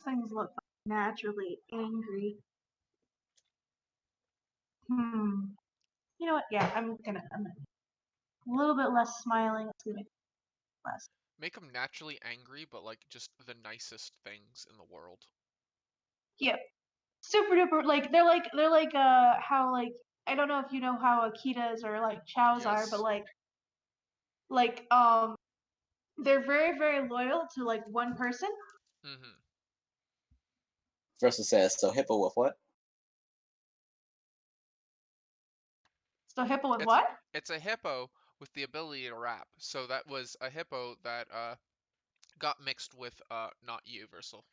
Things look naturally angry. You know what? Yeah, I'm gonna a little bit less smiling. It's gonna make it less. Make them naturally angry, but like just the nicest things in the world. Yeah, super duper. Like they're like how like I don't know if you know how Akitas or like chows are, but Yes. like they're very very loyal to like one person. Mm-hmm. First it says, so hippo with what? So hippo with It's what? it's a hippo with the ability to rap. So that was a hippo that got mixed with not universal.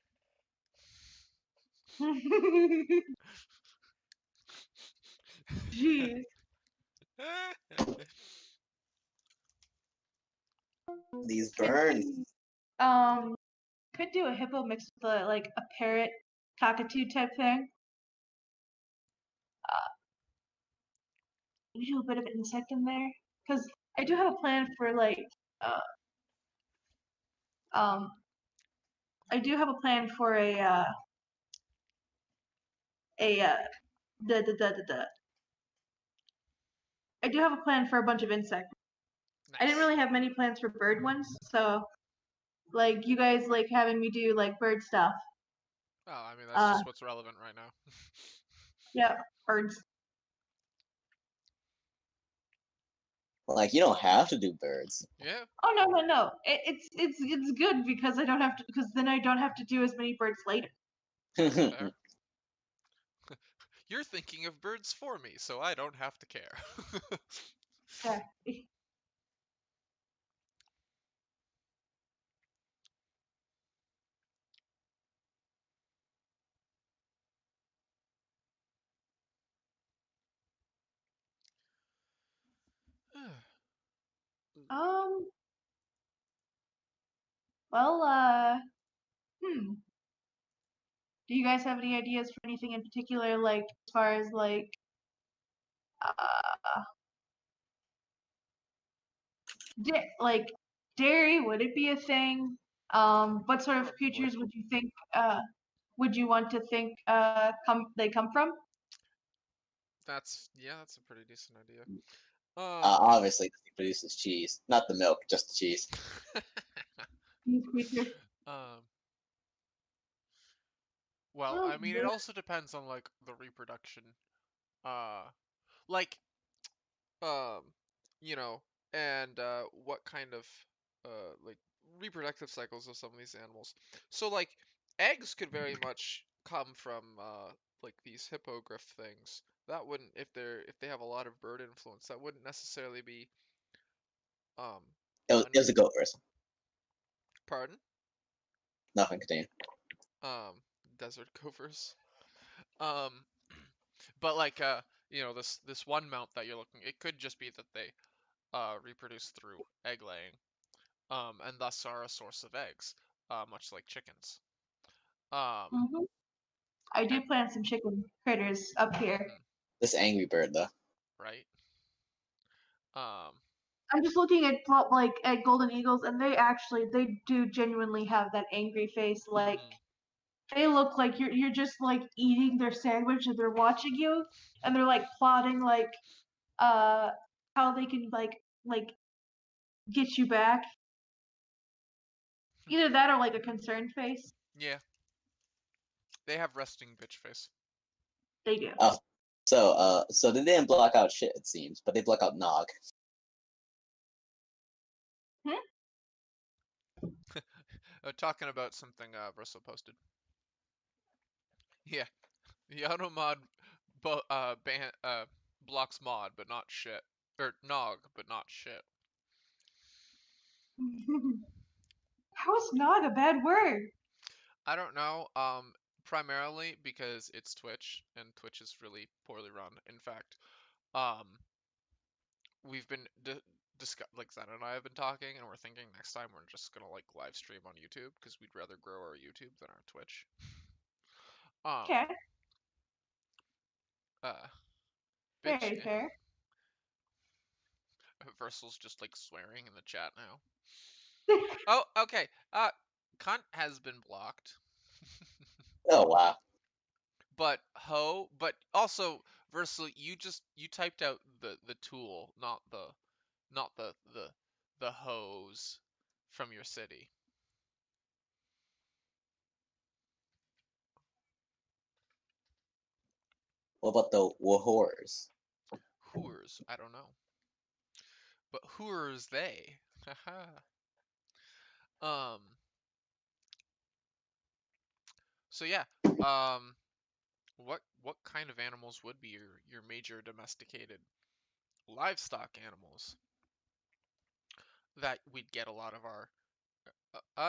Jeez. These Could burns. do, could do a hippo mixed with like a parrot cockatoo type thing. We do a bit of insect in there because I do have a plan for like uh um I do have a plan for a the I do have a plan for a bunch of insects. I didn't Nice. really have many plans for bird ones, so like you guys like having me do like bird stuff. Well, I mean that's Uh just what's relevant right now. yeah, birds. Like, you don't have to do birds. Yeah. Oh no. It's good because I don't have to because then I don't have to do as many birds later. That's fair. You're thinking of birds for me, so I don't have to care. Yeah. Um. Well. Do you guys have any ideas for anything in particular, like as far as like uh like dairy? Would it be a thing? What sort of Probably. creatures would you think? Would you want to think come from? That's that's a pretty decent idea. Um Obviously, it produces cheese. Not the milk, just the cheese. These creatures. um well, Oh, I mean it good. also depends on like the reproduction. Uh like um you know and what kind of like reproductive cycles of some of these animals. So like eggs could very much come from like these hippogriff things. That wouldn't, if they have a lot of bird influence, that wouldn't necessarily be um It was a goat version. pardon. Nothing continued. um Desert gophers. um but like this one mount that you're looking, it could just be that they reproduce through egg laying, and thus are a source of eggs, much like chickens. Um, Hmm. I do and plant some chicken critters up here. mhm, This angry bird, though. right. Um, I'm just looking at like at golden eagles, and they do genuinely have that angry face. Like mhm. they look like you're just like eating their sandwich, and they're watching you, and they're like plotting like uh how they can like get you back. Either that or like a concerned face. Yeah, they have resting bitch face. They do. Oh, so they didn't block out shit, it seems, but they block out Nog. Talking about something Russell posted. Yeah, the auto mod blocks mod, but not shit. Or Nog, but not shit. How is not a bad word? I don't know. Primarily because it's Twitch, and Twitch is really poorly run. In fact, um, we've been like Zen and I have been talking, and we're thinking next time we're just gonna like live stream on YouTube because we'd rather grow our YouTube than our Twitch. Um, Okay, uh, bitch, very fair. Versal's just like swearing in the chat now. Oh, okay. Cunt has been blocked. Oh wow. But but also Versal, you typed out the tool, not the hose from your city. What about the Wahors? Whores, I don't know. But who are they? Haha. um so yeah. Um what kind of animals would be your major domesticated livestock animals that we'd get a lot of our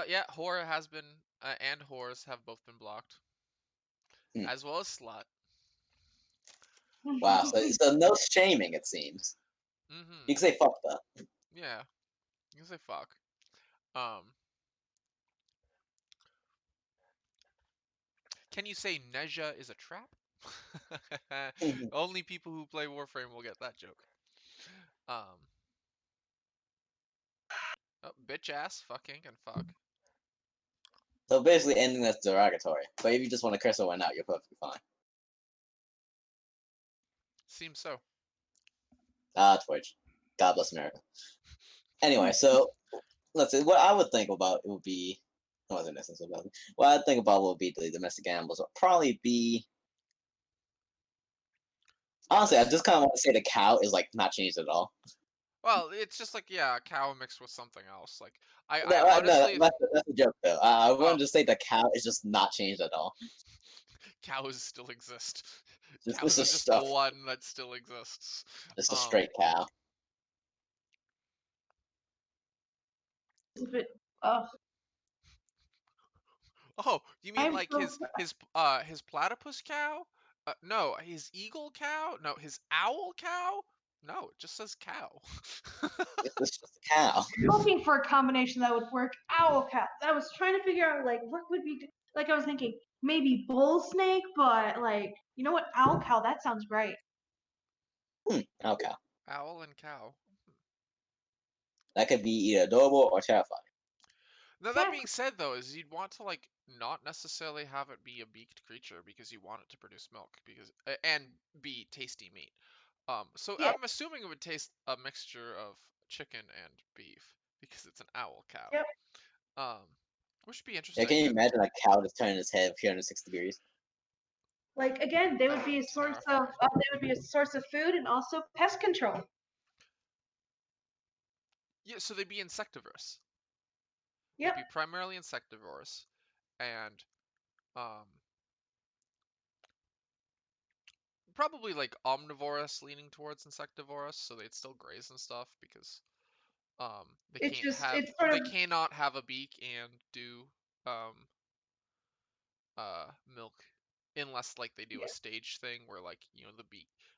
yeah, whore has been and whores have both been blocked, Hmm. as well as slut. Wow. So no shaming, it seems. You Mm-hmm. can say fuck though. Yeah, you can say fuck. Um, can you say Neja is a trap? Only people who play Warframe will get that joke. Um, oh, bitch ass, fucking, and fuck. So basically, anything that's derogatory. But if you just want to curse someone out, you're perfectly fine. Seems so. Ah, Twitch. God bless America. Anyway, so let's see. What I would think about it would be. What was it? What I think about would be the domestic animals. Would probably be. Honestly, I just kind of want to say the cow is like not changed at all. Well, it's just like, yeah, a cow mixed with something else. Like, I No, honestly, that's a joke though. I oh, wanted to say the cow is just not changed at all. cows still exist. This Cows are is just stuff. one that still exists. Just a Um, straight cow. But, oh, oh, you mean I'm like so his platypus cow? No, his eagle cow? No, his owl cow? No, it just says cow. It's just a cow. looking for a combination that would work. Owl cow. I was trying to figure out like what would be like. I was thinking maybe bull snake, but like you know what, owl cow. That sounds great. Okay. Owl and cow. That could be either adorable or terrifying. Now that being Exactly. said, though, is you'd want to like not necessarily have it be a beaked creature because you want it to produce milk because and be tasty meat. So Yeah. I'm assuming it would taste a mixture of chicken and beef because it's an owl cow. Yep. Um, which would be Yeah, interesting. can you imagine a cow just turning its head 360 degrees? Like again, they That would would be be a source of terrifying. they would be a source of food and also pest control. Yeah, so they'd be insectivorous. They'd Yep. be primarily insectivorous, and um, probably like omnivorous, leaning towards insectivorous. So they'd still graze and stuff because It's sort they of cannot have a beak and do um milk unless like they do a yeah. stage thing where like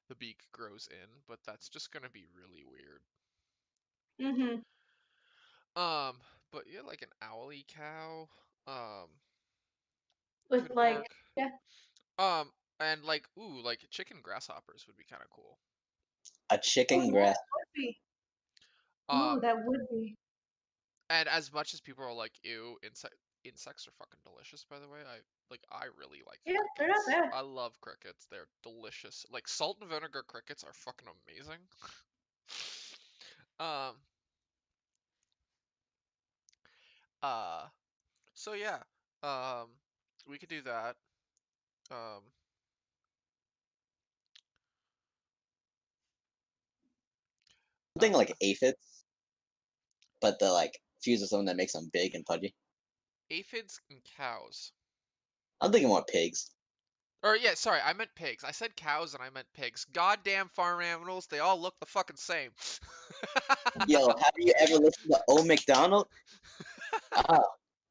the beak grows in, but that's just gonna be really weird. Mhm. Um, but yeah, like an owly cow, um, With could like work. yeah. Um, and like like chicken grasshoppers would be kind of cool. A Oh chicken yeah, grass. that would be. Ooh, Um, that would be. and as much as people are like, ew, insects are fucking delicious, by the way. I really like Yeah, they're not crickets. bad. I love crickets. They're delicious. Like salt and vinegar crickets are fucking amazing. Um, So yeah, um, we could do that. Um, I'm thinking uh, like aphids, but the like fuse with something that makes them big and pudgy. aphids and cows. I'm thinking more pigs. Or yeah, sorry, I meant pigs. I said cows and I meant pigs. Goddamn farm animals, they all look the fucking same. Yo, have you ever listened to Old MacDonald? Ah,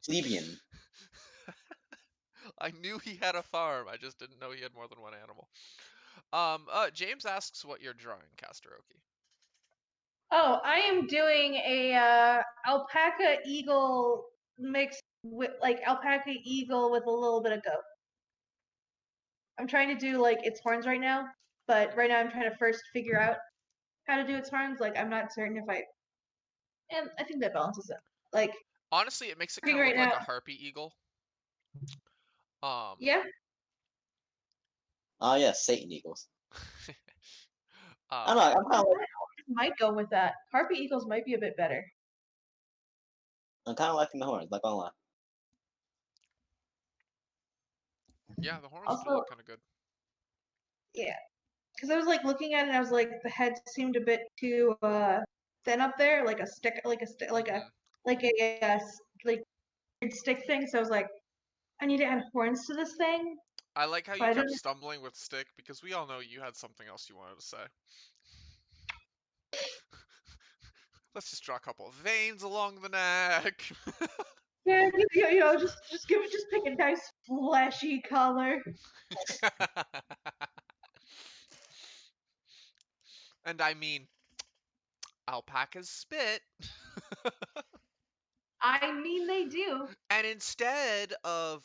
plebeian. I knew he had a farm. I just didn't know he had more than one animal. James asks what you're drawing, Casteroki. Oh, I am doing a alpaca eagle mixed with like alpaca eagle with a little bit of goat. I'm trying to do like its horns right now, but right now I'm trying to first figure out how to do its horns. Like I'm not certain if and I think that balances it. Like Honestly, it makes it I think kind of right look like now, a harpy eagle. Um, yeah, Oh yeah, Satan eagles. I don't um, know. I'm kind of like, might go with that. Harpy eagles might be a bit better. I'm kind of liking the horns. Not gonna lie. yeah, the horns do Also, look kind of good. yeah, because I was like looking at it, and I was like, the head seemed a bit too thin up there, like a stick, Hmm. like a like stick thing. So I was like, I need to add horns to this thing, I like how but you I kept don't. stumbling with stick because we all know you had something else you wanted to say. Let's just draw a couple of veins along the neck. Yeah, just pick a nice fleshy color. And I mean, alpacas spit. I mean, they do. And instead of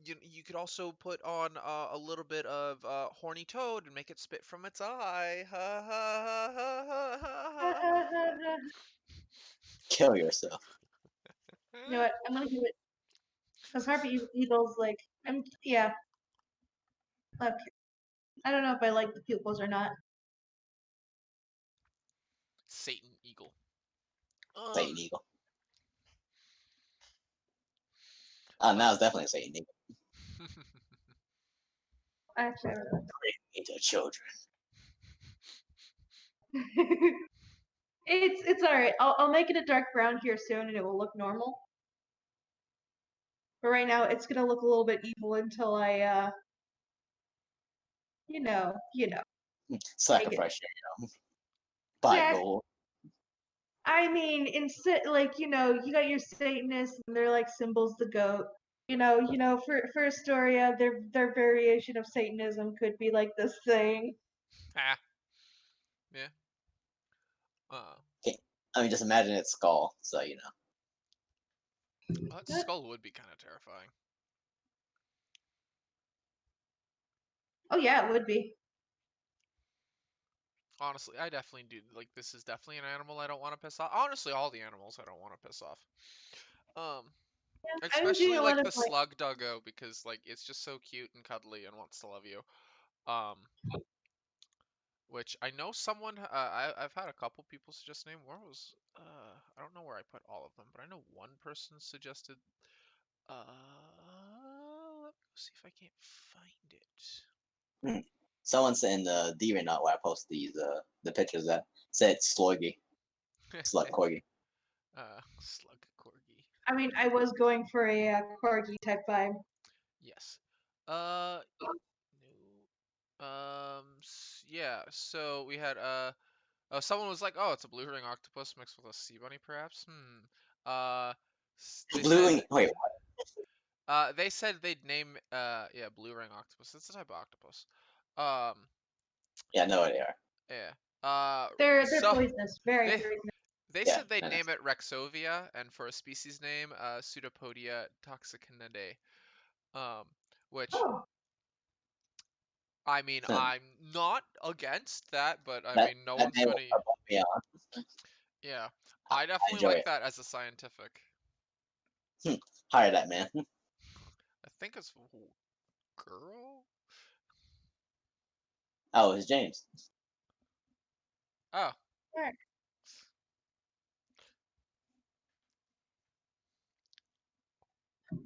you could also put on a little bit of horny toad and make it spit from its eye. Ha ha ha ha ha ha ha Kill yourself. You know what? I'm gonna give it because Harpy Eagles like yeah. Okay. I don't know if I like the pupils or not. Satan eagle. Satan eagle. Now it's definitely a Satan eagle. Actually, I don't know. Into children. It's all right. I'll make it a dark brown here soon, and it will look normal. But right now, it's gonna look a little bit evil until I you know, make it. Sacrifice your buy Yeah, gold. I mean, instead, like you got your Satanists, and they're like symbols, the goat. For Astoria, their variation of Satanism could be like this thing. Ah, yeah. Uh, Okay. I mean, just imagine its skull. So that skull would be kind of terrifying. Oh yeah, it would be. Honestly, I definitely do. Like, this is definitely an animal I don't want to piss off. Honestly, all the animals I don't want to piss off. Um, I'm doing especially a lot like of the like. slug doggo because like it's just so cute and cuddly and wants to love you. Um, which I know someone. I've had a couple people suggest name. Where was? I don't know where I put all of them, but I know one person suggested. Let me see if I can't find it. someone's in the DeviantArt where I post the pictures that said Sluggy, Slug Corgi. Slug corgi. I mean, I was going for a corgi type vibe. Yes. No. Yeah. So we had someone was like, "Oh, it's a blue ring octopus mixed with a sea bunny, perhaps." They Blue said Wing. Wait, they said they'd name yeah, blue ring octopus. It's a type of octopus. Um, yeah, no, they are. yeah. They're So poisonous, very they poisonous. they Yeah, said they'd no, no. name it Rexovia, and for a species name, Pseudopodia toxicinidae. Um, which Oh, I mean, I'm not against that, but I That mean, no that one's name will gonna. bump me on. Yeah, I, I I definitely enjoy like it. that as a scientific. Hire that man. I think it's girl. Oh, it's James. Oh, alright.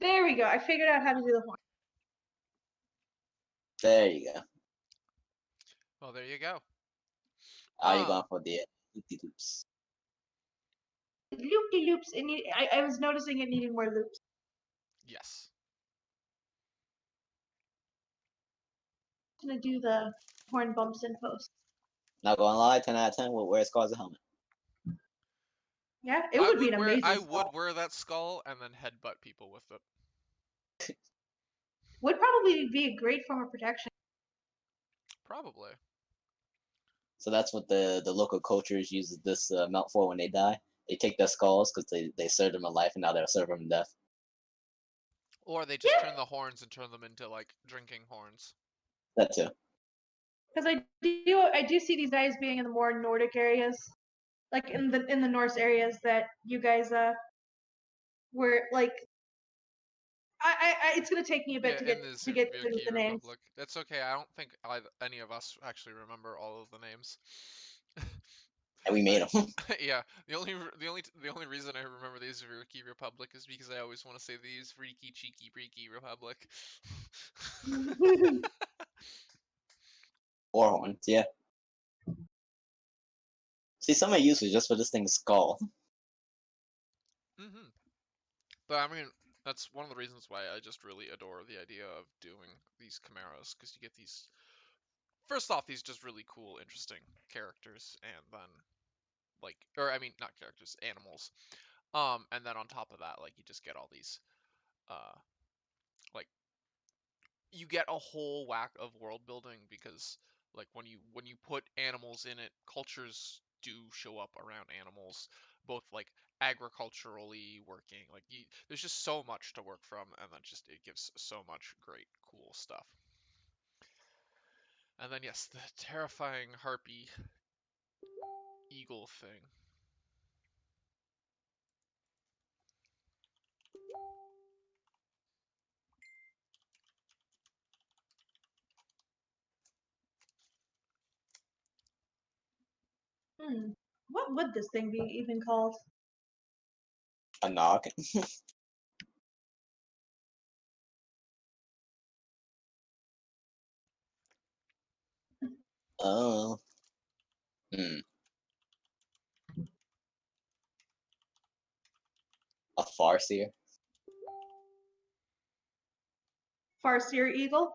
There we go. I figured out how to do the horn. There you go. Well, there you go. Are you going for the loops? Loop de loops. I was noticing it needing more loops. Yes. I'm gonna do the horn bumps in post. Not gonna lie, 10 out of 10 will wear Scar's helmet. Yeah, it would be an amazing I skull. would wear that skull and then headbutt people with it. Would probably be a great form of protection. Probably. So that's what the local cultures use this melt for when they die. They take their skulls because they served them in life and now they'll serve them in death. Or they just turn the horns and turn them into like drinking horns. That too. Because I do see these guys being in the more Nordic areas, like in the Norse areas that you guys were like. It's gonna take me a bit to get in the through the names. Republic. That's okay. I don't think any of us actually remember all of the names. And we made them. Yeah, the only reason I remember these Riki Republic is because I always want to say these Riki Cheeky Breaky Republic. War horns, yeah. See, some are used just for this thing's skull. But I mean, that's one of the reasons why I just really adore the idea of doing these chimeras, because you get these. First off, these just really cool, interesting characters, and then or I mean, not characters, animals. And then on top of that, like you just get all these, uh, like you get a whole whack of world building because like when you put animals in it, cultures do show up around animals, both like agriculturally working. Like there's just so much to work from, and then just it gives so much great, cool stuff. And then yes, the terrifying harpy eagle thing. What would this thing be even called? A knock. Oh. A farseer. Farseer eagle?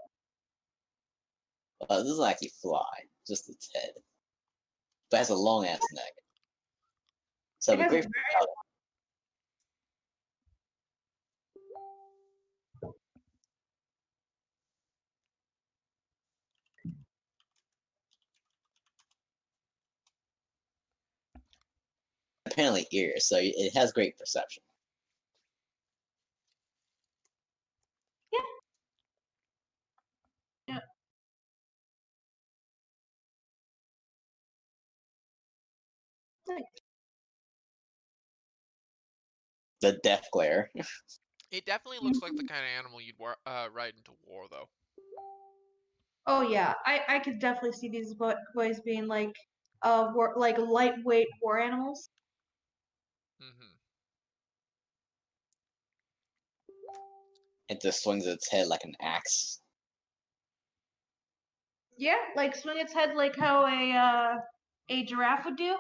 This doesn't actually fly, just its head. But it has a long ass neck. So It it'd be has great for apparently ears, so it has great perception. Yeah. The death glare. It definitely looks like the kind of animal you'd ride into war, though. Oh yeah, I could definitely see these boys being like like lightweight war animals. Mm-hmm. It just swings its head like an axe. Yeah, like swing its head like how a giraffe would do.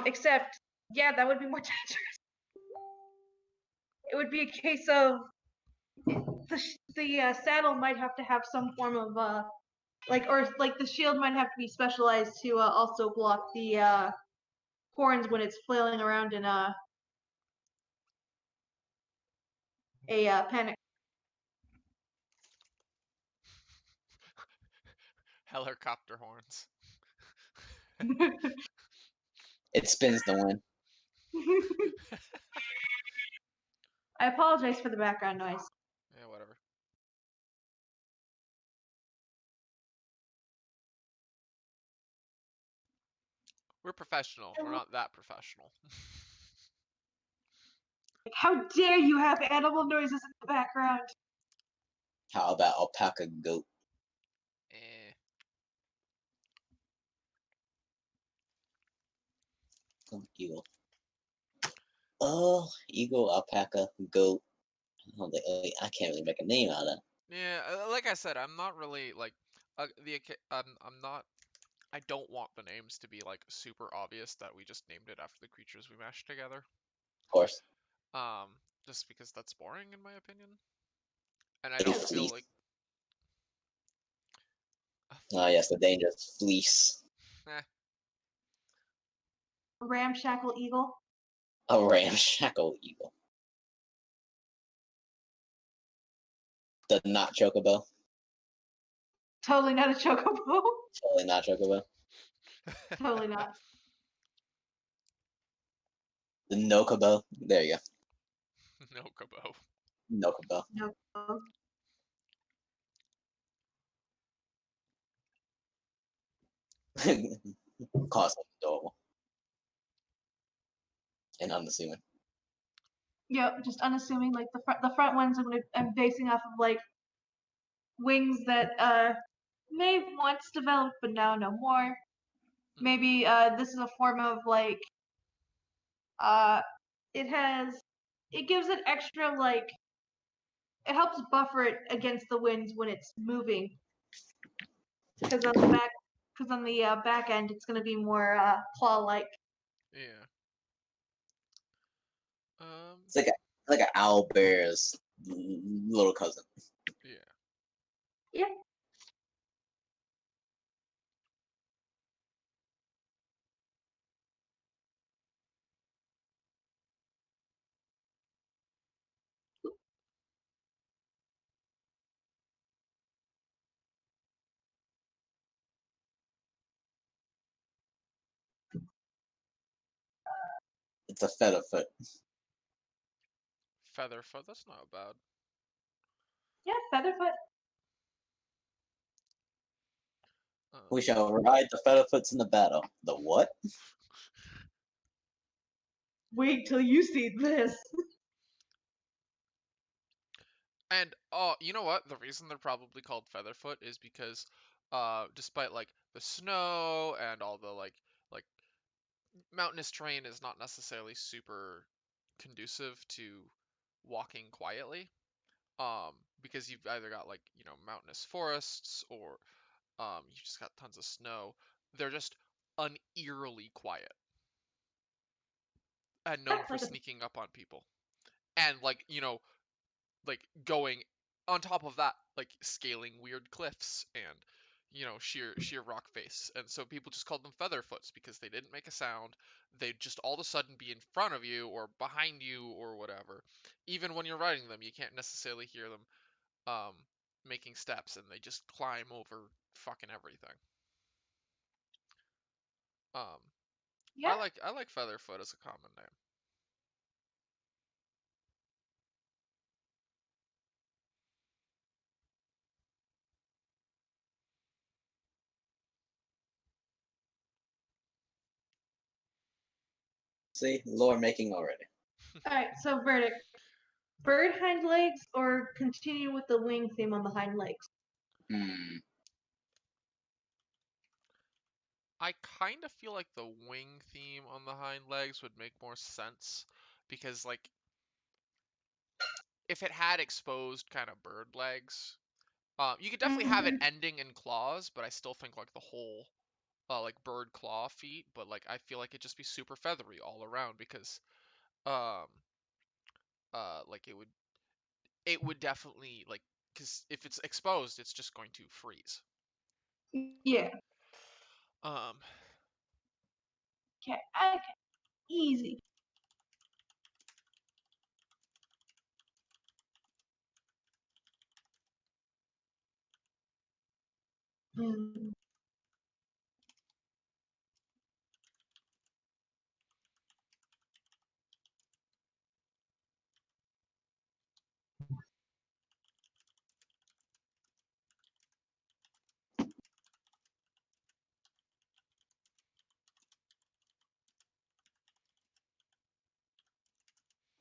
Except yeah, that would be more dangerous. It would be a case of the saddle might have to have some form of or like the shield might have to be specialized to also block the horns when it's flailing around in a panic. Helicopter horns. It spins the wind. I apologize for the background noise. Yeah, whatever. We're professional. We're not that professional. How dare you have animal noises in the background? How about alpaca goat? Eh. Eagle. Oh, eagle, alpaca, goat. I can't really make a name out of that. Yeah, like I said, I'm not really like I'm not. I don't want the names to be like super obvious that we just named it after the creatures we mashed together. Of course. Um, just because that's boring in my opinion, and I A don't feel fleece. like a Ah, yes, the fleece. dangerous fleece. Eh, Ramshackle eagle. A ramshackle eagle. The not chocobo. Totally not a chocobo. Totally not chocobo. Totally not. The nokobo. There you no Kabo. go. Nokobo. No. Cost adorable and unassuming. Yep, just unassuming. Like the front ones, I'm basing off of like wings that may once developed, but now no more. Maybe this is a form of like uh, it gives it extra like it helps buffer it against the winds when it's moving. Because on the back end, it's gonna be more claw-like. Yeah. It's like an owl bear's little cousin. Yeah. Yeah. It's a featherfoot. Featherfoot. That's not bad. Yeah, Featherfoot. We shall ride the featherfoots in the battle. The what? Wait till you see this. And you know what? The reason they're probably called Featherfoot is because, despite like the snow and all the like mountainous terrain is not necessarily super conducive to walking quietly. Because you've either got like mountainous forests or you just got tons of snow. They're just uneerily quiet and known for Like a sneaking up on people and like going on top of that, like scaling weird cliffs and sheer rock face. And so people just called them featherfoots because they didn't make a sound. They'd just all of a sudden be in front of you or behind you or whatever. Even when you're riding them, you can't necessarily hear them um making steps, and they just climb over fucking everything. Um yeah. I like featherfoot as a common name. See, lore making already. All right. So verdict: bird hind legs or continue with the wing theme on the hind legs. Hmm. I kind of feel like the wing theme on the hind legs would make more sense because, like, if it had exposed kind of bird legs, you could definitely have it Mm-hmm. ending in claws, but I still think like the whole like bird claw feet, but like I feel like it'd just be super feathery all around because um like it would definitely like because if it's exposed, it's just going to freeze. Yeah. Um, Okay. Okay. Easy. Mm.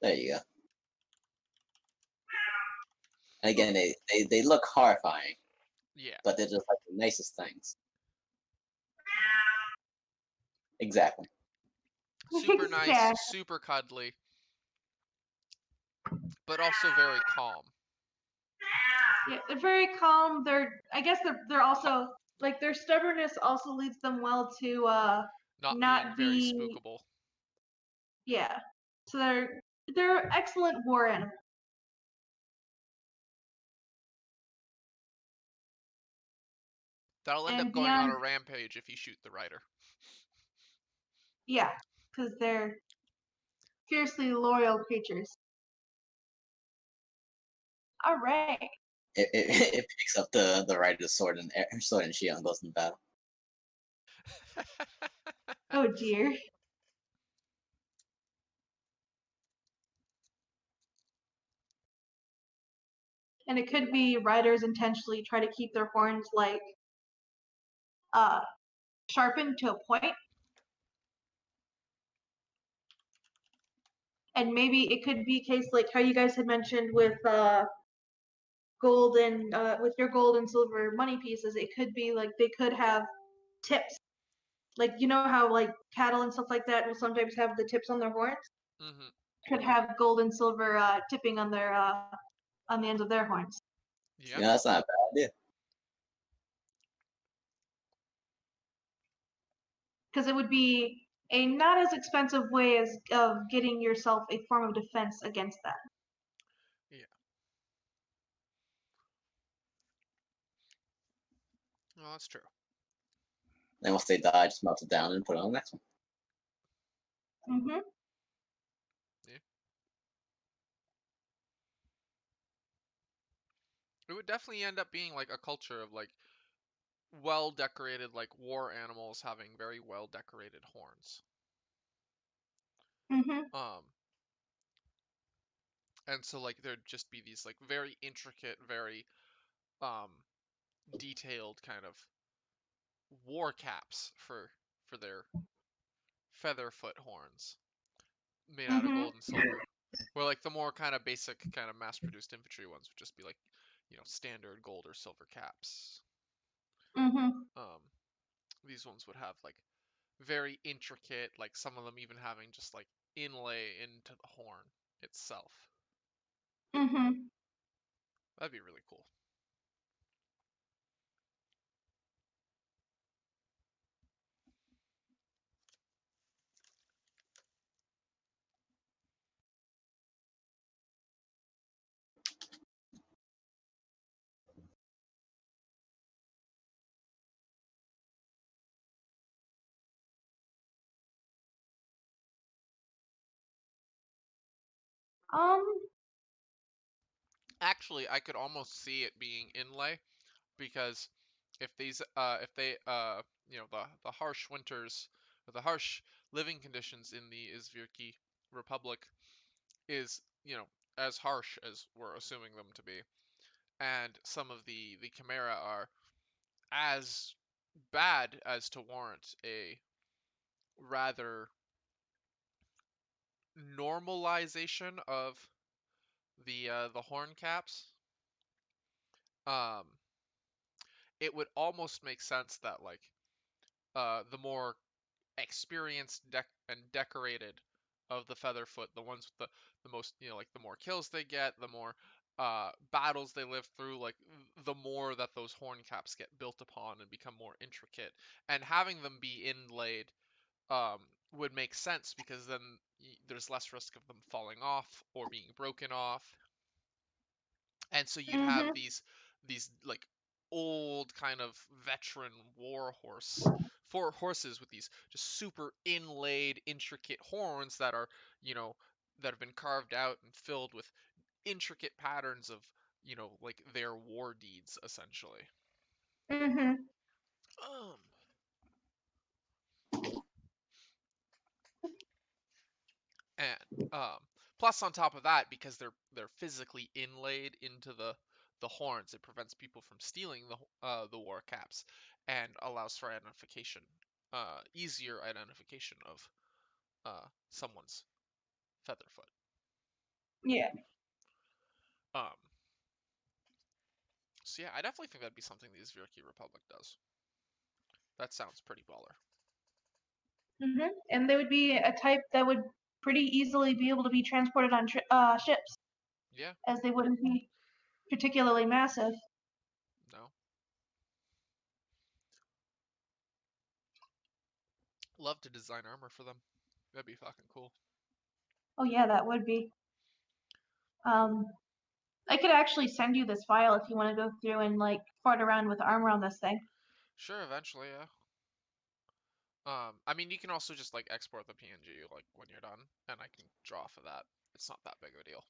There you go. And again, they look horrifying, yeah, but they're just like the nicest things. Exactly. super nice, Exactly. super cuddly. but also very calm. Yeah, they're very calm. I guess they're also like their stubbornness also leads them well to Not being not very be spookable. yeah. So they're excellent war animals. That'll end up And going on beyond, a rampage if you shoot the rider. yeah, because they're fiercely loyal creatures. All right. It picks up the rider's sword and shield and goes into battle. Oh dear. And it could be riders intentionally try to keep their horns like uh sharpened to a point. And maybe it could be a case like how you guys had mentioned with gold and with your gold and silver money pieces, it could be like they could have tips. Like you know how like cattle and stuff like that will sometimes have the tips on their horns? Mm-hmm. Could have gold and silver tipping on their on the ends of their horns. Yeah. Yeah, that's not a bad idea. Because it would be a not as expensive way as of getting yourself a form of defense against that. Yeah. Well, that's true. Then once they die, just melt it down and put it on the next one. Mm-hmm. Yeah. It would definitely end up being like a culture of like well decorated like war animals having very well decorated horns. Mm-hmm. And so like there'd just be these like very intricate, very um detailed kind of war caps for their feather foot horns made out of Mm-hmm. gold and silver. Where like the more kind of basic kind of mass-produced infantry ones would just be like, standard gold or silver caps. Mm-hmm. Um, these ones would have like very intricate, like some of them even having just like inlay into the horn itself. Mm-hmm. That'd be really cool. Um. Actually, I could almost see it being inlay because if they the harsh winters or the harsh living conditions in the Izvirki Republic is as harsh as we're assuming them to be, and some of the Chimera are as bad as to warrant a rather normalization of the horn caps. Um, it would almost make sense that like the more experienced and decorated of the Featherfoot, the ones with the most, like the more kills they get, the more battles they live through, like the more that those horn caps get built upon and become more intricate. And having them be inlaid um, would make sense because then there's less risk of them falling off or being broken off. And so you'd have Mm-hmm. these like old kind of veteran war horses with these just super inlaid intricate horns that are that have been carved out and filled with intricate patterns of like their war deeds essentially. Mm-hmm. um and plus on top of that, because they're physically inlaid into the horns, it prevents people from stealing the war caps and allows for identification, easier identification of someone's featherfoot. Yeah. Um, so yeah, I definitely think that'd be something the Izvirki Republic does. That sounds pretty baller. Mm-hmm. And they would be a type that would pretty easily be able to be transported on ships. Yeah. as they wouldn't be particularly massive. No. Love to design armor for them. That'd be fucking cool. Oh yeah, that would be. I could actually send you this file if you want to go through and like fart around with armor on this thing. Sure, eventually, yeah. I mean, you can also just like export the PNG like when you're done, and I can draw off of that. It's not that big of a deal.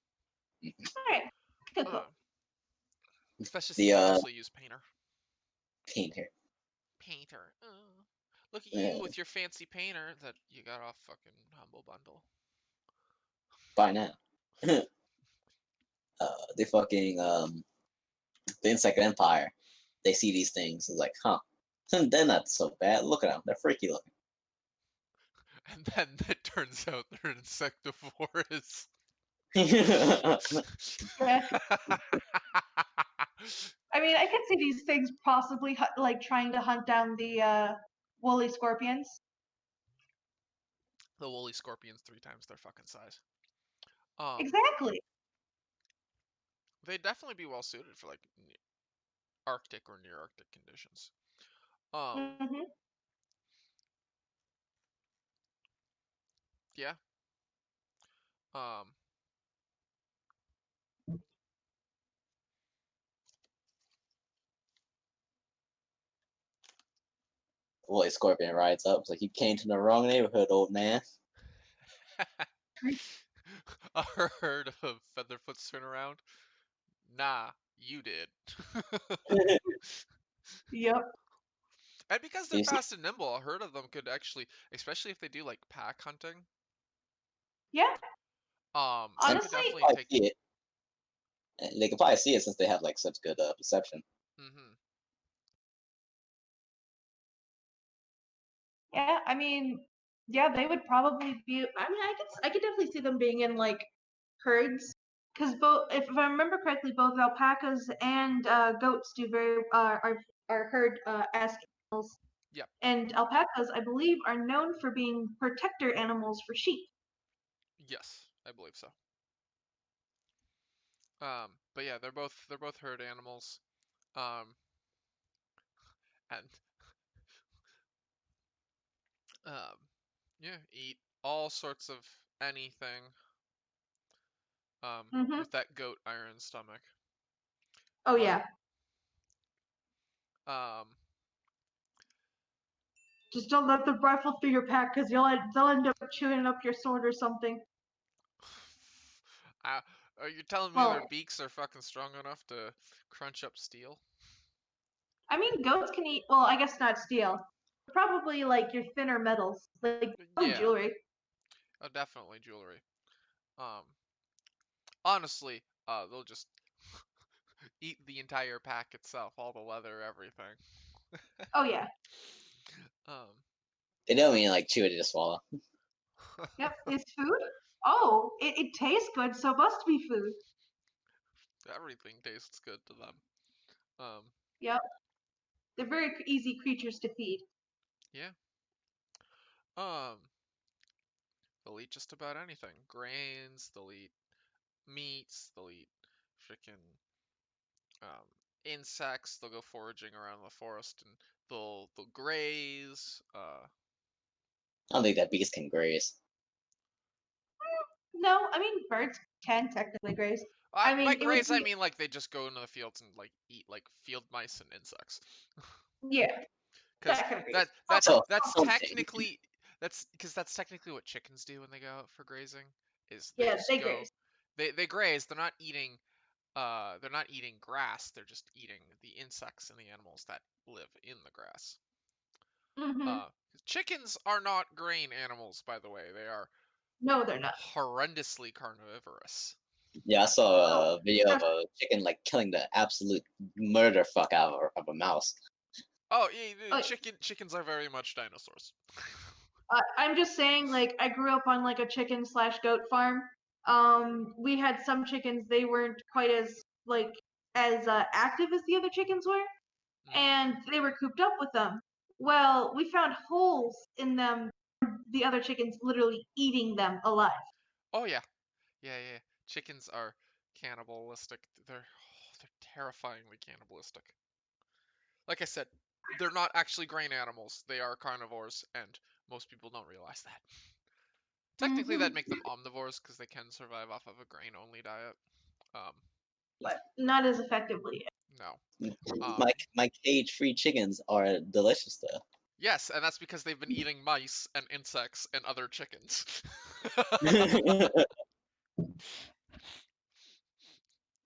All right, cool. Especially since The I mostly use Painter. painter. Painter. Look at Yeah. you with your fancy painter that you got off fucking Humble Bundle. By now. The fucking the Insect Empire. They see these things. It's like, huh? They're not so bad. Look at them. They're freaky looking. And then it turns out they're insectivores. Yeah. I mean, I could see these things possibly like trying to hunt down the woolly scorpions. The woolly scorpions 3 times their fucking size. Exactly. They'd definitely be well suited for like Arctic or near Arctic conditions. Mm-hmm. Yeah. Um, Boy, Scorpion rides up. It's like, you came to the wrong neighborhood, old man. a herd of featherfoots turn around. Nah, you did. Yep. And because they're You see, fast and nimble, a herd of them could actually, especially if they do like pack hunting, Yeah. they could Honestly, definitely probably take. see it. They could probably see it since they have like such good perception. Mm-hmm. yeah. I mean, yeah, they would probably be. I mean, I could definitely see them being in like herds, because both, if I remember correctly, both alpacas and goats do very are herd esque animals. Yep. And alpacas, I believe, are known for being protector animals for sheep. Yes, I believe so. But yeah, they're both herd animals. And um, yeah, eat all sorts of anything. Mm-hmm. With that goat iron stomach. Oh Um, yeah. um, Just don't let them rifle through your pack, because they'll end up chewing up your sword or something. are you telling me their Well, beaks are fucking strong enough to crunch up steel? I mean, goats can eat. Well, I guess not steel. Probably like your thinner metals, like Yeah, jewelry. definitely jewelry. Um, honestly, they'll just eat the entire pack itself, all the leather, everything. Oh yeah. Um, They don't mean like chew it to swallow. Yep. Is food? Oh, it tastes good, so it must be food. everything tastes good to them. Um, Yep. They're very easy creatures to feed. yeah. Um, they'll eat just about anything. Grains, they'll eat meats, they'll eat freaking um, insects. They'll go foraging around the forest and they'll graze. I don't think that beast can graze. No, I mean birds can technically graze. I By mean, it would graze I be mean like they just go into the fields and like eat like field mice and insects. yeah, Because that kind of graze. that that's So that's something. technically that's technically what chickens do when they go out for grazing. Is they Yeah, just they go, graze. they graze. They're not eating grass. They're just eating the insects and the animals that live in the grass. Mm-hmm. Chickens are not grain animals, by the way. They are No, they're not. horrendously carnivorous. Yeah, I Oh, saw a video of trust- a chicken like killing the absolute murder fuck out of a mouse. Oh, yeah, oh, chickens are very much dinosaurs. I'm just saying, like, I grew up on like a chicken slash goat farm. We had some chickens; they weren't quite as like as active as the other chickens were, Mm. and they were cooped up with them. Well, we found holes in them. The other chickens literally eating them alive. Oh yeah, yeah, yeah. Chickens are cannibalistic. They're terrifyingly cannibalistic. Like I said, they're not actually grain animals. They are carnivores, and most people don't realize that. Technically, that'd make them omnivores because they can survive off of a grain-only diet. But not as effectively. No. My cage-free chickens are delicious though. Yes, and that's because they've been eating mice and insects and other chickens.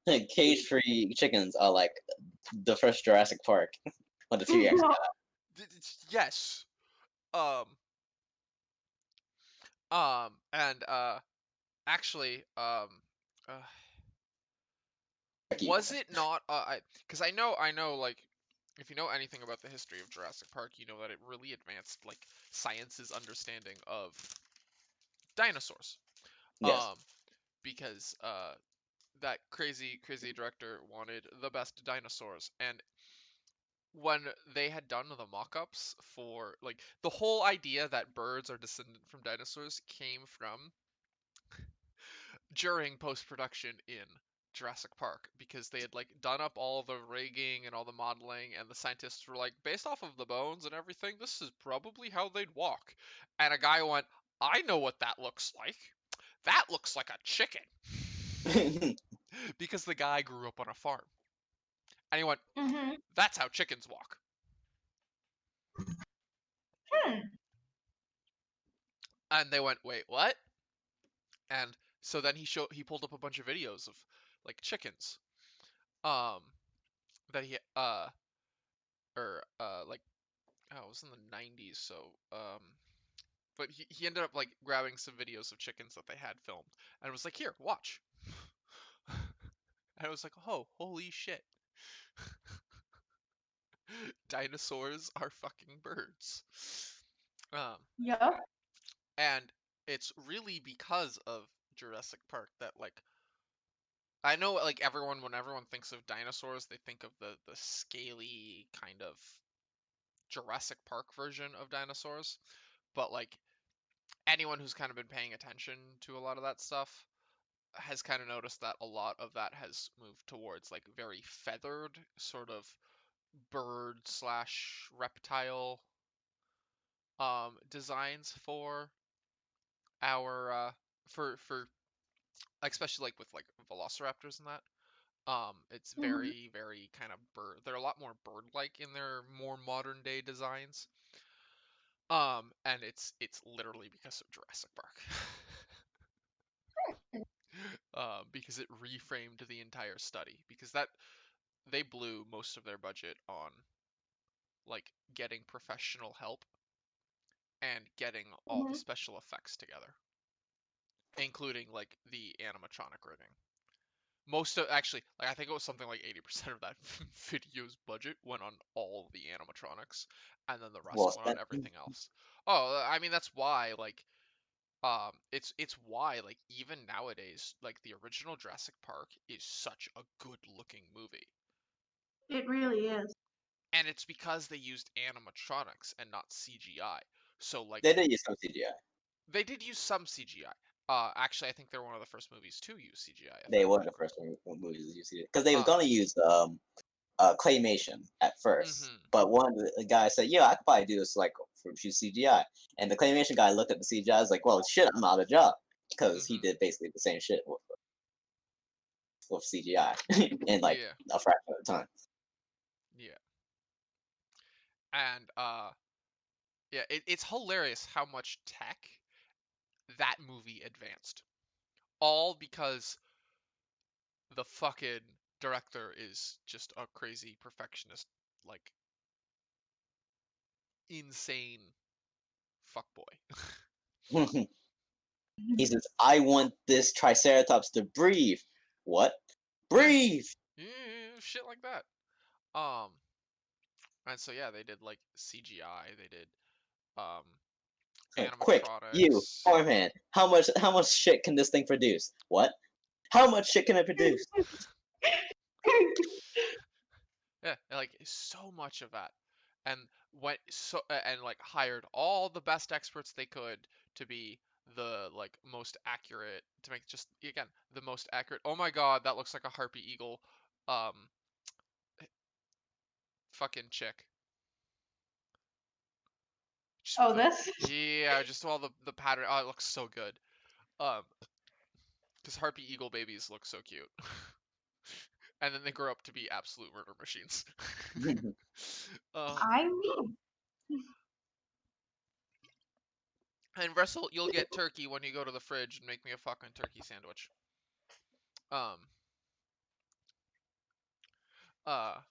Cage-free chickens are like the first Jurassic Park when the T-Rex No. Yes. And actually, was it not? Because I know, like, if you know anything about the history of Jurassic Park, you know that it really advanced like science's understanding of dinosaurs. Yes. Because that crazy director wanted the best dinosaurs, and when they had done the mock-ups for like the whole idea that birds are descendant from dinosaurs came from during post-production in Jurassic Park, because they had like done up all the rigging and all the modeling, and the scientists were like, based off of the bones and everything, this is probably how they'd walk. And a guy went, I know what that looks like. That looks like a chicken. Because the guy grew up on a farm. And he went, that's how chickens walk. And they went, wait, what? And so then he pulled up a bunch of videos of like chickens. That he like, oh, it was in the 90s, so but he ended up like grabbing some videos of chickens that they had filmed and was like, here, watch. And I was like, oh, holy shit. Dinosaurs are fucking birds. Yeah. And it's really because of Jurassic Park that like I know like when everyone thinks of dinosaurs, they think of the scaly kind of Jurassic Park version of dinosaurs, but like anyone who's kind of been paying attention to a lot of that stuff has kind of noticed that a lot of that has moved towards like very feathered sort of bird slash reptile designs for our for especially like with like velociraptors and that. It's very, very kind of bird. They're a lot more bird-like in their more modern day designs. And it's literally because of Jurassic Park. Because it reframed the entire study. Because that they blew most of their budget on like getting professional help and getting all the special effects together, including like the animatronic rigging. Most of actually, like I think it was something like 80% of that video's budget went on all the animatronics, and then the Well rest went on spent. everything else. Oh, I mean that's why like it's why like even nowadays like the original Jurassic Park is such a good looking movie. It really is. And it's because they used animatronics and not CGI. So like They did use some CGI. they did use some CGI. Actually, I think they're one of the first movies to use CGI. They were the first movies to use it because they were Uh, gonna use claymation at first, mhm, but one of the guys said, "Yeah, I could probably do this like from CGI." And the claymation guy looked at the CGI, was like, "Well, shit, I'm out of job," because he mhm, did basically the same shit with CGI in like yeah, a fraction of the time. yeah, and yeah, it's hilarious how much tech that movie advanced, all because the fucking director is just a crazy perfectionist, like insane fuckboy. He says, "I want this Triceratops to breathe." What? Yeah, Breathe. yeah, shit like that. Um, and so yeah, they did like CGI, they did um Quick, you animatronics. farmhand. How much shit can this thing produce? What? How much shit can it produce? Yeah, and, like so much of that, and went so and like hired all the best experts they could to be the like most accurate to make just again the most accurate. Oh my god, that looks like a harpy eagle, um, fucking chick. Just Oh, like this? yeah, just all the pattern. Oh, it looks so good. Because harpy eagle babies look so cute, and then they grow up to be absolute murder machines. um, I mean, and Russell, you'll get turkey when you go to the fridge and make me a fucking turkey sandwich. Um, uh,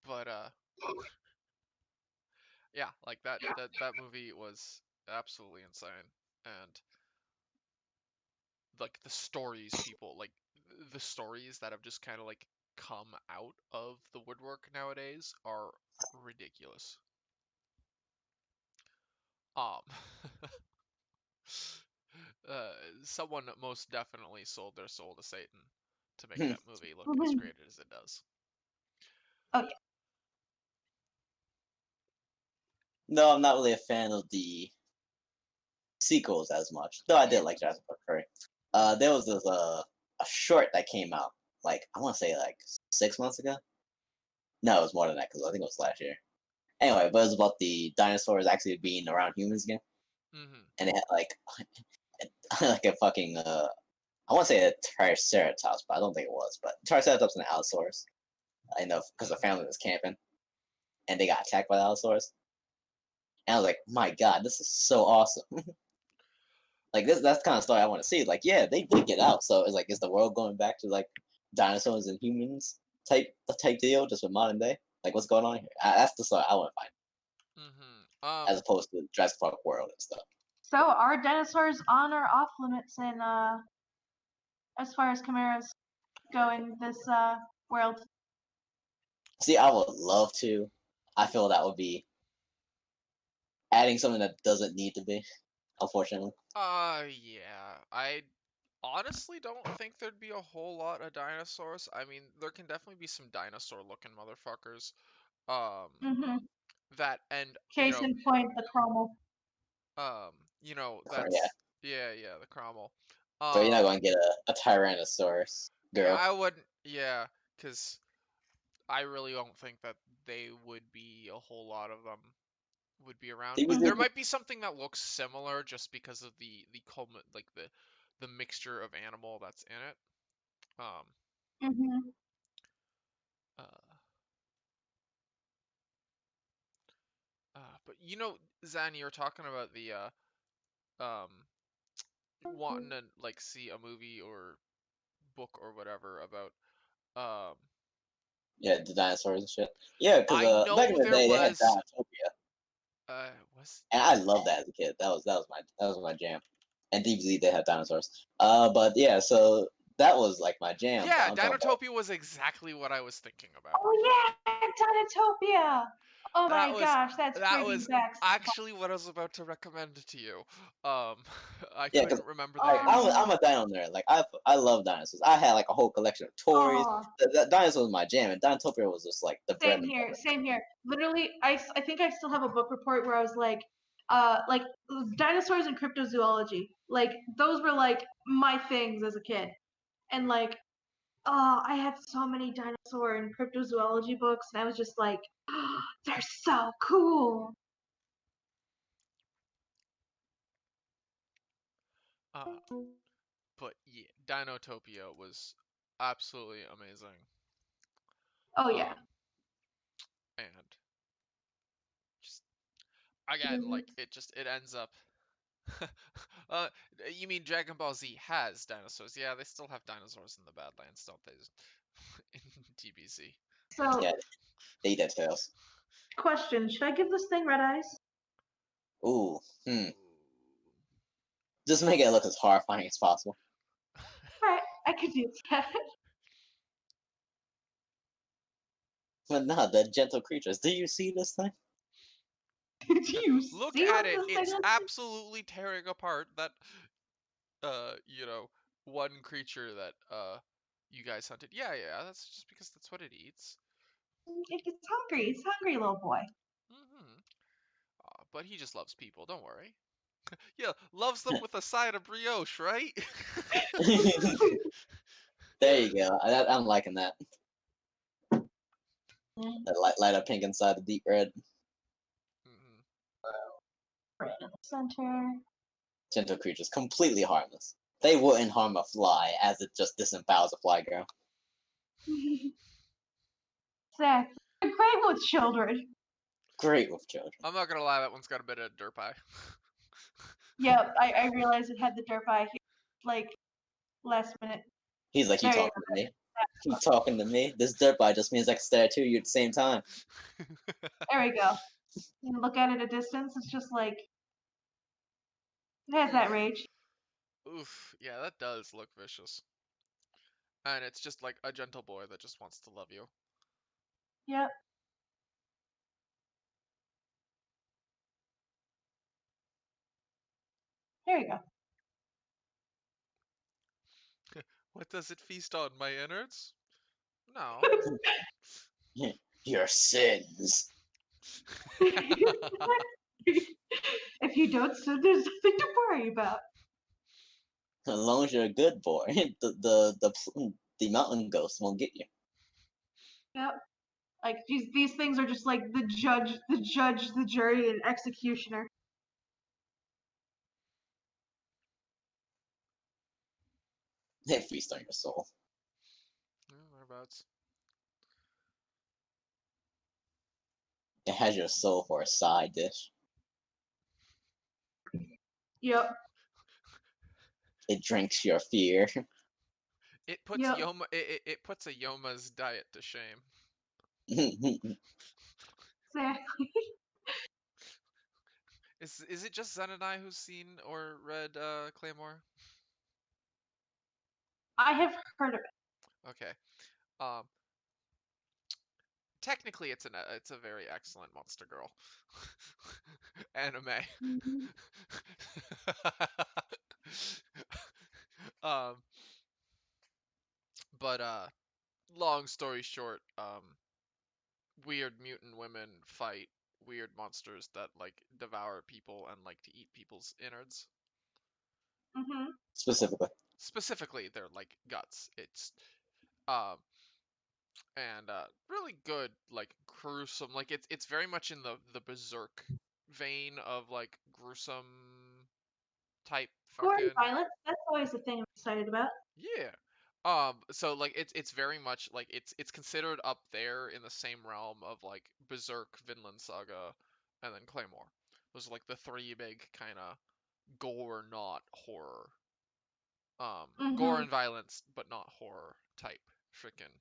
but yeah, like that movie was absolutely insane, and like the stories people like the stories that have just kind of like come out of the woodwork nowadays are ridiculous. Um, uh, someone most definitely sold their soul to Satan to make that movie look as oh great as it does. yeah. No, I'm not really a fan of the sequels as much. Though I did like Jurassic Park 3. Hmm. There was this a short that came out like I want to say like 6 months ago. No, it was more than that because I think it was last year. Anyway, but it was about the dinosaurs actually being around humans again, Hmm. and it had like like a fucking I want to say a Triceratops, but I don't think it was. But Triceratops and the Allosaurus, I know because the Hmm. family was camping and they got attacked by the Allosaurus, and I was like, my god, this is so awesome. Like that's the kind of story I want to see. Like, yeah, they did get out, so it's like, is the world going back to like dinosaurs and humans type deal, just with modern day? Like, what's going on here? That's the story I want to find, Hmm. as opposed to Jurassic Park World and stuff. So are dinosaurs on or off limits in as far as chimeras go in this world? See, I would love to. I feel that would be adding something that doesn't need to be, unfortunately. Yeah. I honestly don't think there'd be a whole lot of dinosaurs. I mean, there can definitely be some dinosaur-looking motherfuckers. Um, Mm-hmm. that and Case in point, the chromal. Yeah. that's yeah, the Cromwell. So you're not Um, going to get a Tyrannosaurus yeah, girl. I wouldn't. Yeah, because I really don't think that they would be a whole lot of them would be around. There Mm-hmm. might be something that looks similar just because of like the mixture of animal that's in it. Um, Mm-hmm. uh, but Zan, you were talking about the um wanting to like see a movie or book or whatever about um Yeah, the dinosaurs and shit. Yeah, because I back in know the there day they had was Dinotopia, was and I loved that as a kid. That was my jam. And DBZ they had dinosaurs. But yeah, so that was like my jam. But yeah, I'm talking about Dinotopia was exactly what I was thinking about. Oh yeah, Dinotopia! Oh That my was gosh, that's that bringing was back. actually what I was about to recommend to you. Um, I yeah, because couldn't remember the like name of it. I'm a dino nerd. Like I love dinosaurs. I had like a whole collection of toys. Oh, The dinosaurs was my jam, and Dinotopia was just like the bread same and here, butter. same here. Literally, I think I still have a book report where I was like dinosaurs and cryptozoology. Like those were like my things as a kid, and like oh, I had so many dinosaur and cryptozoology books, and I was just like, oh, they're so cool. Uh, but yeah, Dinotopia was absolutely amazing. Oh yeah. Um, and just again, Mhm. like it ends up. uh, you mean Dragon Ball Z has dinosaurs? Yeah, they still have dinosaurs in the Badlands, don't they? In TBC. So, Yeah, they eat their tails. question: should I give this thing red eyes? Ooh, just make it look as horrifying as possible. All right, I could do that. But nah, the gentle creatures. Do you see this thing? Do you Look see at what it. this thing It's is? absolutely tearing apart that uh, you know, one creature that you guys hunted. Yeah, that's just because that's what it eats. It's hungry. It's hungry, little boy. Hmm. but he just loves people. Don't worry. Yeah, loves them with a side of brioche, right? There you go. I'm liking that. That light up pink inside the deep red. Mhm. Right in the center. Gentle creatures, completely harmless. They wouldn't harm a fly, as it just disembowels a fly girl. Exactly. They're great with children. Great with children. I'm not gonna lie, that one's got a bit of derp eye. Yep, I realized it had the derp eye here, like, last minute. He's like, you There you talking to me? You talking to me? This dirt bite just means I can stare at you at the same time. There we go. You look at it at a distance, it's just like, it has that rage. Oof, yeah, that does look vicious. And it's just like a gentle boy that just wants to love you. Yep. There you go. What does it feast on? My innards? No. Your sins. If you don't, so there's nothing to worry about. As long as you're a good boy, the mountain ghost won't get you. Yep. Like these things are just like the judge, the jury, and executioner. They feast on your soul. Whereabouts? It has your soul for a side dish. Yep. It drinks your fear. It puts Yep. Yoma. It puts a Yoma's diet to shame. Exactly. Is it just Zen and I who's seen or read Claymore? I have heard of it. Okay. Um. Technically, it's a very excellent Monster Girl anime. Mhm. um. But long story short, weird mutant women fight weird monsters that like devour people and like to eat people's innards. Mhm. Specifically. Specifically, their like guts. It's um and really good, like gruesome. Like it's very much in the berserk vein of like gruesome type Gore and fucking violence. That's always the thing I'm excited about. yeah. So like it's very much like it's considered up there in the same realm of like Berserk, Vinland Saga, and then Claymore. Those are like the three big kind of gore, not horror. Gore Mhm. and violence, but not horror type freaking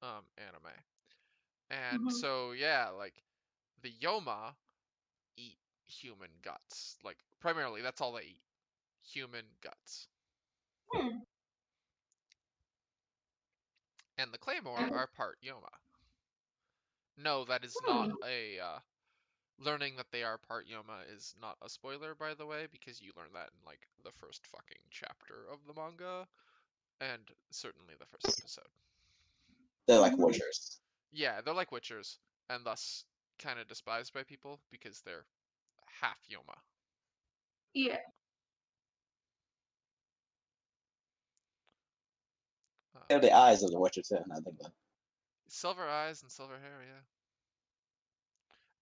anime. And Mhm. so yeah, like the Yoma eat human guts. Like primarily that's all they eat. Human guts. Hmm. And the Claymore are part Yoma. No, that is not Hmm. a learning that they are part Yoma is not a spoiler, by the way, because you learn that in like the first fucking chapter of the manga, and certainly the first episode. They're like Mhm. witchers. Yeah, they're like witchers, and thus kind of despised by people because they're half Yoma. Yeah. They have Um, the eyes of the witcher too, I think that. Silver eyes and silver hair, yeah.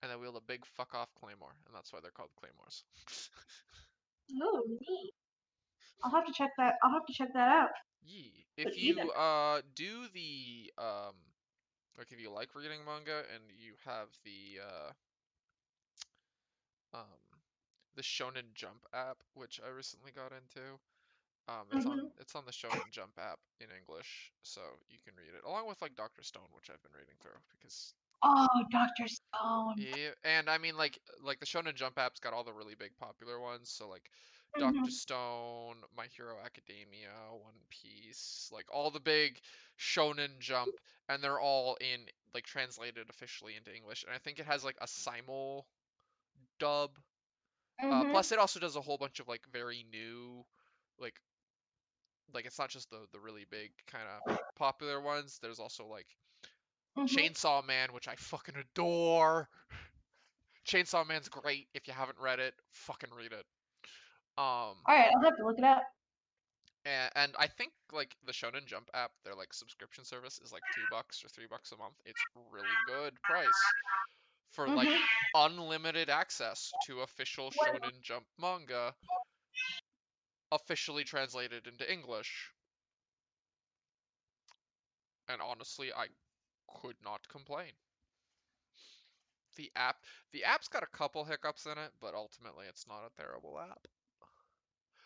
And they wield a big fuck off claymore, and that's why they're called claymores. Oh, neat. I'll have to check that. I'll have to check that out. Yee. But If either. you do the like if you like reading manga and you have um the Shonen Jump app, which I recently got into. Mhm. It's on the Shonen Jump app in English, so you can read it along with like Doctor Stone, which I've been reading through because Oh, Dr. Stone. yeah, and I mean like the Shonen Jump app's got all the really big popular ones, so like Doctor Mhm. Stone, My Hero Academia, One Piece, like all the big Shonen Jump, and they're all in like translated officially into English, and I think it has like a simul dub. Mhm. Plus, it also does a whole bunch of like very new, like it's not just the really big kind of popular ones. There's also like Mhm. Chainsaw Man, which I fucking adore. Chainsaw Man's great. If you haven't read it, fucking read it. All right, I'll have to look it up. And I think like the Shonen Jump app, their like subscription service is like $2 or $3 a month. It's really good price for like Mhm. unlimited access to official Shonen Jump manga, officially translated into English. And honestly, I could not complain. The app, the app's got a couple hiccups in it, but ultimately it's not a terrible app.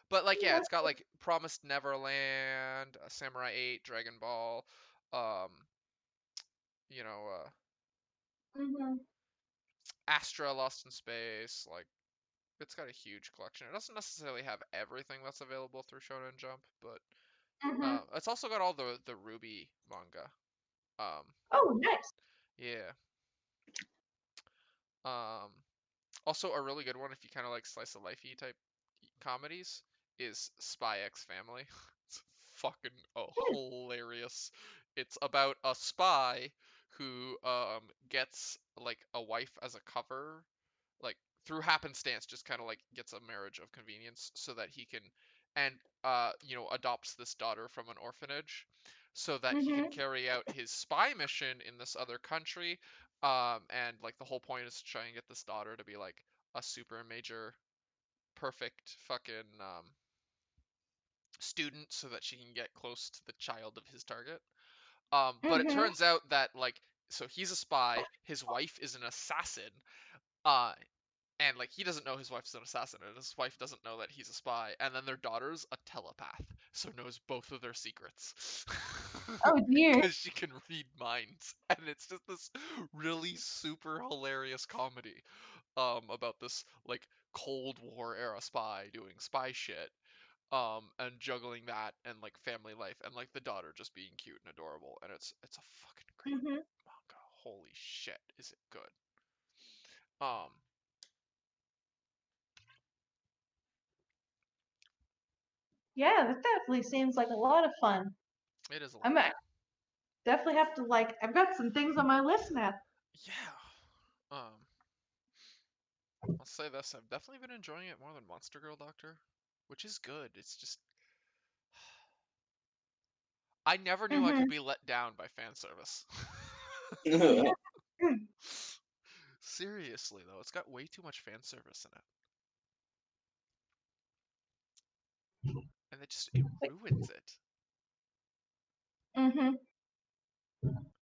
But like, yeah, it's got like Promised Neverland, Samurai 8, Dragon Ball, um, you know, Mhm. Astra, Lost in Space. Like, it's got a huge collection. It doesn't necessarily have everything that's available through Shonen Jump, but Mhm. it's also got all the Ruby manga. Um, Oh, nice. yeah. Um, Also, a really good one if you kind of like slice of lifey type comedies is Spy X Family. It's fucking hilarious. It's about a spy who gets like a wife as a cover, like through happenstance, just kind of like gets a marriage of convenience so that he can and adopts this daughter from an orphanage so that he can Mhm. carry out his spy mission in this other country. And like the whole point is to try and get this daughter to be like a super major perfect fucking student so that she can get close to the child of his target. But it Mhm. turns out that like so he's a spy, his wife is an assassin, uh, and like he doesn't know his wife's an assassin, and his wife doesn't know that he's a spy, and then their daughter's a telepath, so knows both of their secrets. Oh dear. Because she can read minds, and it's just this really super hilarious comedy about this like Cold War era spy doing spy shit, and juggling that and like family life and like the daughter just being cute and adorable, and it's a fucking great Mhm. manga. Holy shit, is it good? Um, Yeah, that definitely seems like a lot of fun. it is a lot I'm of fun. definitely have to like. I've got some things on my list now. Yeah. I'll say this: I've definitely been enjoying it more than Monster Girl Doctor, which is good. It's just I never knew I could Mhm. be let down by fan service. Yeah. Seriously though, it's got way too much fan service in it, and it ruins it. Mhm.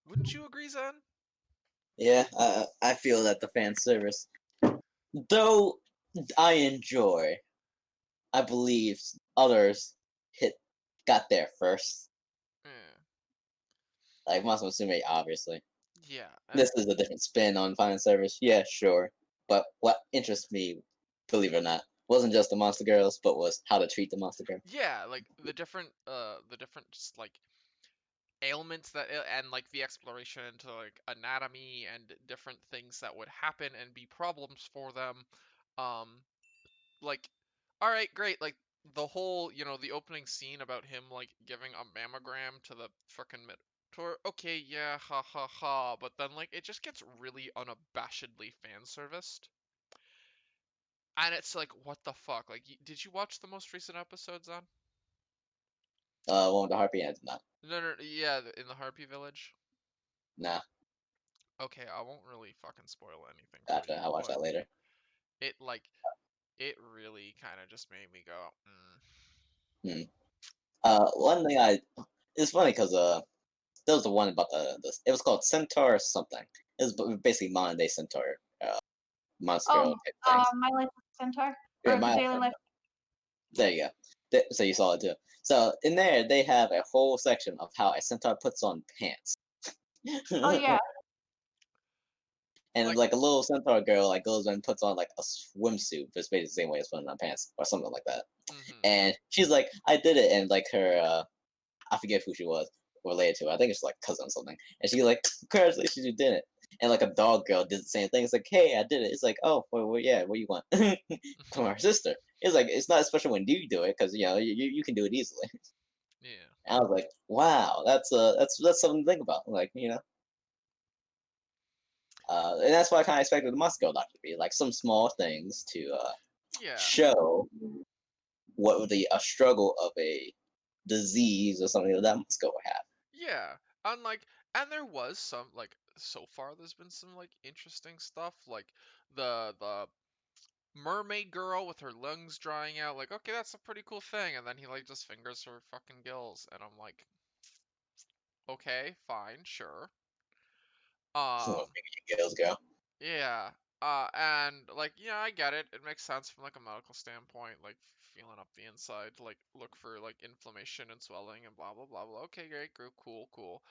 Wouldn't you agree, Zen? Yeah, I feel that the fan service, though I enjoy, I believe others hit got there first. Yeah. Like Masamune Musume, obviously. Yeah, and This is a different spin on fan service. Yeah, sure. But what interests me, believe it or not, wasn't just the monster girls, but was how to treat the monster girl. yeah, like the different just like ailments that and like the exploration into like anatomy and different things that would happen and be problems for them. Um, like, all right, great. Like the whole, the opening scene about him like giving a mammogram to the frickin' Minotaur. Okay, yeah, ha ha ha. But then like it just gets really unabashedly fan serviced. And it's like, what the fuck? Like, did you watch the most recent episodes on? One with the harpy and not. No, no, yeah, in the Harpy Village. Nah, Okay, I won't really fucking spoil anything for gotcha. you, I'll watch but that later. it like it really kind of just made me go, Hmm. One thing it's funny because there was the one about the it was called Centaur or something. It was basically modern day Centaur, monster girl Oh, type things. My Life with Centaur Yeah, or the Daily Life. there you go. So you saw it too. So in there they have a whole section of how a centaur puts on pants. Oh yeah. And like, like a little centaur girl like goes and puts on like a swimsuit, but it's basically the same way as putting on pants or something like that. mm-hmm, And she's like, I did it, and like her I forget who she was related to. I think it's like cousin or something. And she's like, congratulations, you did it. And like a dog girl did the same thing. It's like, hey, I did it. It's like, oh, well yeah, what do you want? From her sister. It's like it's not special when you do it because you can do it easily. yeah, And I was like, wow, that's something to think about. Like And that's what I kind of expected the Monster Girl Doctor to be, like some small things to Yeah. show what would a struggle of a disease or something that Monster Girl would have. Yeah. And there was some like so far there's been some like interesting stuff like the mermaid girl with her lungs drying out, like, okay, that's a pretty cool thing, and then he like just fingers her fucking gills, and I'm like, okay, fine, sure. So Um, your girls go. yeah. And like, yeah, I get it. It makes sense from like a medical standpoint, like feeling up the inside, to, like look for like inflammation and swelling and blah blah blah blah. Okay, great, group, cool.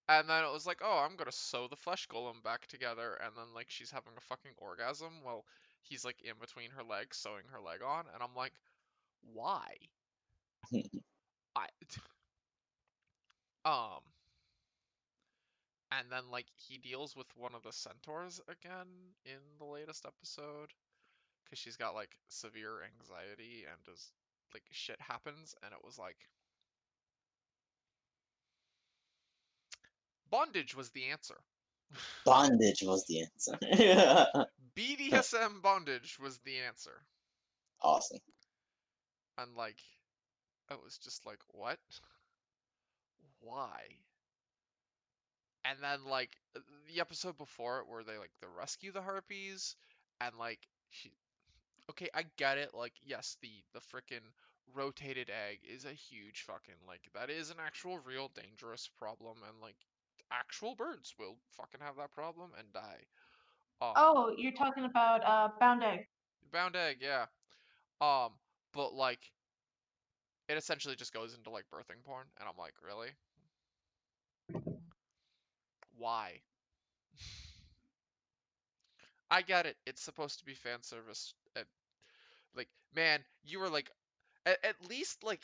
And then it was like, oh, I'm gonna sew the flesh golem back together, and then like she's having a fucking orgasm while he's like in between her legs sewing her leg on, and I'm like, why? I um and then like he deals with one of the centaurs again in the latest episode because she's got like severe anxiety and does like shit happens, and it was like bondage was the answer. Bondage was the answer. BDSM bondage was the answer. Awesome. And like I was just like, what? Why? And then like the episode before it where they like rescue the harpies, and like she, okay, I get it. Like, yes, the freaking rotated egg is a huge fucking like that is an actual real dangerous problem, and like actual birds will fucking have that problem and die. Oh, you're talking about bound egg. Bound egg, yeah. Um, but like it essentially just goes into like birthing porn, and I'm like, really? Why? I get it. It's supposed to be fan service. And like, man, you were like, at least like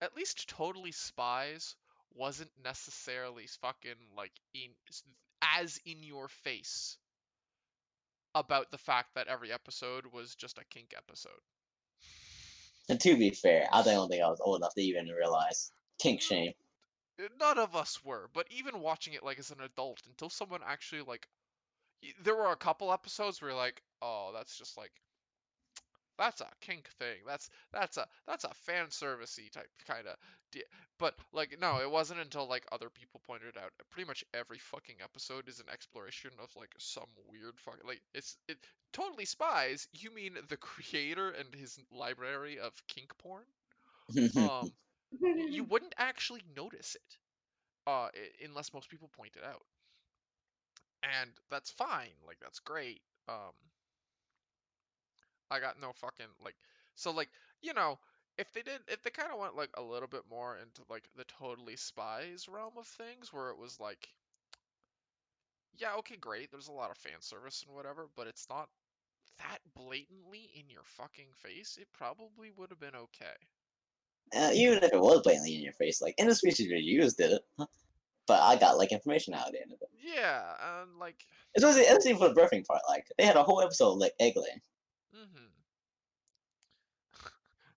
at least Totally Spies wasn't necessarily fucking like as in your face about the fact that every episode was just a kink episode. And to be fair, I don't think I was old enough to even realize kink shame. None of us were, but even watching it like as an adult, until someone actually like, there were a couple episodes where you're like, oh, that's just like that's a kink thing. That's a fan servicey type kind of but like no, it wasn't until like other people pointed out pretty much every fucking episode is an exploration of like some weird fucking like it Totally Spies, you mean the creator and his library of kink porn? Um you wouldn't actually notice it unless most people point it out. And that's fine. Like that's great. I got no fucking like so like if they kind of went like a little bit more into like the Totally Spies realm of things where it was like yeah, okay, great, there's a lot of fan service and whatever, but it's not that blatantly in your fucking face, it probably would have been okay. Even if it was blatantly in your face, like interspecies reviews did it, but I got like information out of the end of it. Yeah, and like Especially for the birthing part, like they had a whole episode like egg laying, mhm.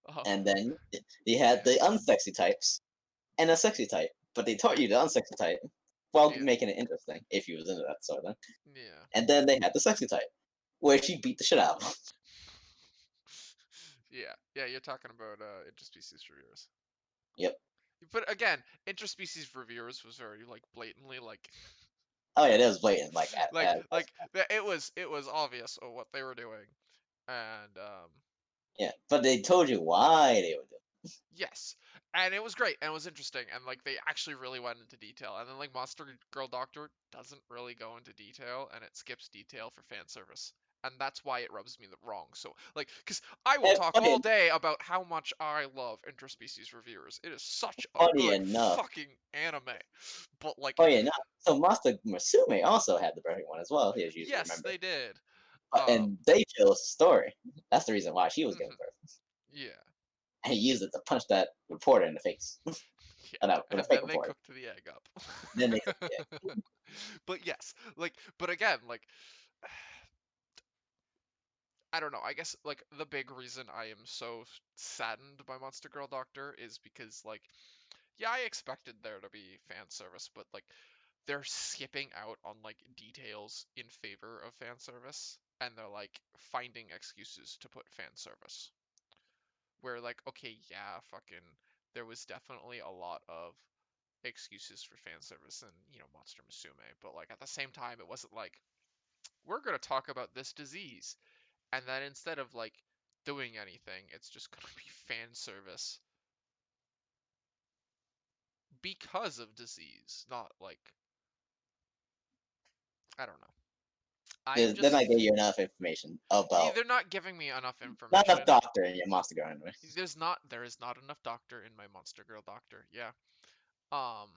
Oh, and then you had yeah. the unsexy types and a sexy type, but they taught you the unsexy type while Yeah. making it interesting if you was into that sort of thing. Yeah. And then they had the sexy type, where she beat the shit out of him. Yeah. Yeah, you're talking about interspecies reviewers. Yep. But again, interspecies reviewers was very like blatantly like Oh yeah, that was blatant. Like it was obvious of what they were doing, and yeah, but they told you why they would do yes, and it was great and it was interesting, and like they actually really went into detail, and then like Monster Girl Doctor doesn't really go into detail, and it skips detail for fan service. And that's why it rubs me the wrong. So, like, because I will it. talk all day about how much I love interspecies reviewers. It is such a Funny good enough. fucking anime. But, like, Oh yeah, no. So Master Musume also had the perfect one as well, as you yes, remember. they did. And they chose story. That's the reason why she was given Mhm, birth. yeah. And he used it to punch that reporter in the face. Yeah, No, with a and fake then they reporter. cooked the egg up. Then they cooked it. But yes, like, but again, like, I don't know. I guess like the big reason I am so saddened by Monster Girl Doctor is because like, yeah, I expected there to be fan service, but like they're skipping out on like details in favor of fan service, and they're like finding excuses to put fan service. Where like, okay, yeah, fucking, there was definitely a lot of excuses for fan service and Monster Musume, but like at the same time, it wasn't like we're gonna talk about this disease, and then instead of like doing anything, it's just gonna be fan service because of disease, not like I don't know. I'm They're just not giving you enough information about. they're not giving me enough Not enough information. doctor in your Monster Girl anyway. There is not enough doctor in my Monster Girl doctor. Yeah. Um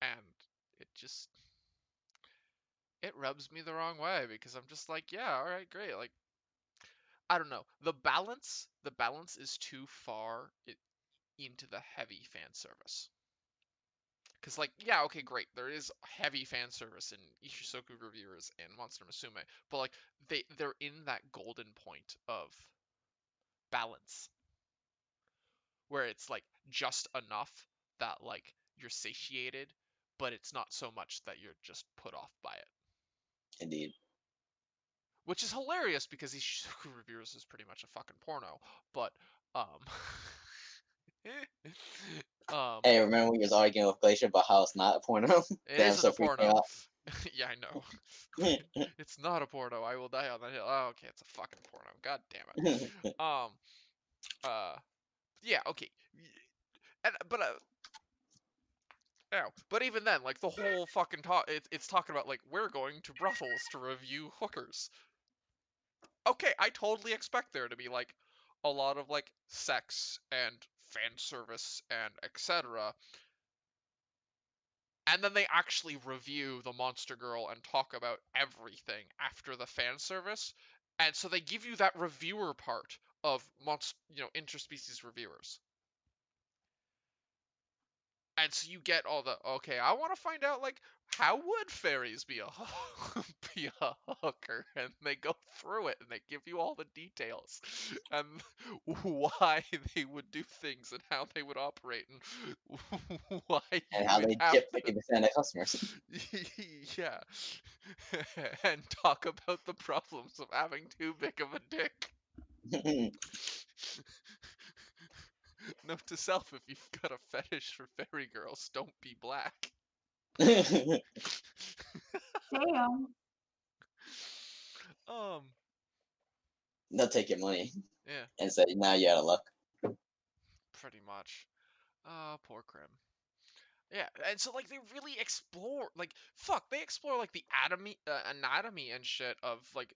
and it just it rubs me the wrong way because I'm just like, yeah, all right, great. Like I don't know. The balance is too far into the heavy fan service. Cause like, yeah, okay, great. There is heavy fan service in Ishizoku Reviewers and Monster Musume, but like they're in that golden point of balance where it's like just enough that like you're satiated, but it's not so much that you're just put off by it. Indeed. Which is hilarious because Ishizoku Reviewers is pretty much a fucking porno, but um um Hey, remember we was arguing with Glacier about how it's not a porno? it Damn, isn't a so freaked me porno. out. Yeah, I know. It's not a porno. I will die on that hill. Oh, okay, it's a fucking porno. God damn it. Uh yeah, okay. And but even then, like the whole fucking talk, it's talking about like we're going to brothels to review hookers. Okay, I totally expect there to be like a lot of like sex and fan service and etc. And then they actually review the Monster Girl and talk about everything after the fan service. And so they give you that reviewer part of interspecies reviewers. And so you get all the okay. I want to find out like how would fairies be a be a hooker, and they go through it and they give you all the details and why they would do things and how they would operate and why And you how would they have chip 50% of customers. yeah, and talk about the problems of having too big of a dick. Note to self: if you've got a fetish for fairy girls, don't be black. Damn. Um, They'll take your money yeah, and say, now you're out of luck. pretty much. Poor Krim. Yeah, and so like they really explore like fuck, they explore like the anatomy and shit of like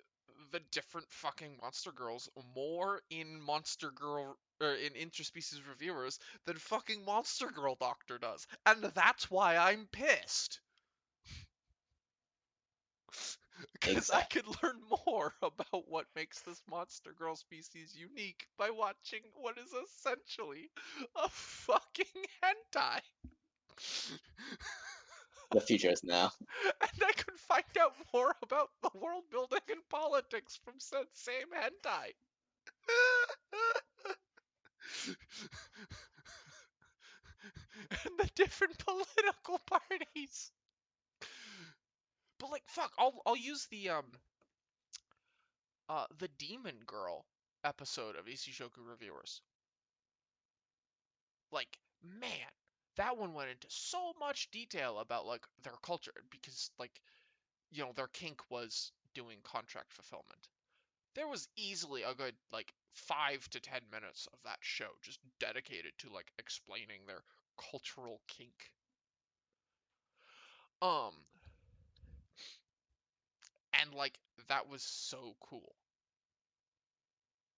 the different fucking monster girls more in Monster Girl or in interspecies reviewers than fucking Monster Girl Doctor does, and that's why I'm pissed. Because I Exactly. could learn more about what makes this Monster Girl species unique by watching what is essentially a fucking hentai. The future is now. And I could find out more about the world building and politics from said same hentai. And the different political parties. But like fuck, I'll use the Demon Girl episode of Ishishoku Reviewers. Like, man, that one went into so much detail about like their culture because like their kink was doing contract fulfillment. There was easily a good like 5 to 10 minutes of that show just dedicated to like explaining their cultural kink. Um, and like that was so cool.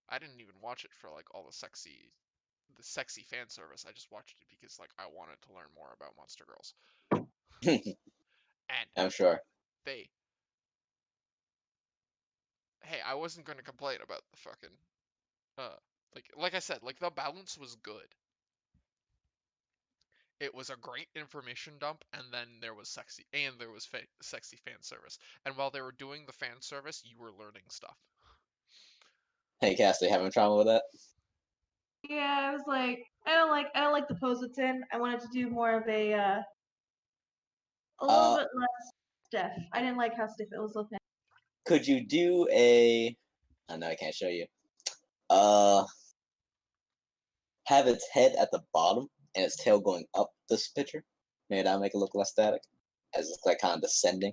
I didn't even watch it for like all the sexy fan service. I just watched it because like I wanted to learn more about Monster Girls. And I'm sure. they hey, I wasn't going to complain about the fucking like I said, like the balance was good. It was a great information dump, and then there was sexy fan service. And while they were doing the fan service, you were learning stuff. Hey, Cassie, having trouble with that? Yeah, I was like, I don't like the pose it's in. I wanted to do more of a A little Uh, bit less stiff. I didn't like how stiff it was looking. could you do a? Oh, no, I can't show you. Uh, have its head at the bottom and its tail going up this picture. Maybe that'll make it look less static, as it's like kind of descending.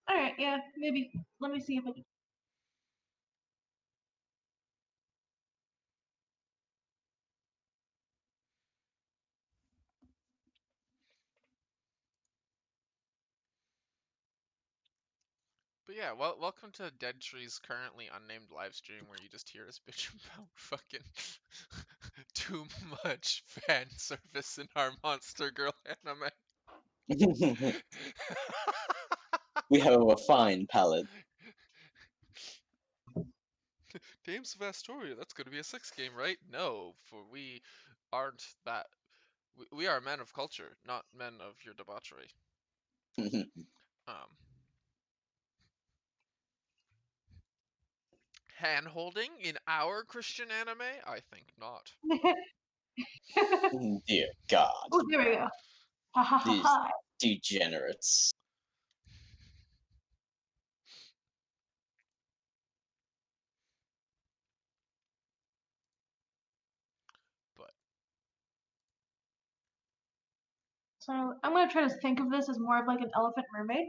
Alright, yeah, maybe. Let me see if I can. But yeah, welcome to Dead Tree's currently unnamed live stream where you just hear us bitch about fucking too much fan service in our Monster Girl anime. We have a refined palate. Games of Astoria, that's gonna be a sex game, right? No, for we aren't that. We are men of culture, not men of your debauchery. Um, Hand holding in our Christian anime? I think not. Dear God, Oh, there we go. Ha ha ha these ha. degenerates. But So I'm gonna try to think of this as more of like an elephant mermaid.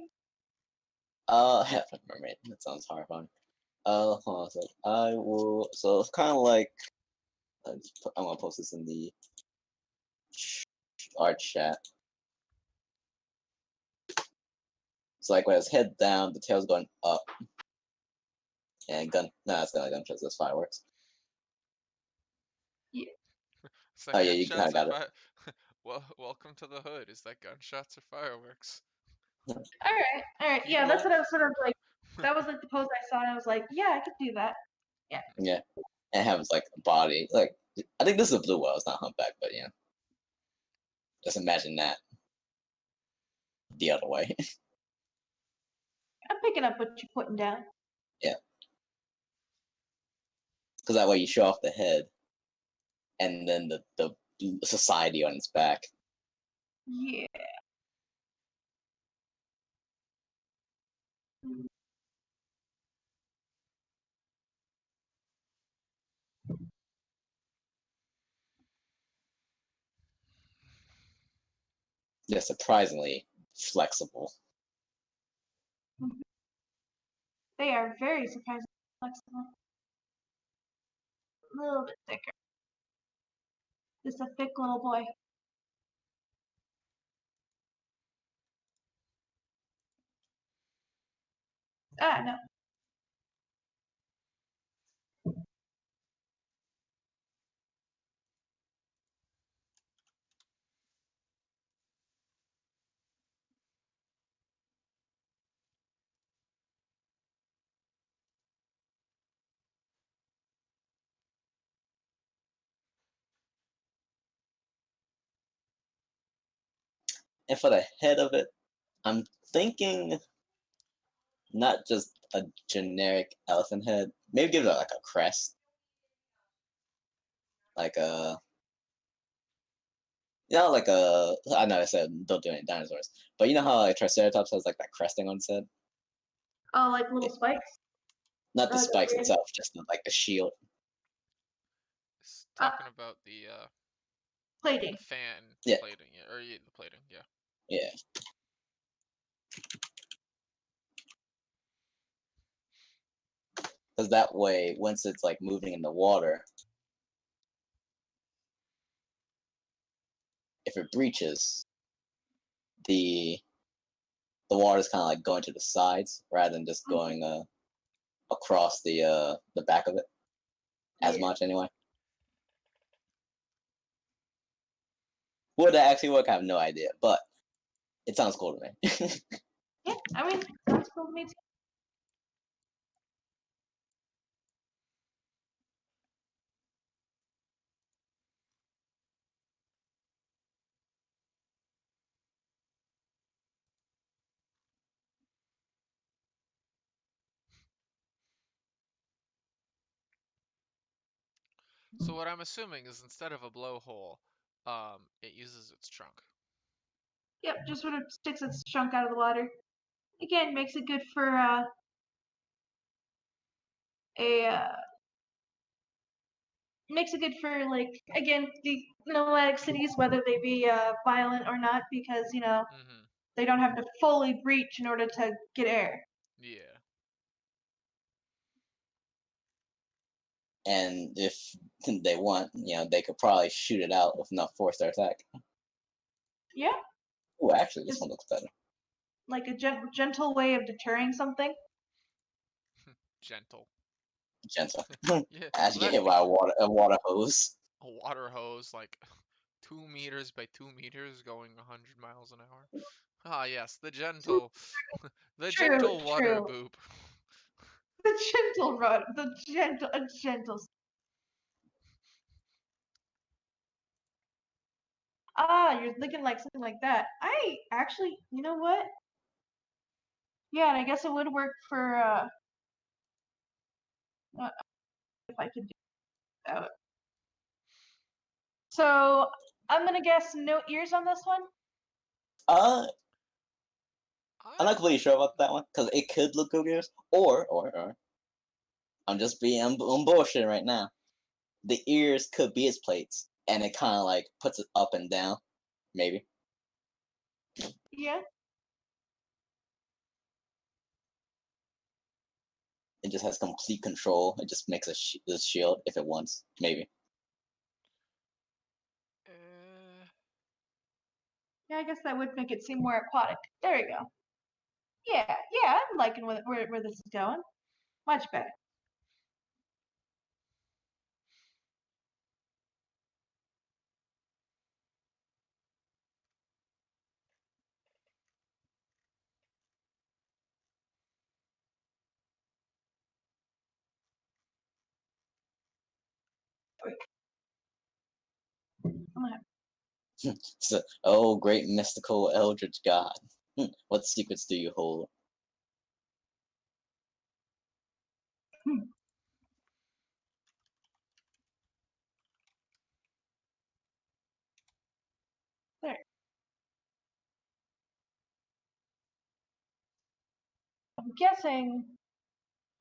Heaven mermaid. That sounds horrifying. Hold on a sec. I will. So it's kind of like I'm gonna post this in the art chat. It's like with its head down, the tail's going up, and gun. Nah, it's not gunshots. That's fireworks. Yeah. it's that Oh yeah, you kind gunshots of or got it. well, welcome to the hood. Is that gunshots or fireworks? Alright. Yeah, that's People. what I was sort of like. That was like the pose I saw, and I was like, yeah, I could do that. Yeah. Yeah, and it has like a body. Like I think this is a blue whale. It's not humpback, but yeah. Just imagine that the other way. I'm picking up what you're putting down. Yeah, because that way you show off the head, and then the society on its back. Yeah. They're surprisingly flexible. Mhm. They are very surprisingly flexible. A little bit thicker. Just a thick little boy. Ah, no. And for the head of it, I'm thinking not just a generic elephant head. Maybe give it like a crest, like a like a. I know I said don't do any dinosaurs, but you know how like Triceratops has like that cresting on its head. Oh, like little spikes? Not Or the like a spikes grid? itself, just like the shield. Talking about Plating. the fan Yeah, plating, yeah, or yeah, the plating, yeah. yeah. Because that way, once it's like moving in the water, if it breaches, the the water's kind of like going to the sides rather than just Mhm. going across the back of it as Yeah. much anyway. Would that actually work? I have no idea, but it sounds cool to me. Yeah, I mean, sounds cool to me too. So what I'm assuming is instead of a blowhole, it uses its trunk. Yep, just sort of sticks its chunk out of the water. Again, makes it good for makes it good for, like, again, the nomadic cities, whether they be violent or not, because Mm-hmm. they don't have to fully breach in order to get air. Yeah. And if they want, they could probably shoot it out with enough force to attack. Yeah, Oh, actually, this it's one looks better. like a gentle way of deterring something. Gentle. Gentle. Yeah. As Well, you get that'd hit be by a water hose. a water hose like 2 meters by 2 meters going 100 miles an hour. Ah, yes, the gentle, the True, gentle water true. boop. The gentle rod, a gentle. Ah, you're thinking like something like that. I actually, you know what? Yeah, and I guess it would work for if I could do that. So I'm gonna guess no ears on this one. Uh, I'm not I completely sure about that one because it could look good, or I'm bullshitting right now. The ears could be its plates, and it kind of like puts it up and down, maybe. Yeah, It just has complete control. It just makes a shield if it wants, maybe. uh, yeah, I guess that would make it seem more aquatic. There you go. Yeah, yeah, I'm liking where this is going. Much better. I'm gonna So, oh, great mystical eldritch god, what secrets do you hold? hmm, there. I'm guessing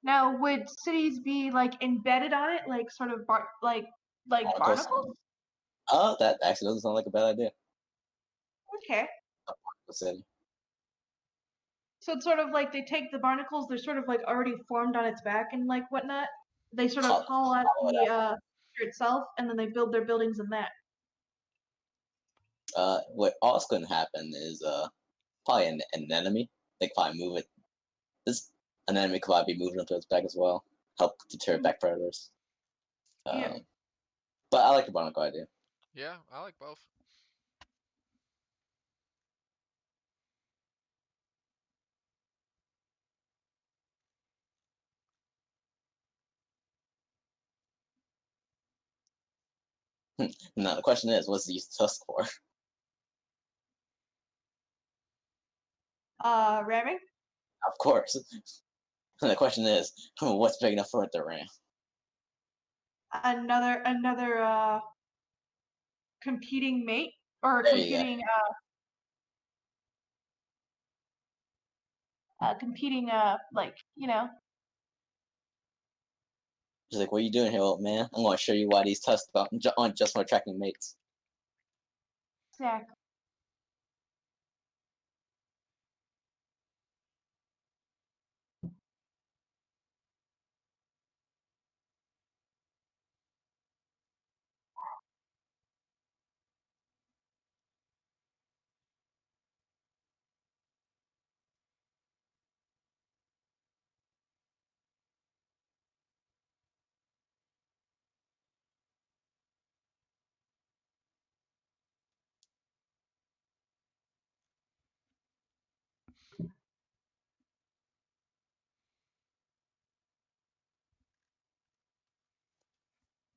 now would cities be like embedded on it, like sort of like Barnacles? barnacles? Oh, that actually doesn't sound like a bad idea. Okay. What's that? So it's sort of like they take the barnacles, they're sort of like already formed on its back and like whatnot. They sort of hollow out Hollow it the out. itself, and then they build their buildings in that. What also can happen is probably an enemy. They could probably move it. This An enemy could probably be moving into its back as well, help deter Mhm. back predators. Yeah. Um, but I like the barnacle idea. yeah, I like both. Now the question is, what's the use of tusk for? Ramming. Of course. And the question is, what's big enough for it to ram? Another competing mate or There you go. competing like She's like, what are you doing here, old man? I'm going to show you why these tusks aren't just for attracting mates. exactly.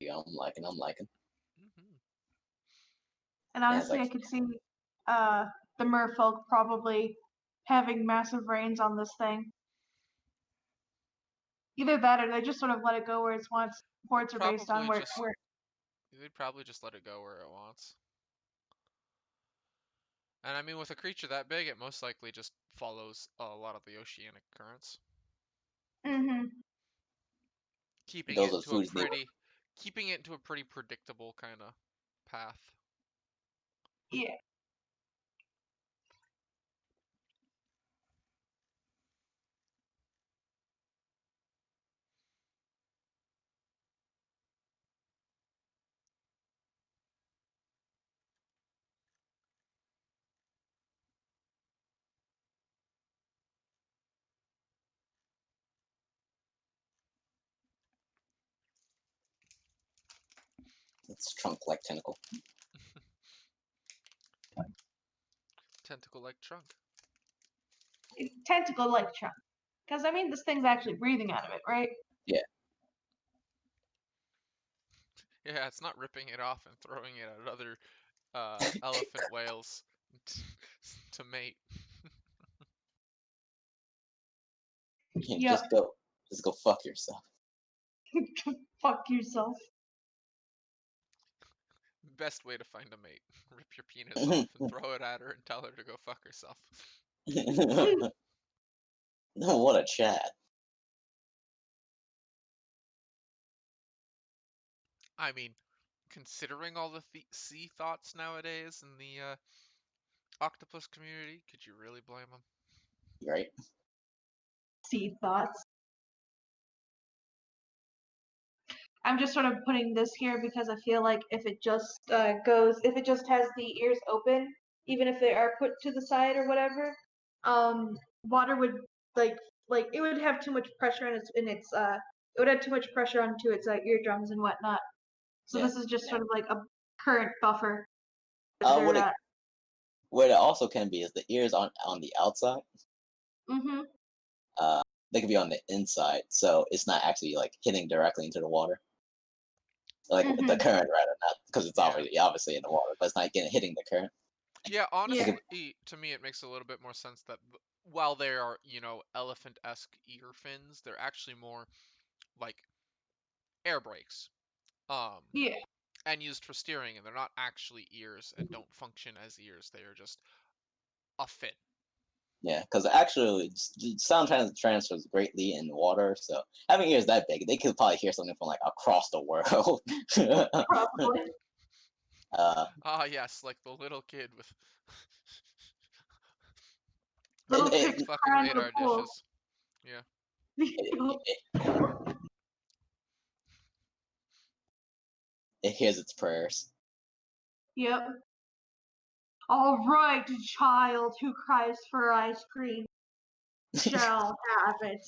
Yeah, I'm liking. Hmm. And And it's honestly, I like, could see uh the merfolk probably having massive reigns on this thing. Either that, or they just sort of let it go where its wants ports are based on Probably just where they'd probably just let it go where it wants. And I mean, with a creature that big, it most likely just follows a lot of the oceanic currents, Mm-hmm. keeping Those it are the to a foods they were. pretty, keeping it to a pretty predictable kind of path. Yeah. It's trunk-like tentacle. Tentacle-like trunk. Tentacle-like trunk. Because, I mean, this thing's actually breathing out of it, right? Yeah. Yeah, it's not ripping it off and throwing it at other elephant whales to mate. Yep. Just go fuck yourself. Fuck yourself. Best way to find a mate. Rip your penis off and throw it at her and tell her to go fuck herself. No, what a chat. I mean, considering all the sea thoughts nowadays in the octopus community, could you really blame them? Right? Sea thoughts. I'm just sort of putting this here because I feel like if it just if it just has the ears open, even if they are put to the side or whatever, water would like it would have too much pressure it would have too much pressure onto its eardrums and whatnot. So Yeah. this is just sort of like a current buffer. What They're it also can be is the ears on the outside. mm-hmm. Uh, they could be on the inside, so it's not actually like hitting directly into the water. Like the Mm-hmm. current, rather, not because it's Yeah. obviously in the water, but it's not hitting the current. Yeah, Yeah. honestly, to me, it makes a little bit more sense that while they are, elephant-esque ear fins, they're actually more like air brakes. Um, Yeah. and used for steering, and they're not actually ears and don't function as ears. They are just a fin. Yeah, because actually, sound transfers greatly in water. So having ears that big, they could probably hear something from like across the world. Probably. Ah, yes, like the little kid with it, Little with chicks it, fucking crying in the radar pool. dishes. Yeah. it, it hears its prayers. Yep. All right, child who cries for ice cream shall have it.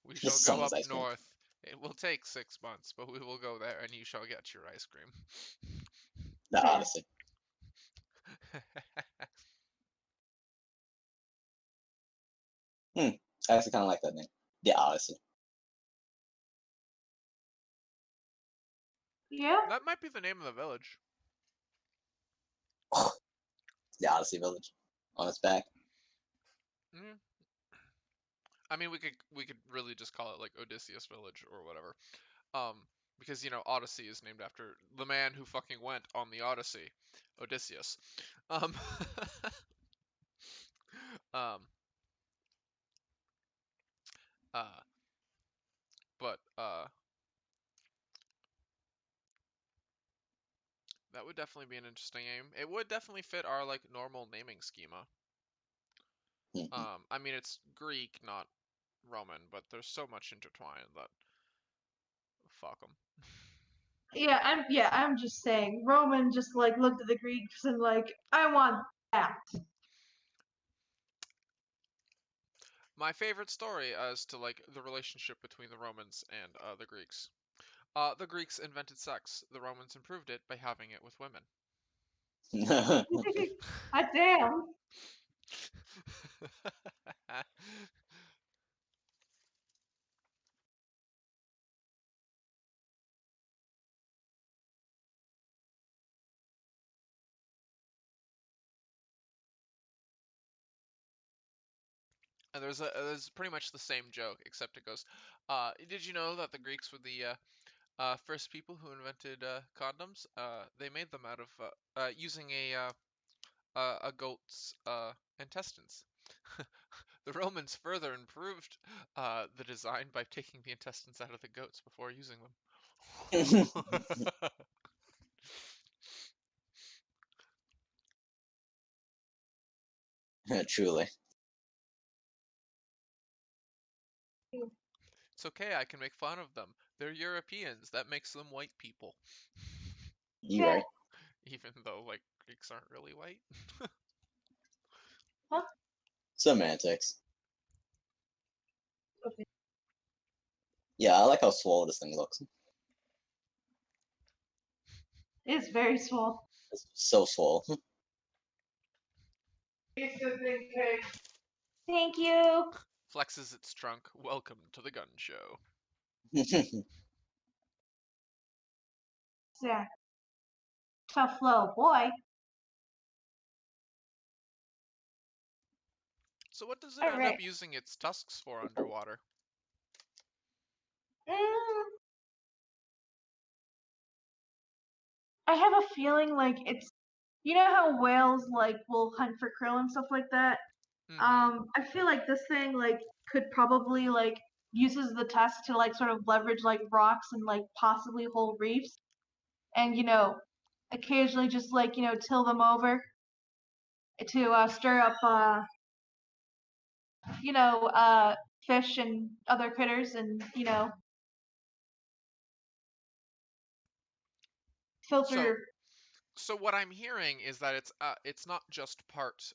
We shall This go song is up ice cream. north. It will take 6 months, but we will go there, and you shall get your ice cream. The Fair. Odyssey. I actually kind of like that name. The Odyssey. Yeah. That might be the name of the village. The Odyssey Village on its back. Mm. I mean, we could really just call it like Odysseus Village or whatever. Because Odyssey is named after the man who fucking went on the Odyssey, Odysseus. Um, um, uh, but that would definitely be an interesting name. It would definitely fit our like normal naming schema. I mean it's Greek, not Roman, but there's so much intertwined that fuck them. I'm just saying. Roman just like looked at the Greeks and like, I want that. My favorite story as to like the relationship between the Romans and the Greeks. The Greeks invented sex. The Romans improved it by having it with women. Hot damn. And there's pretty much the same joke, except it goes, did you know that the Greeks were the first people who invented condoms? They made them out of using a goat's intestines. The Romans further improved the design by taking the intestines out of the goats before using them. Truly. It's okay, I can make fun of them. They're Europeans. That makes them white people. You Yeah. right. Even though, like, Greeks aren't really white. Huh? Semantics. Okay. Yeah, I like how swole this thing looks. It's very swole. It's so swole. Thank you. Flexes its trunk. Welcome to the gun show. Yeah. Tough little boy. So what does it All end right. up using its tusks for underwater? I have a feeling like it's, you know how whales like will hunt for krill and stuff like that. Mm-hmm. I feel like this thing like could probably like uses the tusk to like sort of leverage like rocks and like possibly whole reefs, and occasionally just like till them over to stir up you know fish and other critters, and So, filter. so what I'm hearing is that it's not just part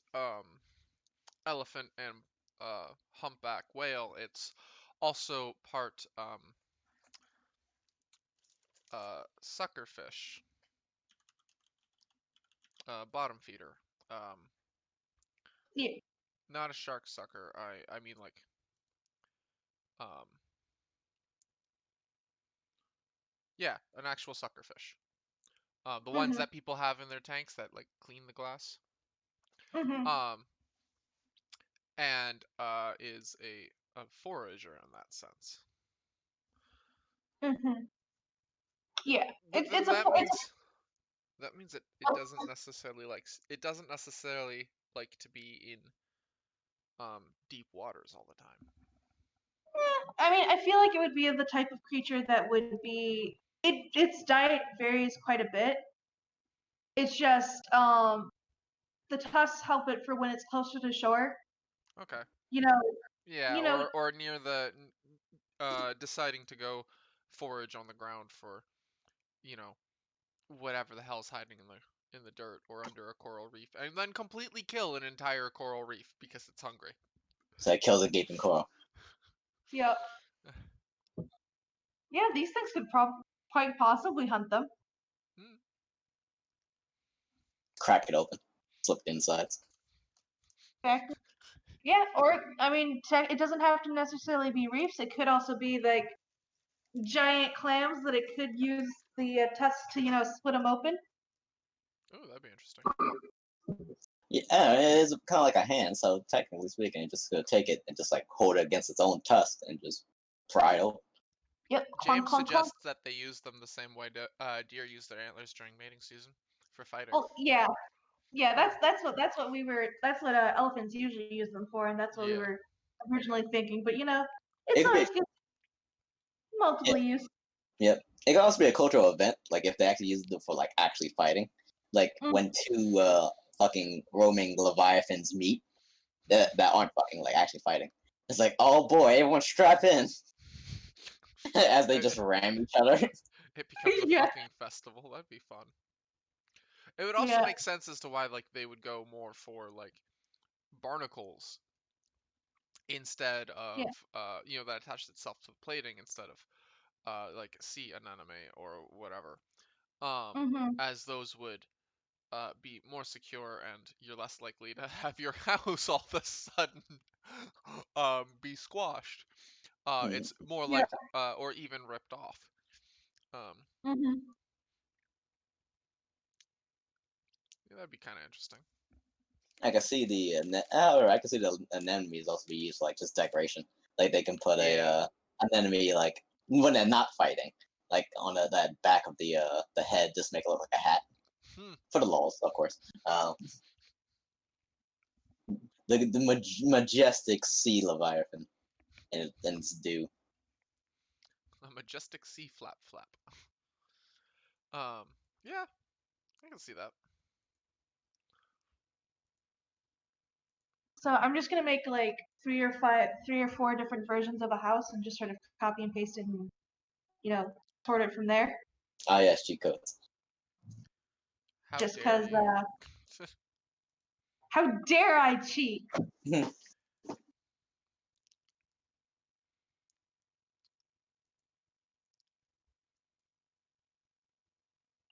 elephant and humpback whale. It's also part suckerfish, bottom feeder. Um, Yeah. not a shark sucker. I mean like um, yeah, an actual suckerfish. The ones Mhm. that people have in their tanks that like clean the glass. Mhm. Um, and is a forager in that sense. Mhm. Yeah. But then It's a that means it doesn't necessarily like to be in deep waters all the time. I mean, I feel like it would be the type of creature that would be. Its diet varies quite a bit. It's just the tusks help it for when it's closer to shore. Okay. You know, Yeah, you know, or near the deciding to go forage on the ground for, you know, whatever the hell's hiding in the dirt or under a coral reef, and then completely kill an entire coral reef because it's hungry. So it kills a gaping coral. yeah, yeah. These things could quite possibly hunt them. Hmm. Crack it open. Flip the insides. Exactly. Yeah, or I mean, it doesn't have to necessarily be reefs. It could also be like giant clams that it could use the tusk to split them open. Oh, that'd be interesting. Yeah, it is kind of like a hand, so technically speaking, it's just gonna take it and just like hold it against its own tusk and just pry it open. Yep, clunk, James clunk, clunk. suggests that they use them the same way deer use their antlers during mating season for fighting. Oh yeah, yeah. Hmm. That's what elephants usually use them for, and that's what we Yeah. were originally thinking. But it's It could be, always good yeah, multiple use. yep. It could also be a cultural event, like if they actually use them for like actually fighting, like Mm, when two fucking roaming leviathans meet that aren't fucking like actually fighting. It's like, oh boy, everyone strap in as they just ram each other. It becomes a yeah, fucking festival. That'd be fun. It would also yeah, make sense as to why like they would go more for like barnacles instead of yeah. that attached itself to the plating instead of like sea anemone or whatever. Mhm, As those would be more secure and you're less likely to have your house all of a sudden be squashed. Hmm. It's more yeah. like or even ripped off. Um, Mhm, yeah, that'd be kind of interesting. I can see I can see the anemones also be used for like just decoration. Like they can put a Yeah. anemone like when they're not fighting, like on that back of the head, just make it look like a hat Hmm. for the lols, of course. the majestic sea leviathan, and it's due. A majestic sea flap flap. Yeah, I can see that. So I'm just gonna make like 3 or 4 different versions of a house and just sort of copy and paste it and sort it from there. Ah, yes, cheat codes. How Just dare because, you? how dare I cheat?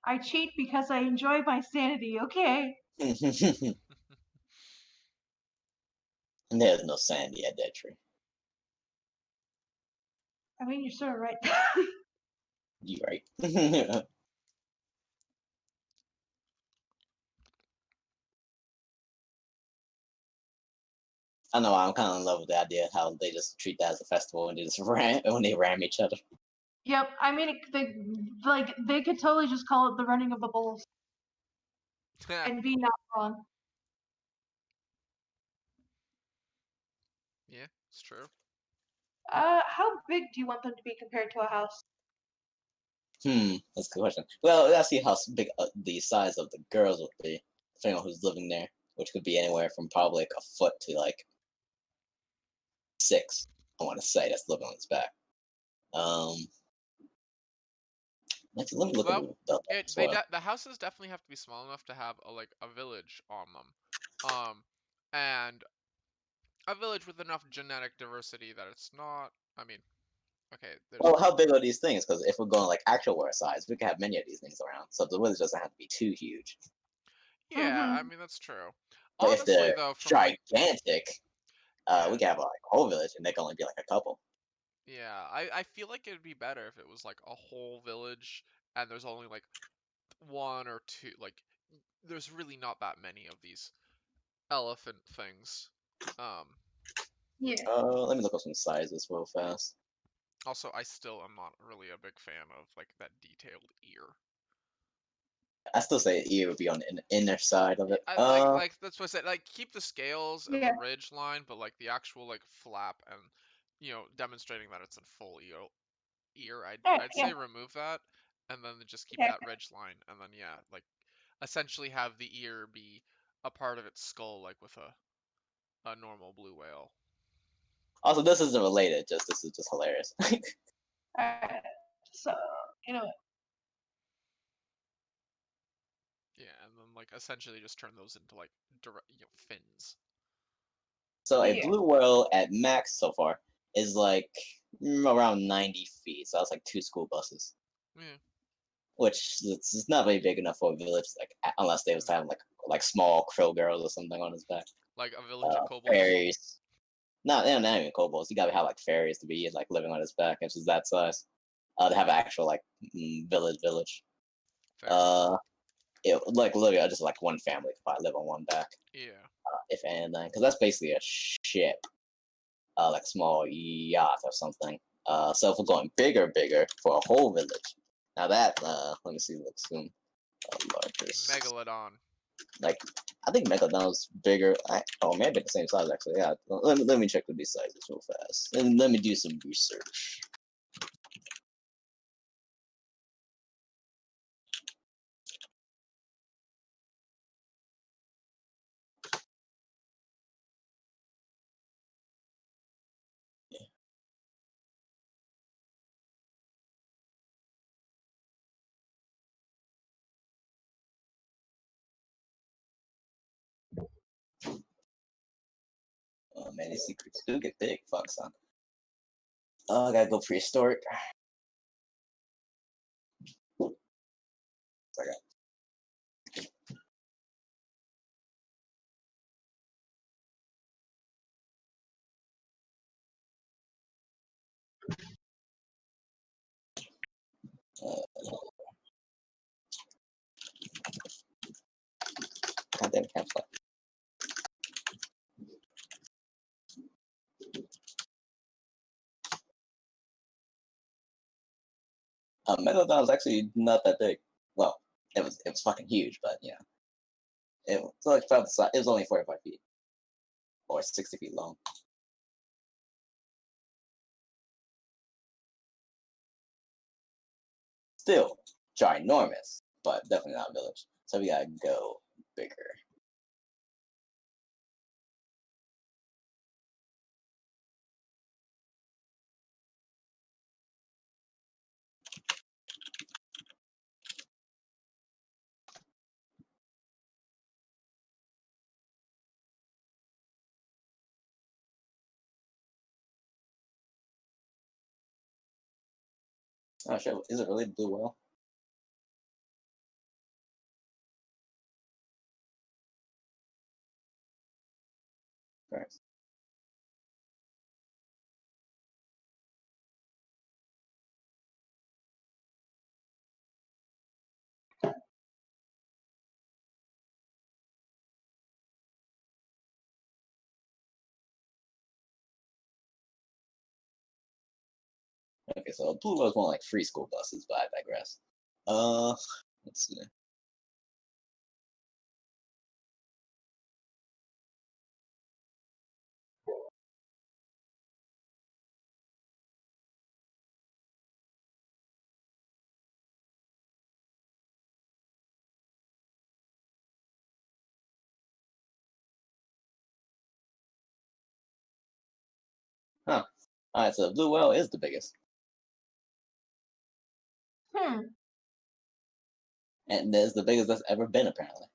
I cheat because I enjoy my sanity, okay? And there's no sandy at that tree. I mean, you're sort of right. You right. I know I'm kind of in love with the idea of how they just treat that as a festival and they just ram each other. Yep, I mean, they could totally just call it the running of the bulls and be not wrong. Yeah, it's true. How big do you want them to be compared to a house? That's a good question. Well, let's see how big the size of the girls would be, depending on who's living there, which could be anywhere from probably like a foot to like 6. I want to say that's living on its back. Let me look at Well, the soil. the houses definitely have to be small enough to have a village on them, and a village with enough genetic diversity that it's not. I mean, okay, there's. Well, how big are these things? Because if we're going like actual war size, we can have many of these things around. So the village doesn't have to be too huge. Yeah, I Mm-hmm. mean that's true. But if Honestly, they're though, from like gigantic, yeah, we can have like a whole village, and they can only be like a couple. yeah, I feel like it'd be better if it was like a whole village and there's only like one or two. Like, there's really not that many of these elephant things. Um, Yeah. Let me look up some sizes real fast. Also, I still am not really a big fan of like that detailed ear. I still say ear would be on the inner side of it. I like that's what I said. Like, keep the scales and the Yeah. ridge line, but like the actual like flap and demonstrating that it's a full ear. Alright, I'd yeah. say remove that, and then just keep Okay. that ridge line, and then yeah, like essentially have the ear be a part of its skull, like with a normal blue whale. Also, this isn't related. This is just hilarious. Alright. So, you know what? Yeah, and then like essentially just turn those into like direct, fins. So a Yeah. blue whale at max so far is like around 90 feet. So that's like 2 school buses. Yeah. Which is not really big enough for a village, like unless they was having like small krill girls or something on his back. Like a village of kobolds. Fairies. Not even kobolds. You gotta have like fairies to be like living on his back if it's that size. To have an actual like village. Fair. Like literally just like one family could probably live on one back. Yeah. If anything, because that's basically a ship, like small yacht or something. So if we're going bigger for a whole village, now that let me see, look soon. Largest. Megalodon. Like, I think Megalodon's bigger. Maybe the same size actually. Yeah. Let me check these sizes real fast, and let me do some research. Oh man, these secrets do get big. Fuck, son. Oh, I gotta go prehistoric. Sorry. Goddamn campfire. Megalodon was actually not that big. Well, it was fucking huge, but yeah, it was like about the size. It was only 45 feet. or 60 feet long. Still ginormous, but definitely not a village. So we gotta go bigger. Oh shit, is it really the blue whale? Right. Okay, so blue whale's more like free school buses, but I digress. Let's see. Huh. Alright, so the blue whale is the biggest. And it's the biggest that's ever been, apparently.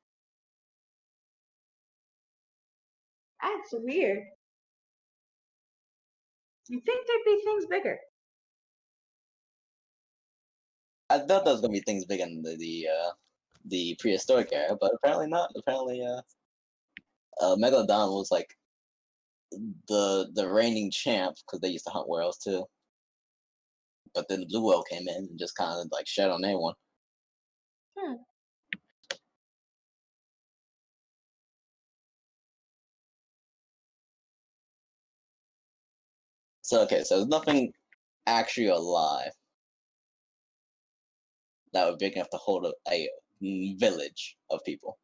That's weird. You think there'd be things bigger? I thought there was gonna be things big in the prehistoric era, but apparently not. Apparently, Megalodon was like the reigning champ because they used to hunt whales too. But then the blue whale came in and just kind of like shed on everyone. Hmm. So okay, so there's nothing actually alive that would be big enough to hold a village of people.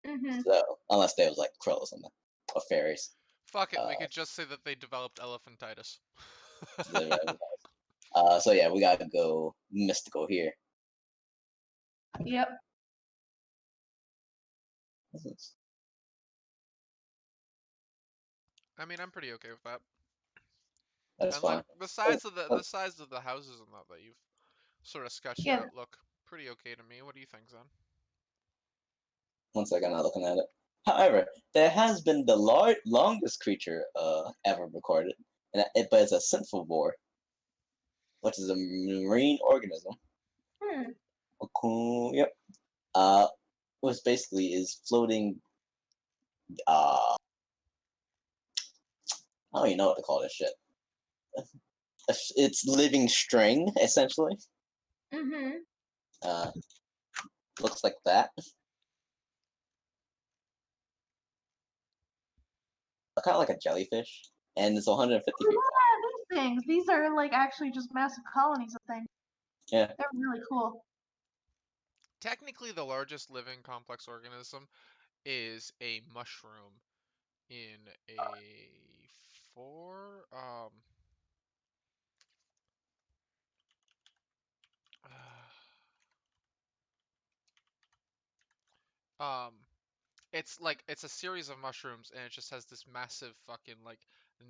Mm-hmm. So unless they was like crows or something or fairies. Fuck it, we Uh, could just say that they developed elephantitis. so yeah, we gotta go mystical here. Yep. I mean, I'm pretty okay with that. That's And like fine. the size of the houses and that you've sort of sketched Yeah. out look pretty okay to me. What do you think, Zen? One second, I'm not looking at it. However, there has been the longest creature ever recorded, but it's a synthivore, which is a marine organism. Hmm. Yep. Which basically is floating. I don't even know what to call this shit. It's living string, essentially. Mm-hmm. Uh, looks like that. Kind of like a jellyfish, and it's 150 feet long. Yeah, these things. These are like actually just massive colonies of things. Yeah. They're really cool. Technically, the largest living complex organism is a mushroom in a four um it's a series of mushrooms and it just has this massive fucking like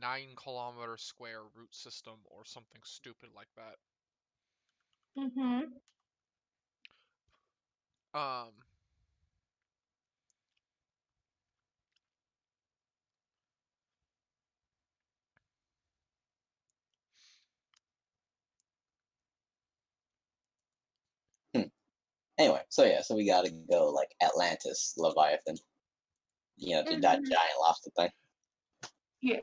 9 kilometer square root system or something stupid like that. Mm-hmm. Um Hmm. Anyway, so yeah, so we gotta go like Atlantis, Leviathan. You know, that Mm-hmm. giant lobster thing. Yeah.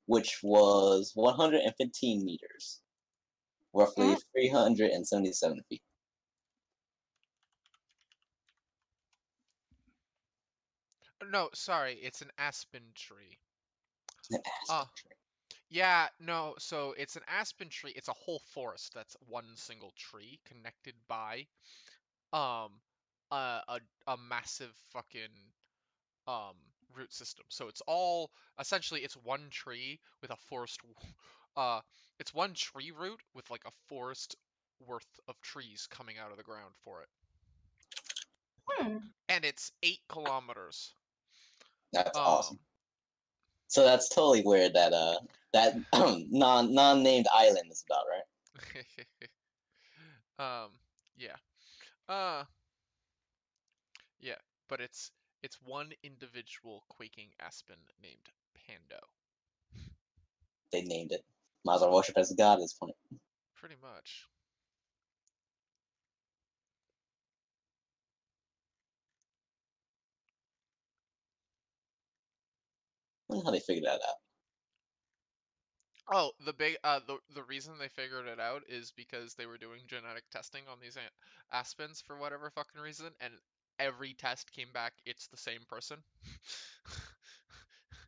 Which was 115 meters, roughly 377 feet. no, sorry, it's an aspen tree. An Uh aspen tree. Yeah, no, so it's an aspen tree. It's a whole forest that's one single tree connected by um a massive fucking um root system. So it's all essentially it's one tree with a forest uh it's one tree root with like a forest worth of trees coming out of the ground for it. Hmm. And it's 8 kilometers. That's Um awesome. So that's totally where that non-named island is about, right? um yeah. Uh yeah, but it's one individual quaking aspen named Pando. They named it. Might as well worship as a god at this point. Pretty much. I wonder how they figured that out. Oh, the reason they figured it out is because they were doing genetic testing on these aspens for whatever fucking reason, and every test came back it's the same person.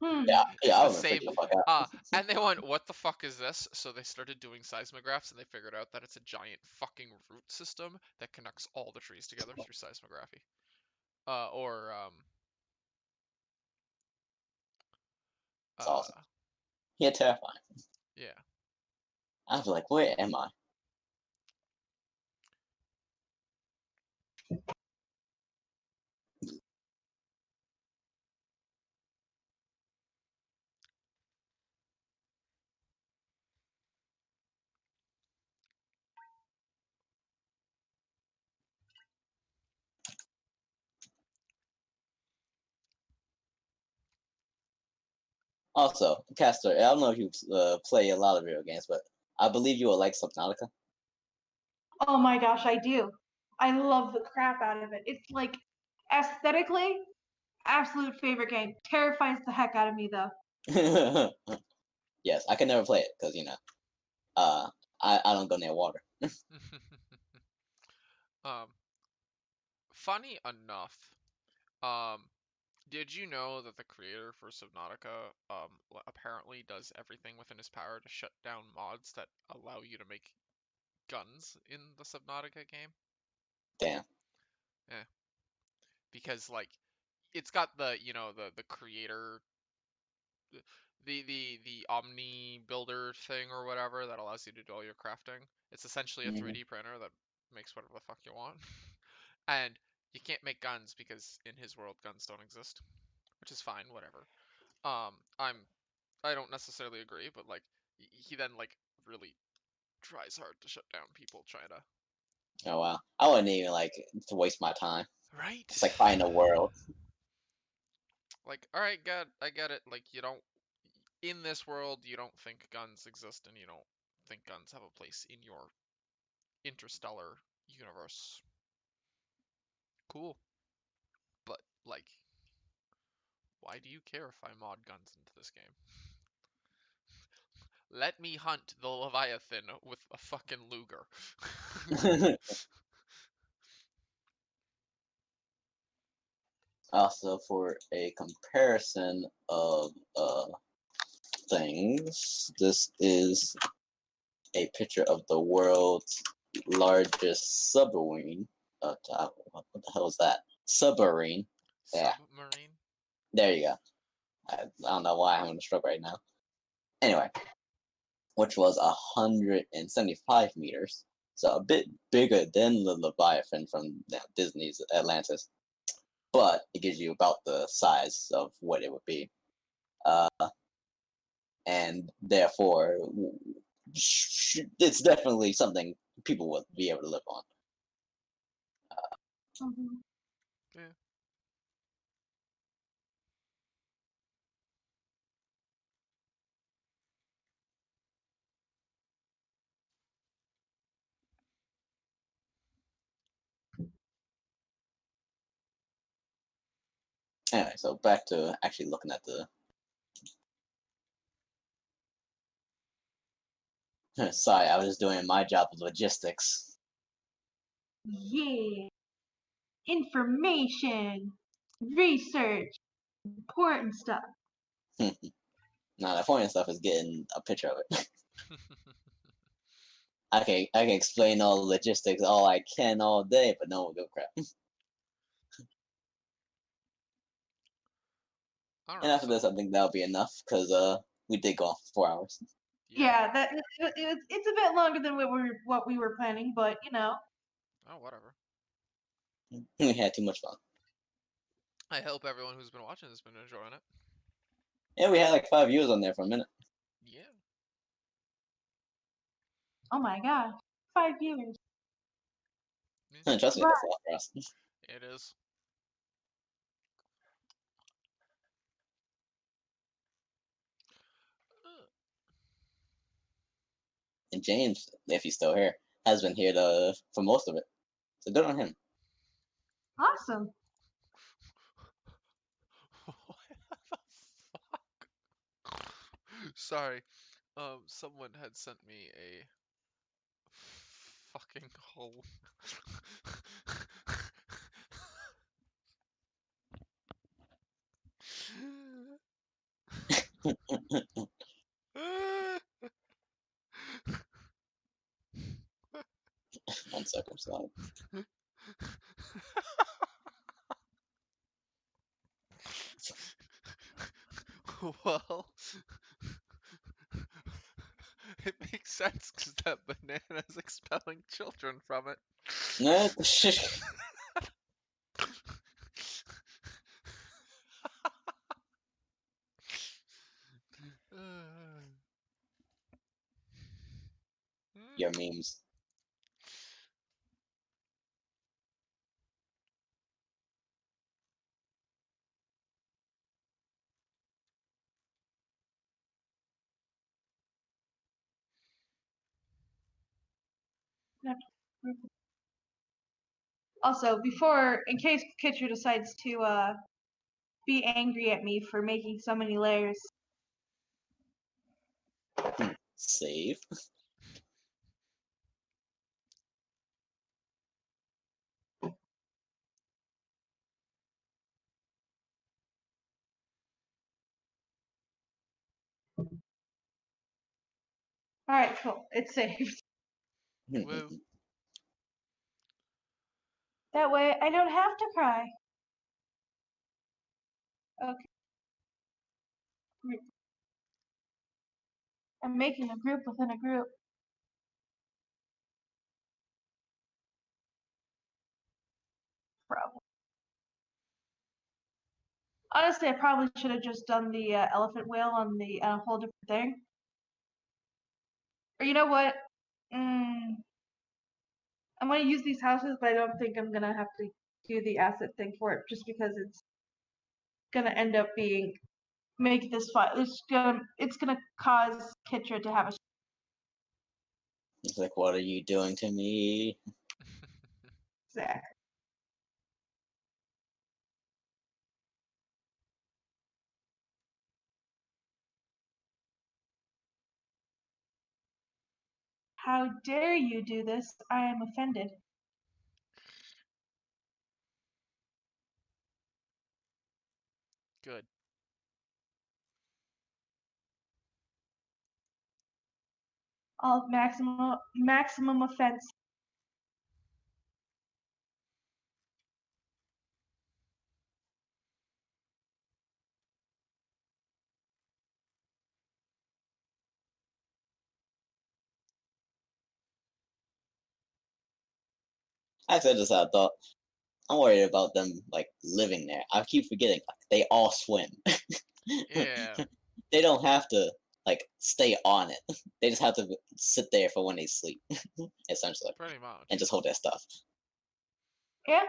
Hmm. Yeah, It's I the would have same. figured the fuck out. And they went, "What the fuck is this?" So they started doing seismographs, and they figured out that it's a giant fucking root system that connects all the trees together through seismography. Or It's awesome. uh, Yeah, terrifying. yeah. I was like, where am I? Also, Castor, I don't know if you play a lot of video games, but I believe you will like Subnautica. Oh my gosh, I do. I love the crap out of it. It's like aesthetically, absolute favorite game. Terrifies the heck out of me though. Yes, I can never play it because uh, I don't go near water. um, funny enough, um, did you know that the creator for Subnautica apparently does everything within his power to shut down mods that allow you to make guns in the Subnautica game? Damn. Yeah, because like it's got the creator the Omni builder thing or whatever that allows you to do all your crafting. It's essentially a Mhm. 3D printer that makes whatever the fuck you want. And you can't make guns because in his world guns don't exist, which is fine, whatever. Um, I'm I don't necessarily agree, but like he then like really tries hard to shut down people trying to. Oh wow, I wouldn't even like to waste my time. Right. It's like find a world. Like, all right, good, I get it. Like, you don't in this world you don't think guns exist, and you don't think guns have a place in your interstellar universe. Cool, but like, why do you care if I mod guns into this game? Let me hunt the Leviathan with a fucking Luger. Also, for a comparison of things, this is a picture of the world's largest submarine. What the hell is that? Submarine. Yeah, Submarine? there you go. I don't know why I'm having a stroke right now. Anyway, which was 175 meters, so a bit bigger than the Leviathan from Disney's Atlantis, but it gives you about the size of what it would be. Uh, and therefore, it's definitely something people would be able to live on. Mhm. Yeah. Anyway, so back to actually looking at the. Sorry, I was just doing my job of logistics. Yeah. Information, research, important stuff. Nah, the point and stuff is getting a picture of it. I can explain all the logistics all I can all day, but no one will give a crap. All And right, after so this, I think that'll be enough because we did go on for 4 hours. Yeah, it's a bit longer than what we were planning, but you know. Oh, whatever. We had too much fun. I hope everyone who's been watching has been enjoying it. Yeah, we had like 5 viewers on there for a minute. Yeah. Oh my god, 5 viewers. Yeah, Trust me, Right. that's a lot for us. it is. And James, if he's still here, has been here for most of it. So good on him. Awesome. What the fuck? Sorry. Someone had sent me a fucking hole. Uncircumcised. Well, it makes sense because that banana is expelling children from it. Nah, your memes. Also, in case Kitcher decides to be angry at me for making so many layers, Save. alright, cool. It's saved. Woo. That way I don't have to cry. Okay. I'm making a group within a group. Probably. Honestly, I probably should have just done the elephant whale on the whole different thing. Or you know what? I'm gonna use these houses, but I don't think I'm gonna have to do the asset thing for it, just because it's gonna end up being make this file. It's gonna cause Kitra to have a. It's like, what are you doing to me? Exact. How dare you do this? I am offended. Good. All maximum offense. I said this, I thought, I'm worried about them, like, living there. I keep forgetting, like, they all swim. Yeah. They don't have to, like, stay on it. They just have to sit there for when they sleep, essentially, Pretty much. and just hold their stuff. Yeah.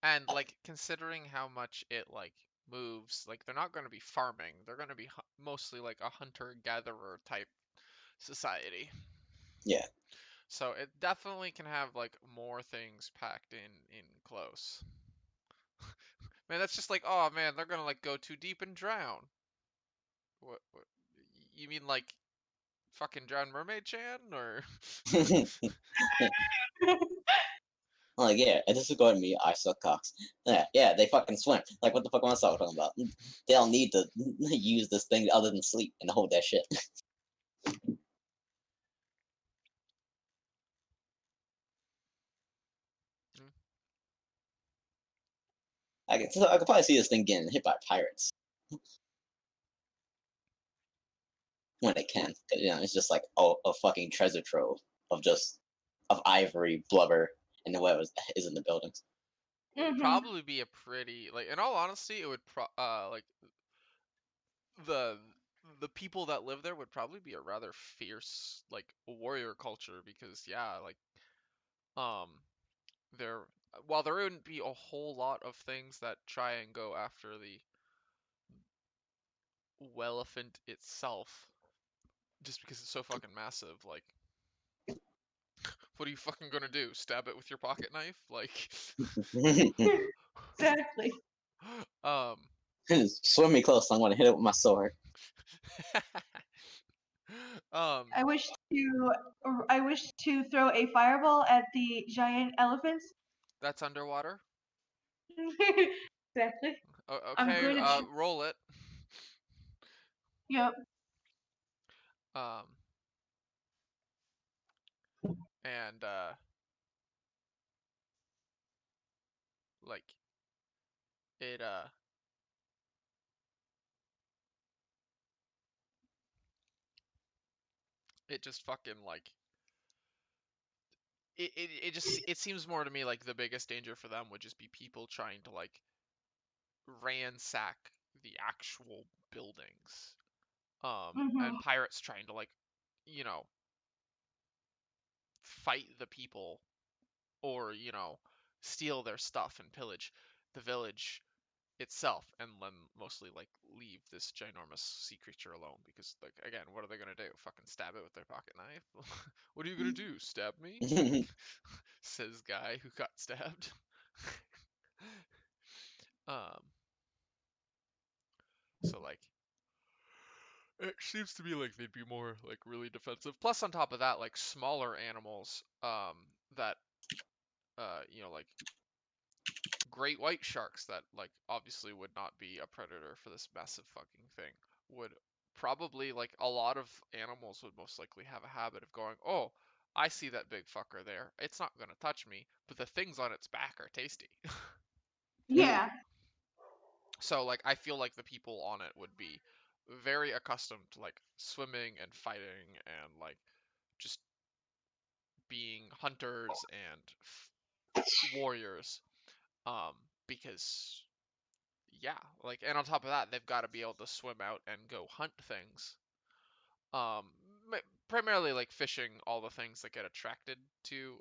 And like considering how much it like moves, like they're not going to be farming. They're going to be mostly like a hunter-gatherer type society. Yeah. So it definitely can have like more things packed in close. Man, that's just like, oh man, they're gonna like go too deep and drown. What you mean like fucking drown mermaid chan or I'm like, yeah, and this is going to me. I suck cocks. Yeah, they fucking swim. Like, what the fuck am I talking about? They don't need to use this thing other than sleep and hold that shit. Mm. I could probably see this thing getting hit by pirates when it can. 'Cause, it's just like a fucking treasure trove of just of ivory, blubber, and whatever is in the buildings. It would Mhm. probably be a pretty like in all honesty, it would like the the people that live there would probably be a rather fierce like warrior culture because yeah, like um there while there wouldn't be a whole lot of things that try and go after the elephant itself just because it's so fucking massive, like what are you fucking gonna do? Stab it with your pocket knife? Like Exactly. um Swim me close. I'm gonna hit it with my sword. um I wish to throw a fireball at the giant elephants. that's underwater. Exactly. I'm Okay, going to. roll it. Yep. Um and like it it just fucking like it just it seems more to me like the biggest danger for them would just be people trying to like ransack the actual buildings and Mhm. pirates trying to like you know fight the people or steal their stuff and pillage the village itself and then mostly like leave this ginormous sea creature alone because like again what are they gonna do, fucking stab it with their pocket knife? What are you gonna do, stab me? Says guy who got stabbed. um so like it seems to me like they'd be more like really defensive, plus on top of that like smaller animals that like great white sharks that like obviously would not be a predator for this massive fucking thing would probably like a lot of animals would most likely have a habit of going, oh, I see that big fucker there, it's not going to touch me, but the things on its back are tasty. Yeah. So like I feel like the people on it would be very accustomed to like swimming and fighting and like just being hunters and warriors um because yeah, like, and on top of that, they've got to be able to swim out and go hunt things. Um, primarily like fishing all the things that get attracted to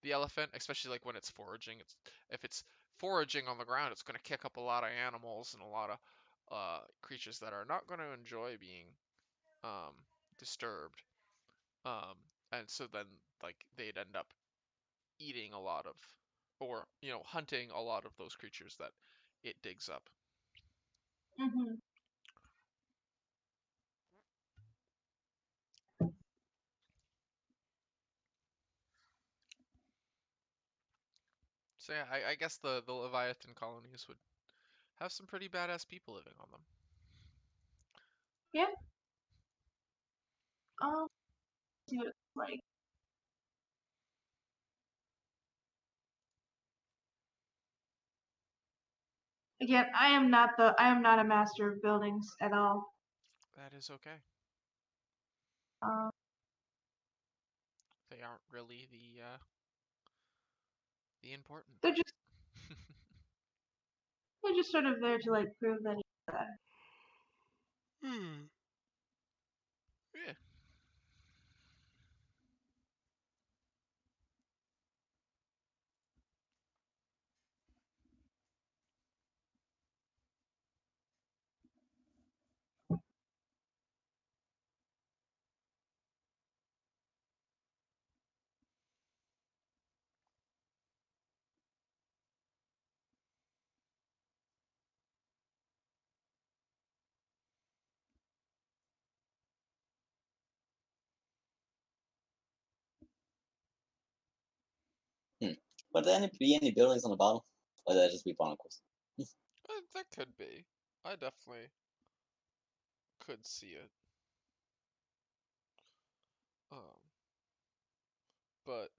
the elephant, especially like when it's foraging. It's if it's foraging on the ground, it's going to kick up a lot of animals and a lot of creatures that are not going to enjoy being um, disturbed. Um, and so then like they'd end up eating a lot of, or hunting a lot of those creatures that it digs up. Mhm. So yeah, I guess the Leviathan colonies would have some pretty badass people living on them. Yeah. See what it's like. Again, I am not a master of buildings at all. That is okay. Um, They aren't really the important they're part. just they're just sort of there to like prove that. Hmm. Yeah. Would there be any buildings on the bottom? Or would that just be barnacles? That could be. I definitely could see it. But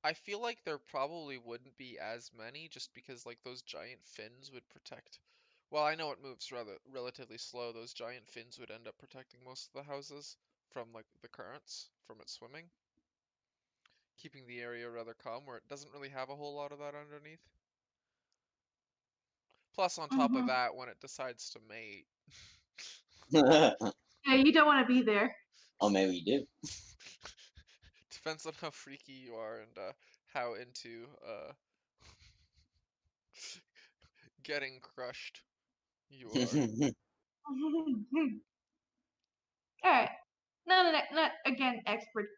I feel like there probably wouldn't be as many just because like those giant fins would protect. Well, I know it moves rather relatively slow. Those giant fins would end up protecting most of the houses from like the currents from it swimming, keeping the area rather calm where it doesn't really have a whole lot of that underneath. Plus, on top of Mhm. that, when it decides to mate, Yeah, you don't want to be there. Or maybe you do. depends on how freaky you are and how into getting crushed you are. All right. No, not again expert.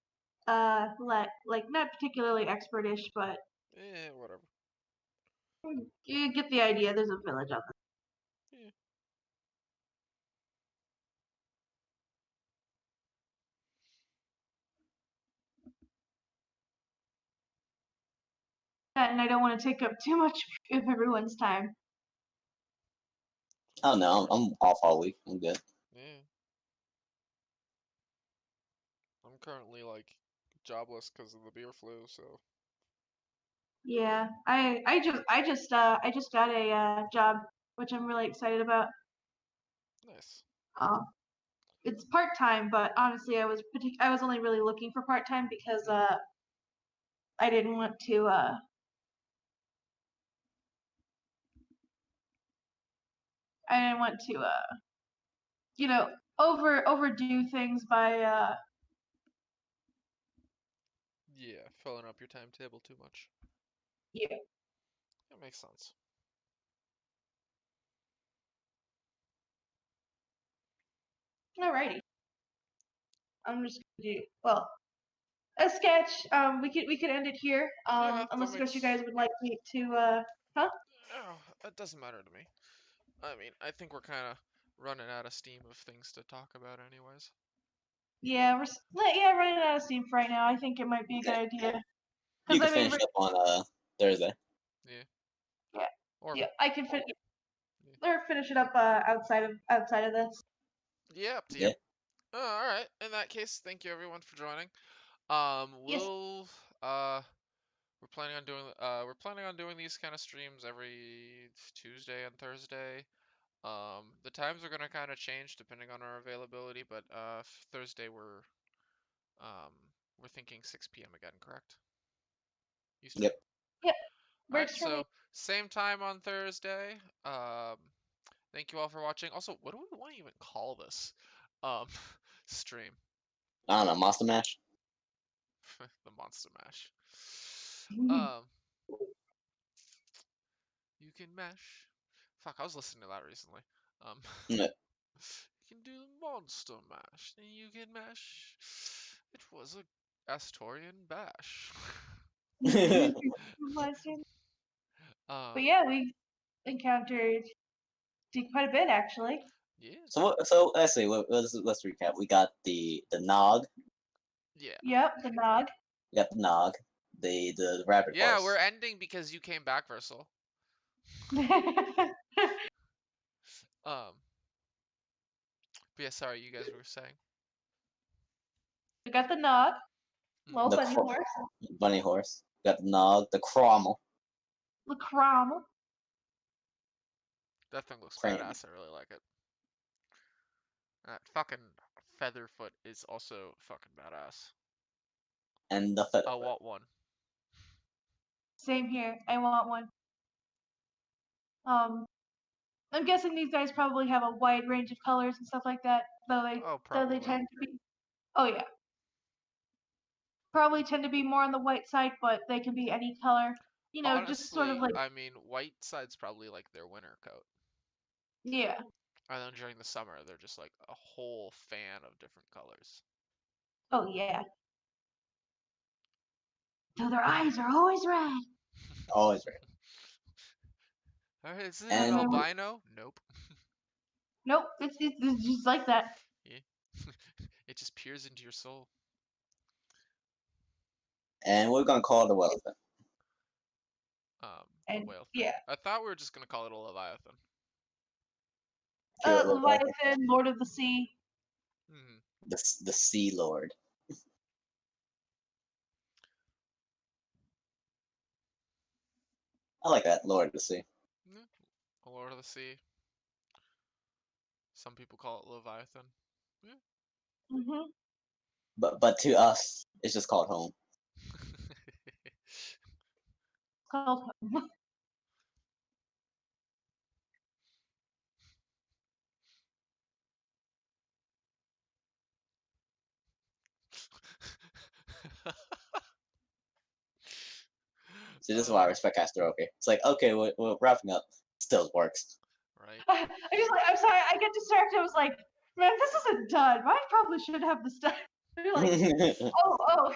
Like not particularly expertish, but Whatever. you get the idea. There's a village out Yeah. there, and I don't want to take up too much of everyone's time. Oh no, I'm off all week. I'm good. Yeah. I'm currently like jobless because of the beer flu, so Yeah, I just got a job, which I'm really excited about. nice. Uh, it's part time, but honestly, I was only really looking for part time because I didn't want to you know overdo things by Yeah, filling up your timetable too much. yeah. That makes sense. Alrighty, I'm just gonna do well a sketch. We could end it here. Yeah, that Unless of course you makes. guys would like me to huh? Oh, that doesn't matter to me. I mean, I think we're kind of running out of steam of things to talk about, anyways. Yeah, running out of steam for right now. I think it might be a good Okay. idea You because can I mean finish up on Thursday. Yeah. yeah Or yeah I can yeah, or finish it up outside of this. yeah, up to you. Yeah. All right. In that case, thank you everyone for joining. Yes. Uh we're planning on doing these kind of streams every Tuesday and Thursday. The times are gonna kind of change depending on our availability, but Thursday um we're thinking 6 p.m. again, correct? Eastern. Yep. Yep. All right, Works for me. so same time on Thursday. Thank you all for watching. Also, what do we want to even call this um stream? I don't know. Monster Mash. The Monster Mash. Um, you can mash. Fuck, I was listening to that recently. Um, Yeah. you can do the Monster Mash, and you can mash. It was a Astorian bash. But um, yeah, we encountered quite a bit actually. yeah, So let's see. Let's recap. We got the Nog. yeah, Yep, the Nog. We got the Nog. The rapid yeah. We're horse. ending because you came back, Versal. We Um, but yeah, sorry, you guys were saying. got the Nog, Mhm. little The bunny horse, bunny horse. We got the Nog. The Crommel. the Crom. That thing looks Crane. badass. I really like it. That fucking Featherfoot is also fucking badass. And the I Featherfoot. want one. Same here. I want one. Um, I'm guessing these guys probably have a wide range of colors and stuff like that. Oh, Though they probably. tend to be. Oh yeah, probably tend to be more on the white side, but they can be any color. Just sort of Honestly, like I mean, white side's probably like their winter coat. yeah. And then during the summer, they're just like a whole fan of different colors. Oh yeah. Though their eyes are always red. Always right. Alright, is it an And And then albino? Nope. nope, it's just like that. Yeah. It just peers into your soul. And we're gonna call it a whale then. The And whale thing. yeah, I thought we were just gonna call it a leviathan. Leviathan, Lord of the Sea. Hmm. The Sea Lord. I like that, Lord of the Sea. Yeah. A Lord of the Sea. Some people call it leviathan. Yeah. Mm-hmm. But to us, it's just called home. Called So this is why I uh, respect Astroke. It's like, okay, we're wrapping up. Still works. right. I'm sorry, I get distracted. I was like, man, this isn't done. I probably should have this done. You're like, oh,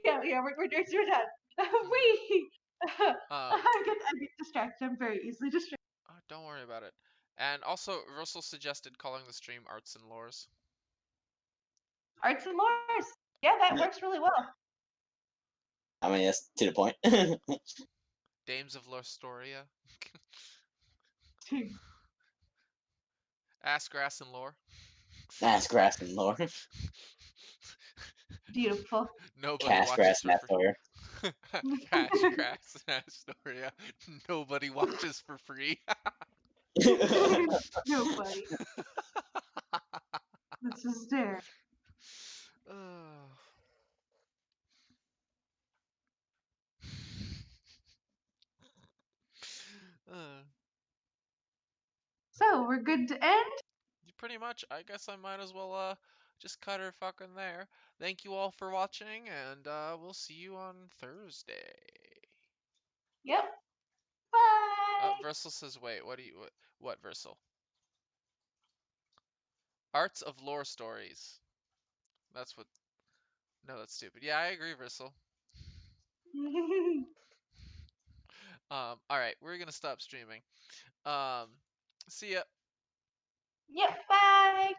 yeah, we're done. We. Um, I get distracted. I'm very easily distracted. don't worry about it. And also, Russell suggested calling the stream Arts and Lores. Arts and lores. Yeah, that works really well. I mean, that's to the point. Dames of Lostoria. Ass, grass, and lore. Ass grass and lore. Beautiful. Nobody Cash watches grass for and free. Astroria. Cash, grass, and Astoria. Nobody watches for free. Nobody. This is there. Uh, uh, So we're good to end. pretty much, I guess I might as well just cut her fucking there. Thank you all for watching, and we'll see you on Thursday. Yep. Bye. Versal says, wait, what Versal? Arts of lore stories. That's what. No, that's stupid. Yeah, I agree, Versal. All right, we're gonna stop streaming. See ya. Yep. Bye.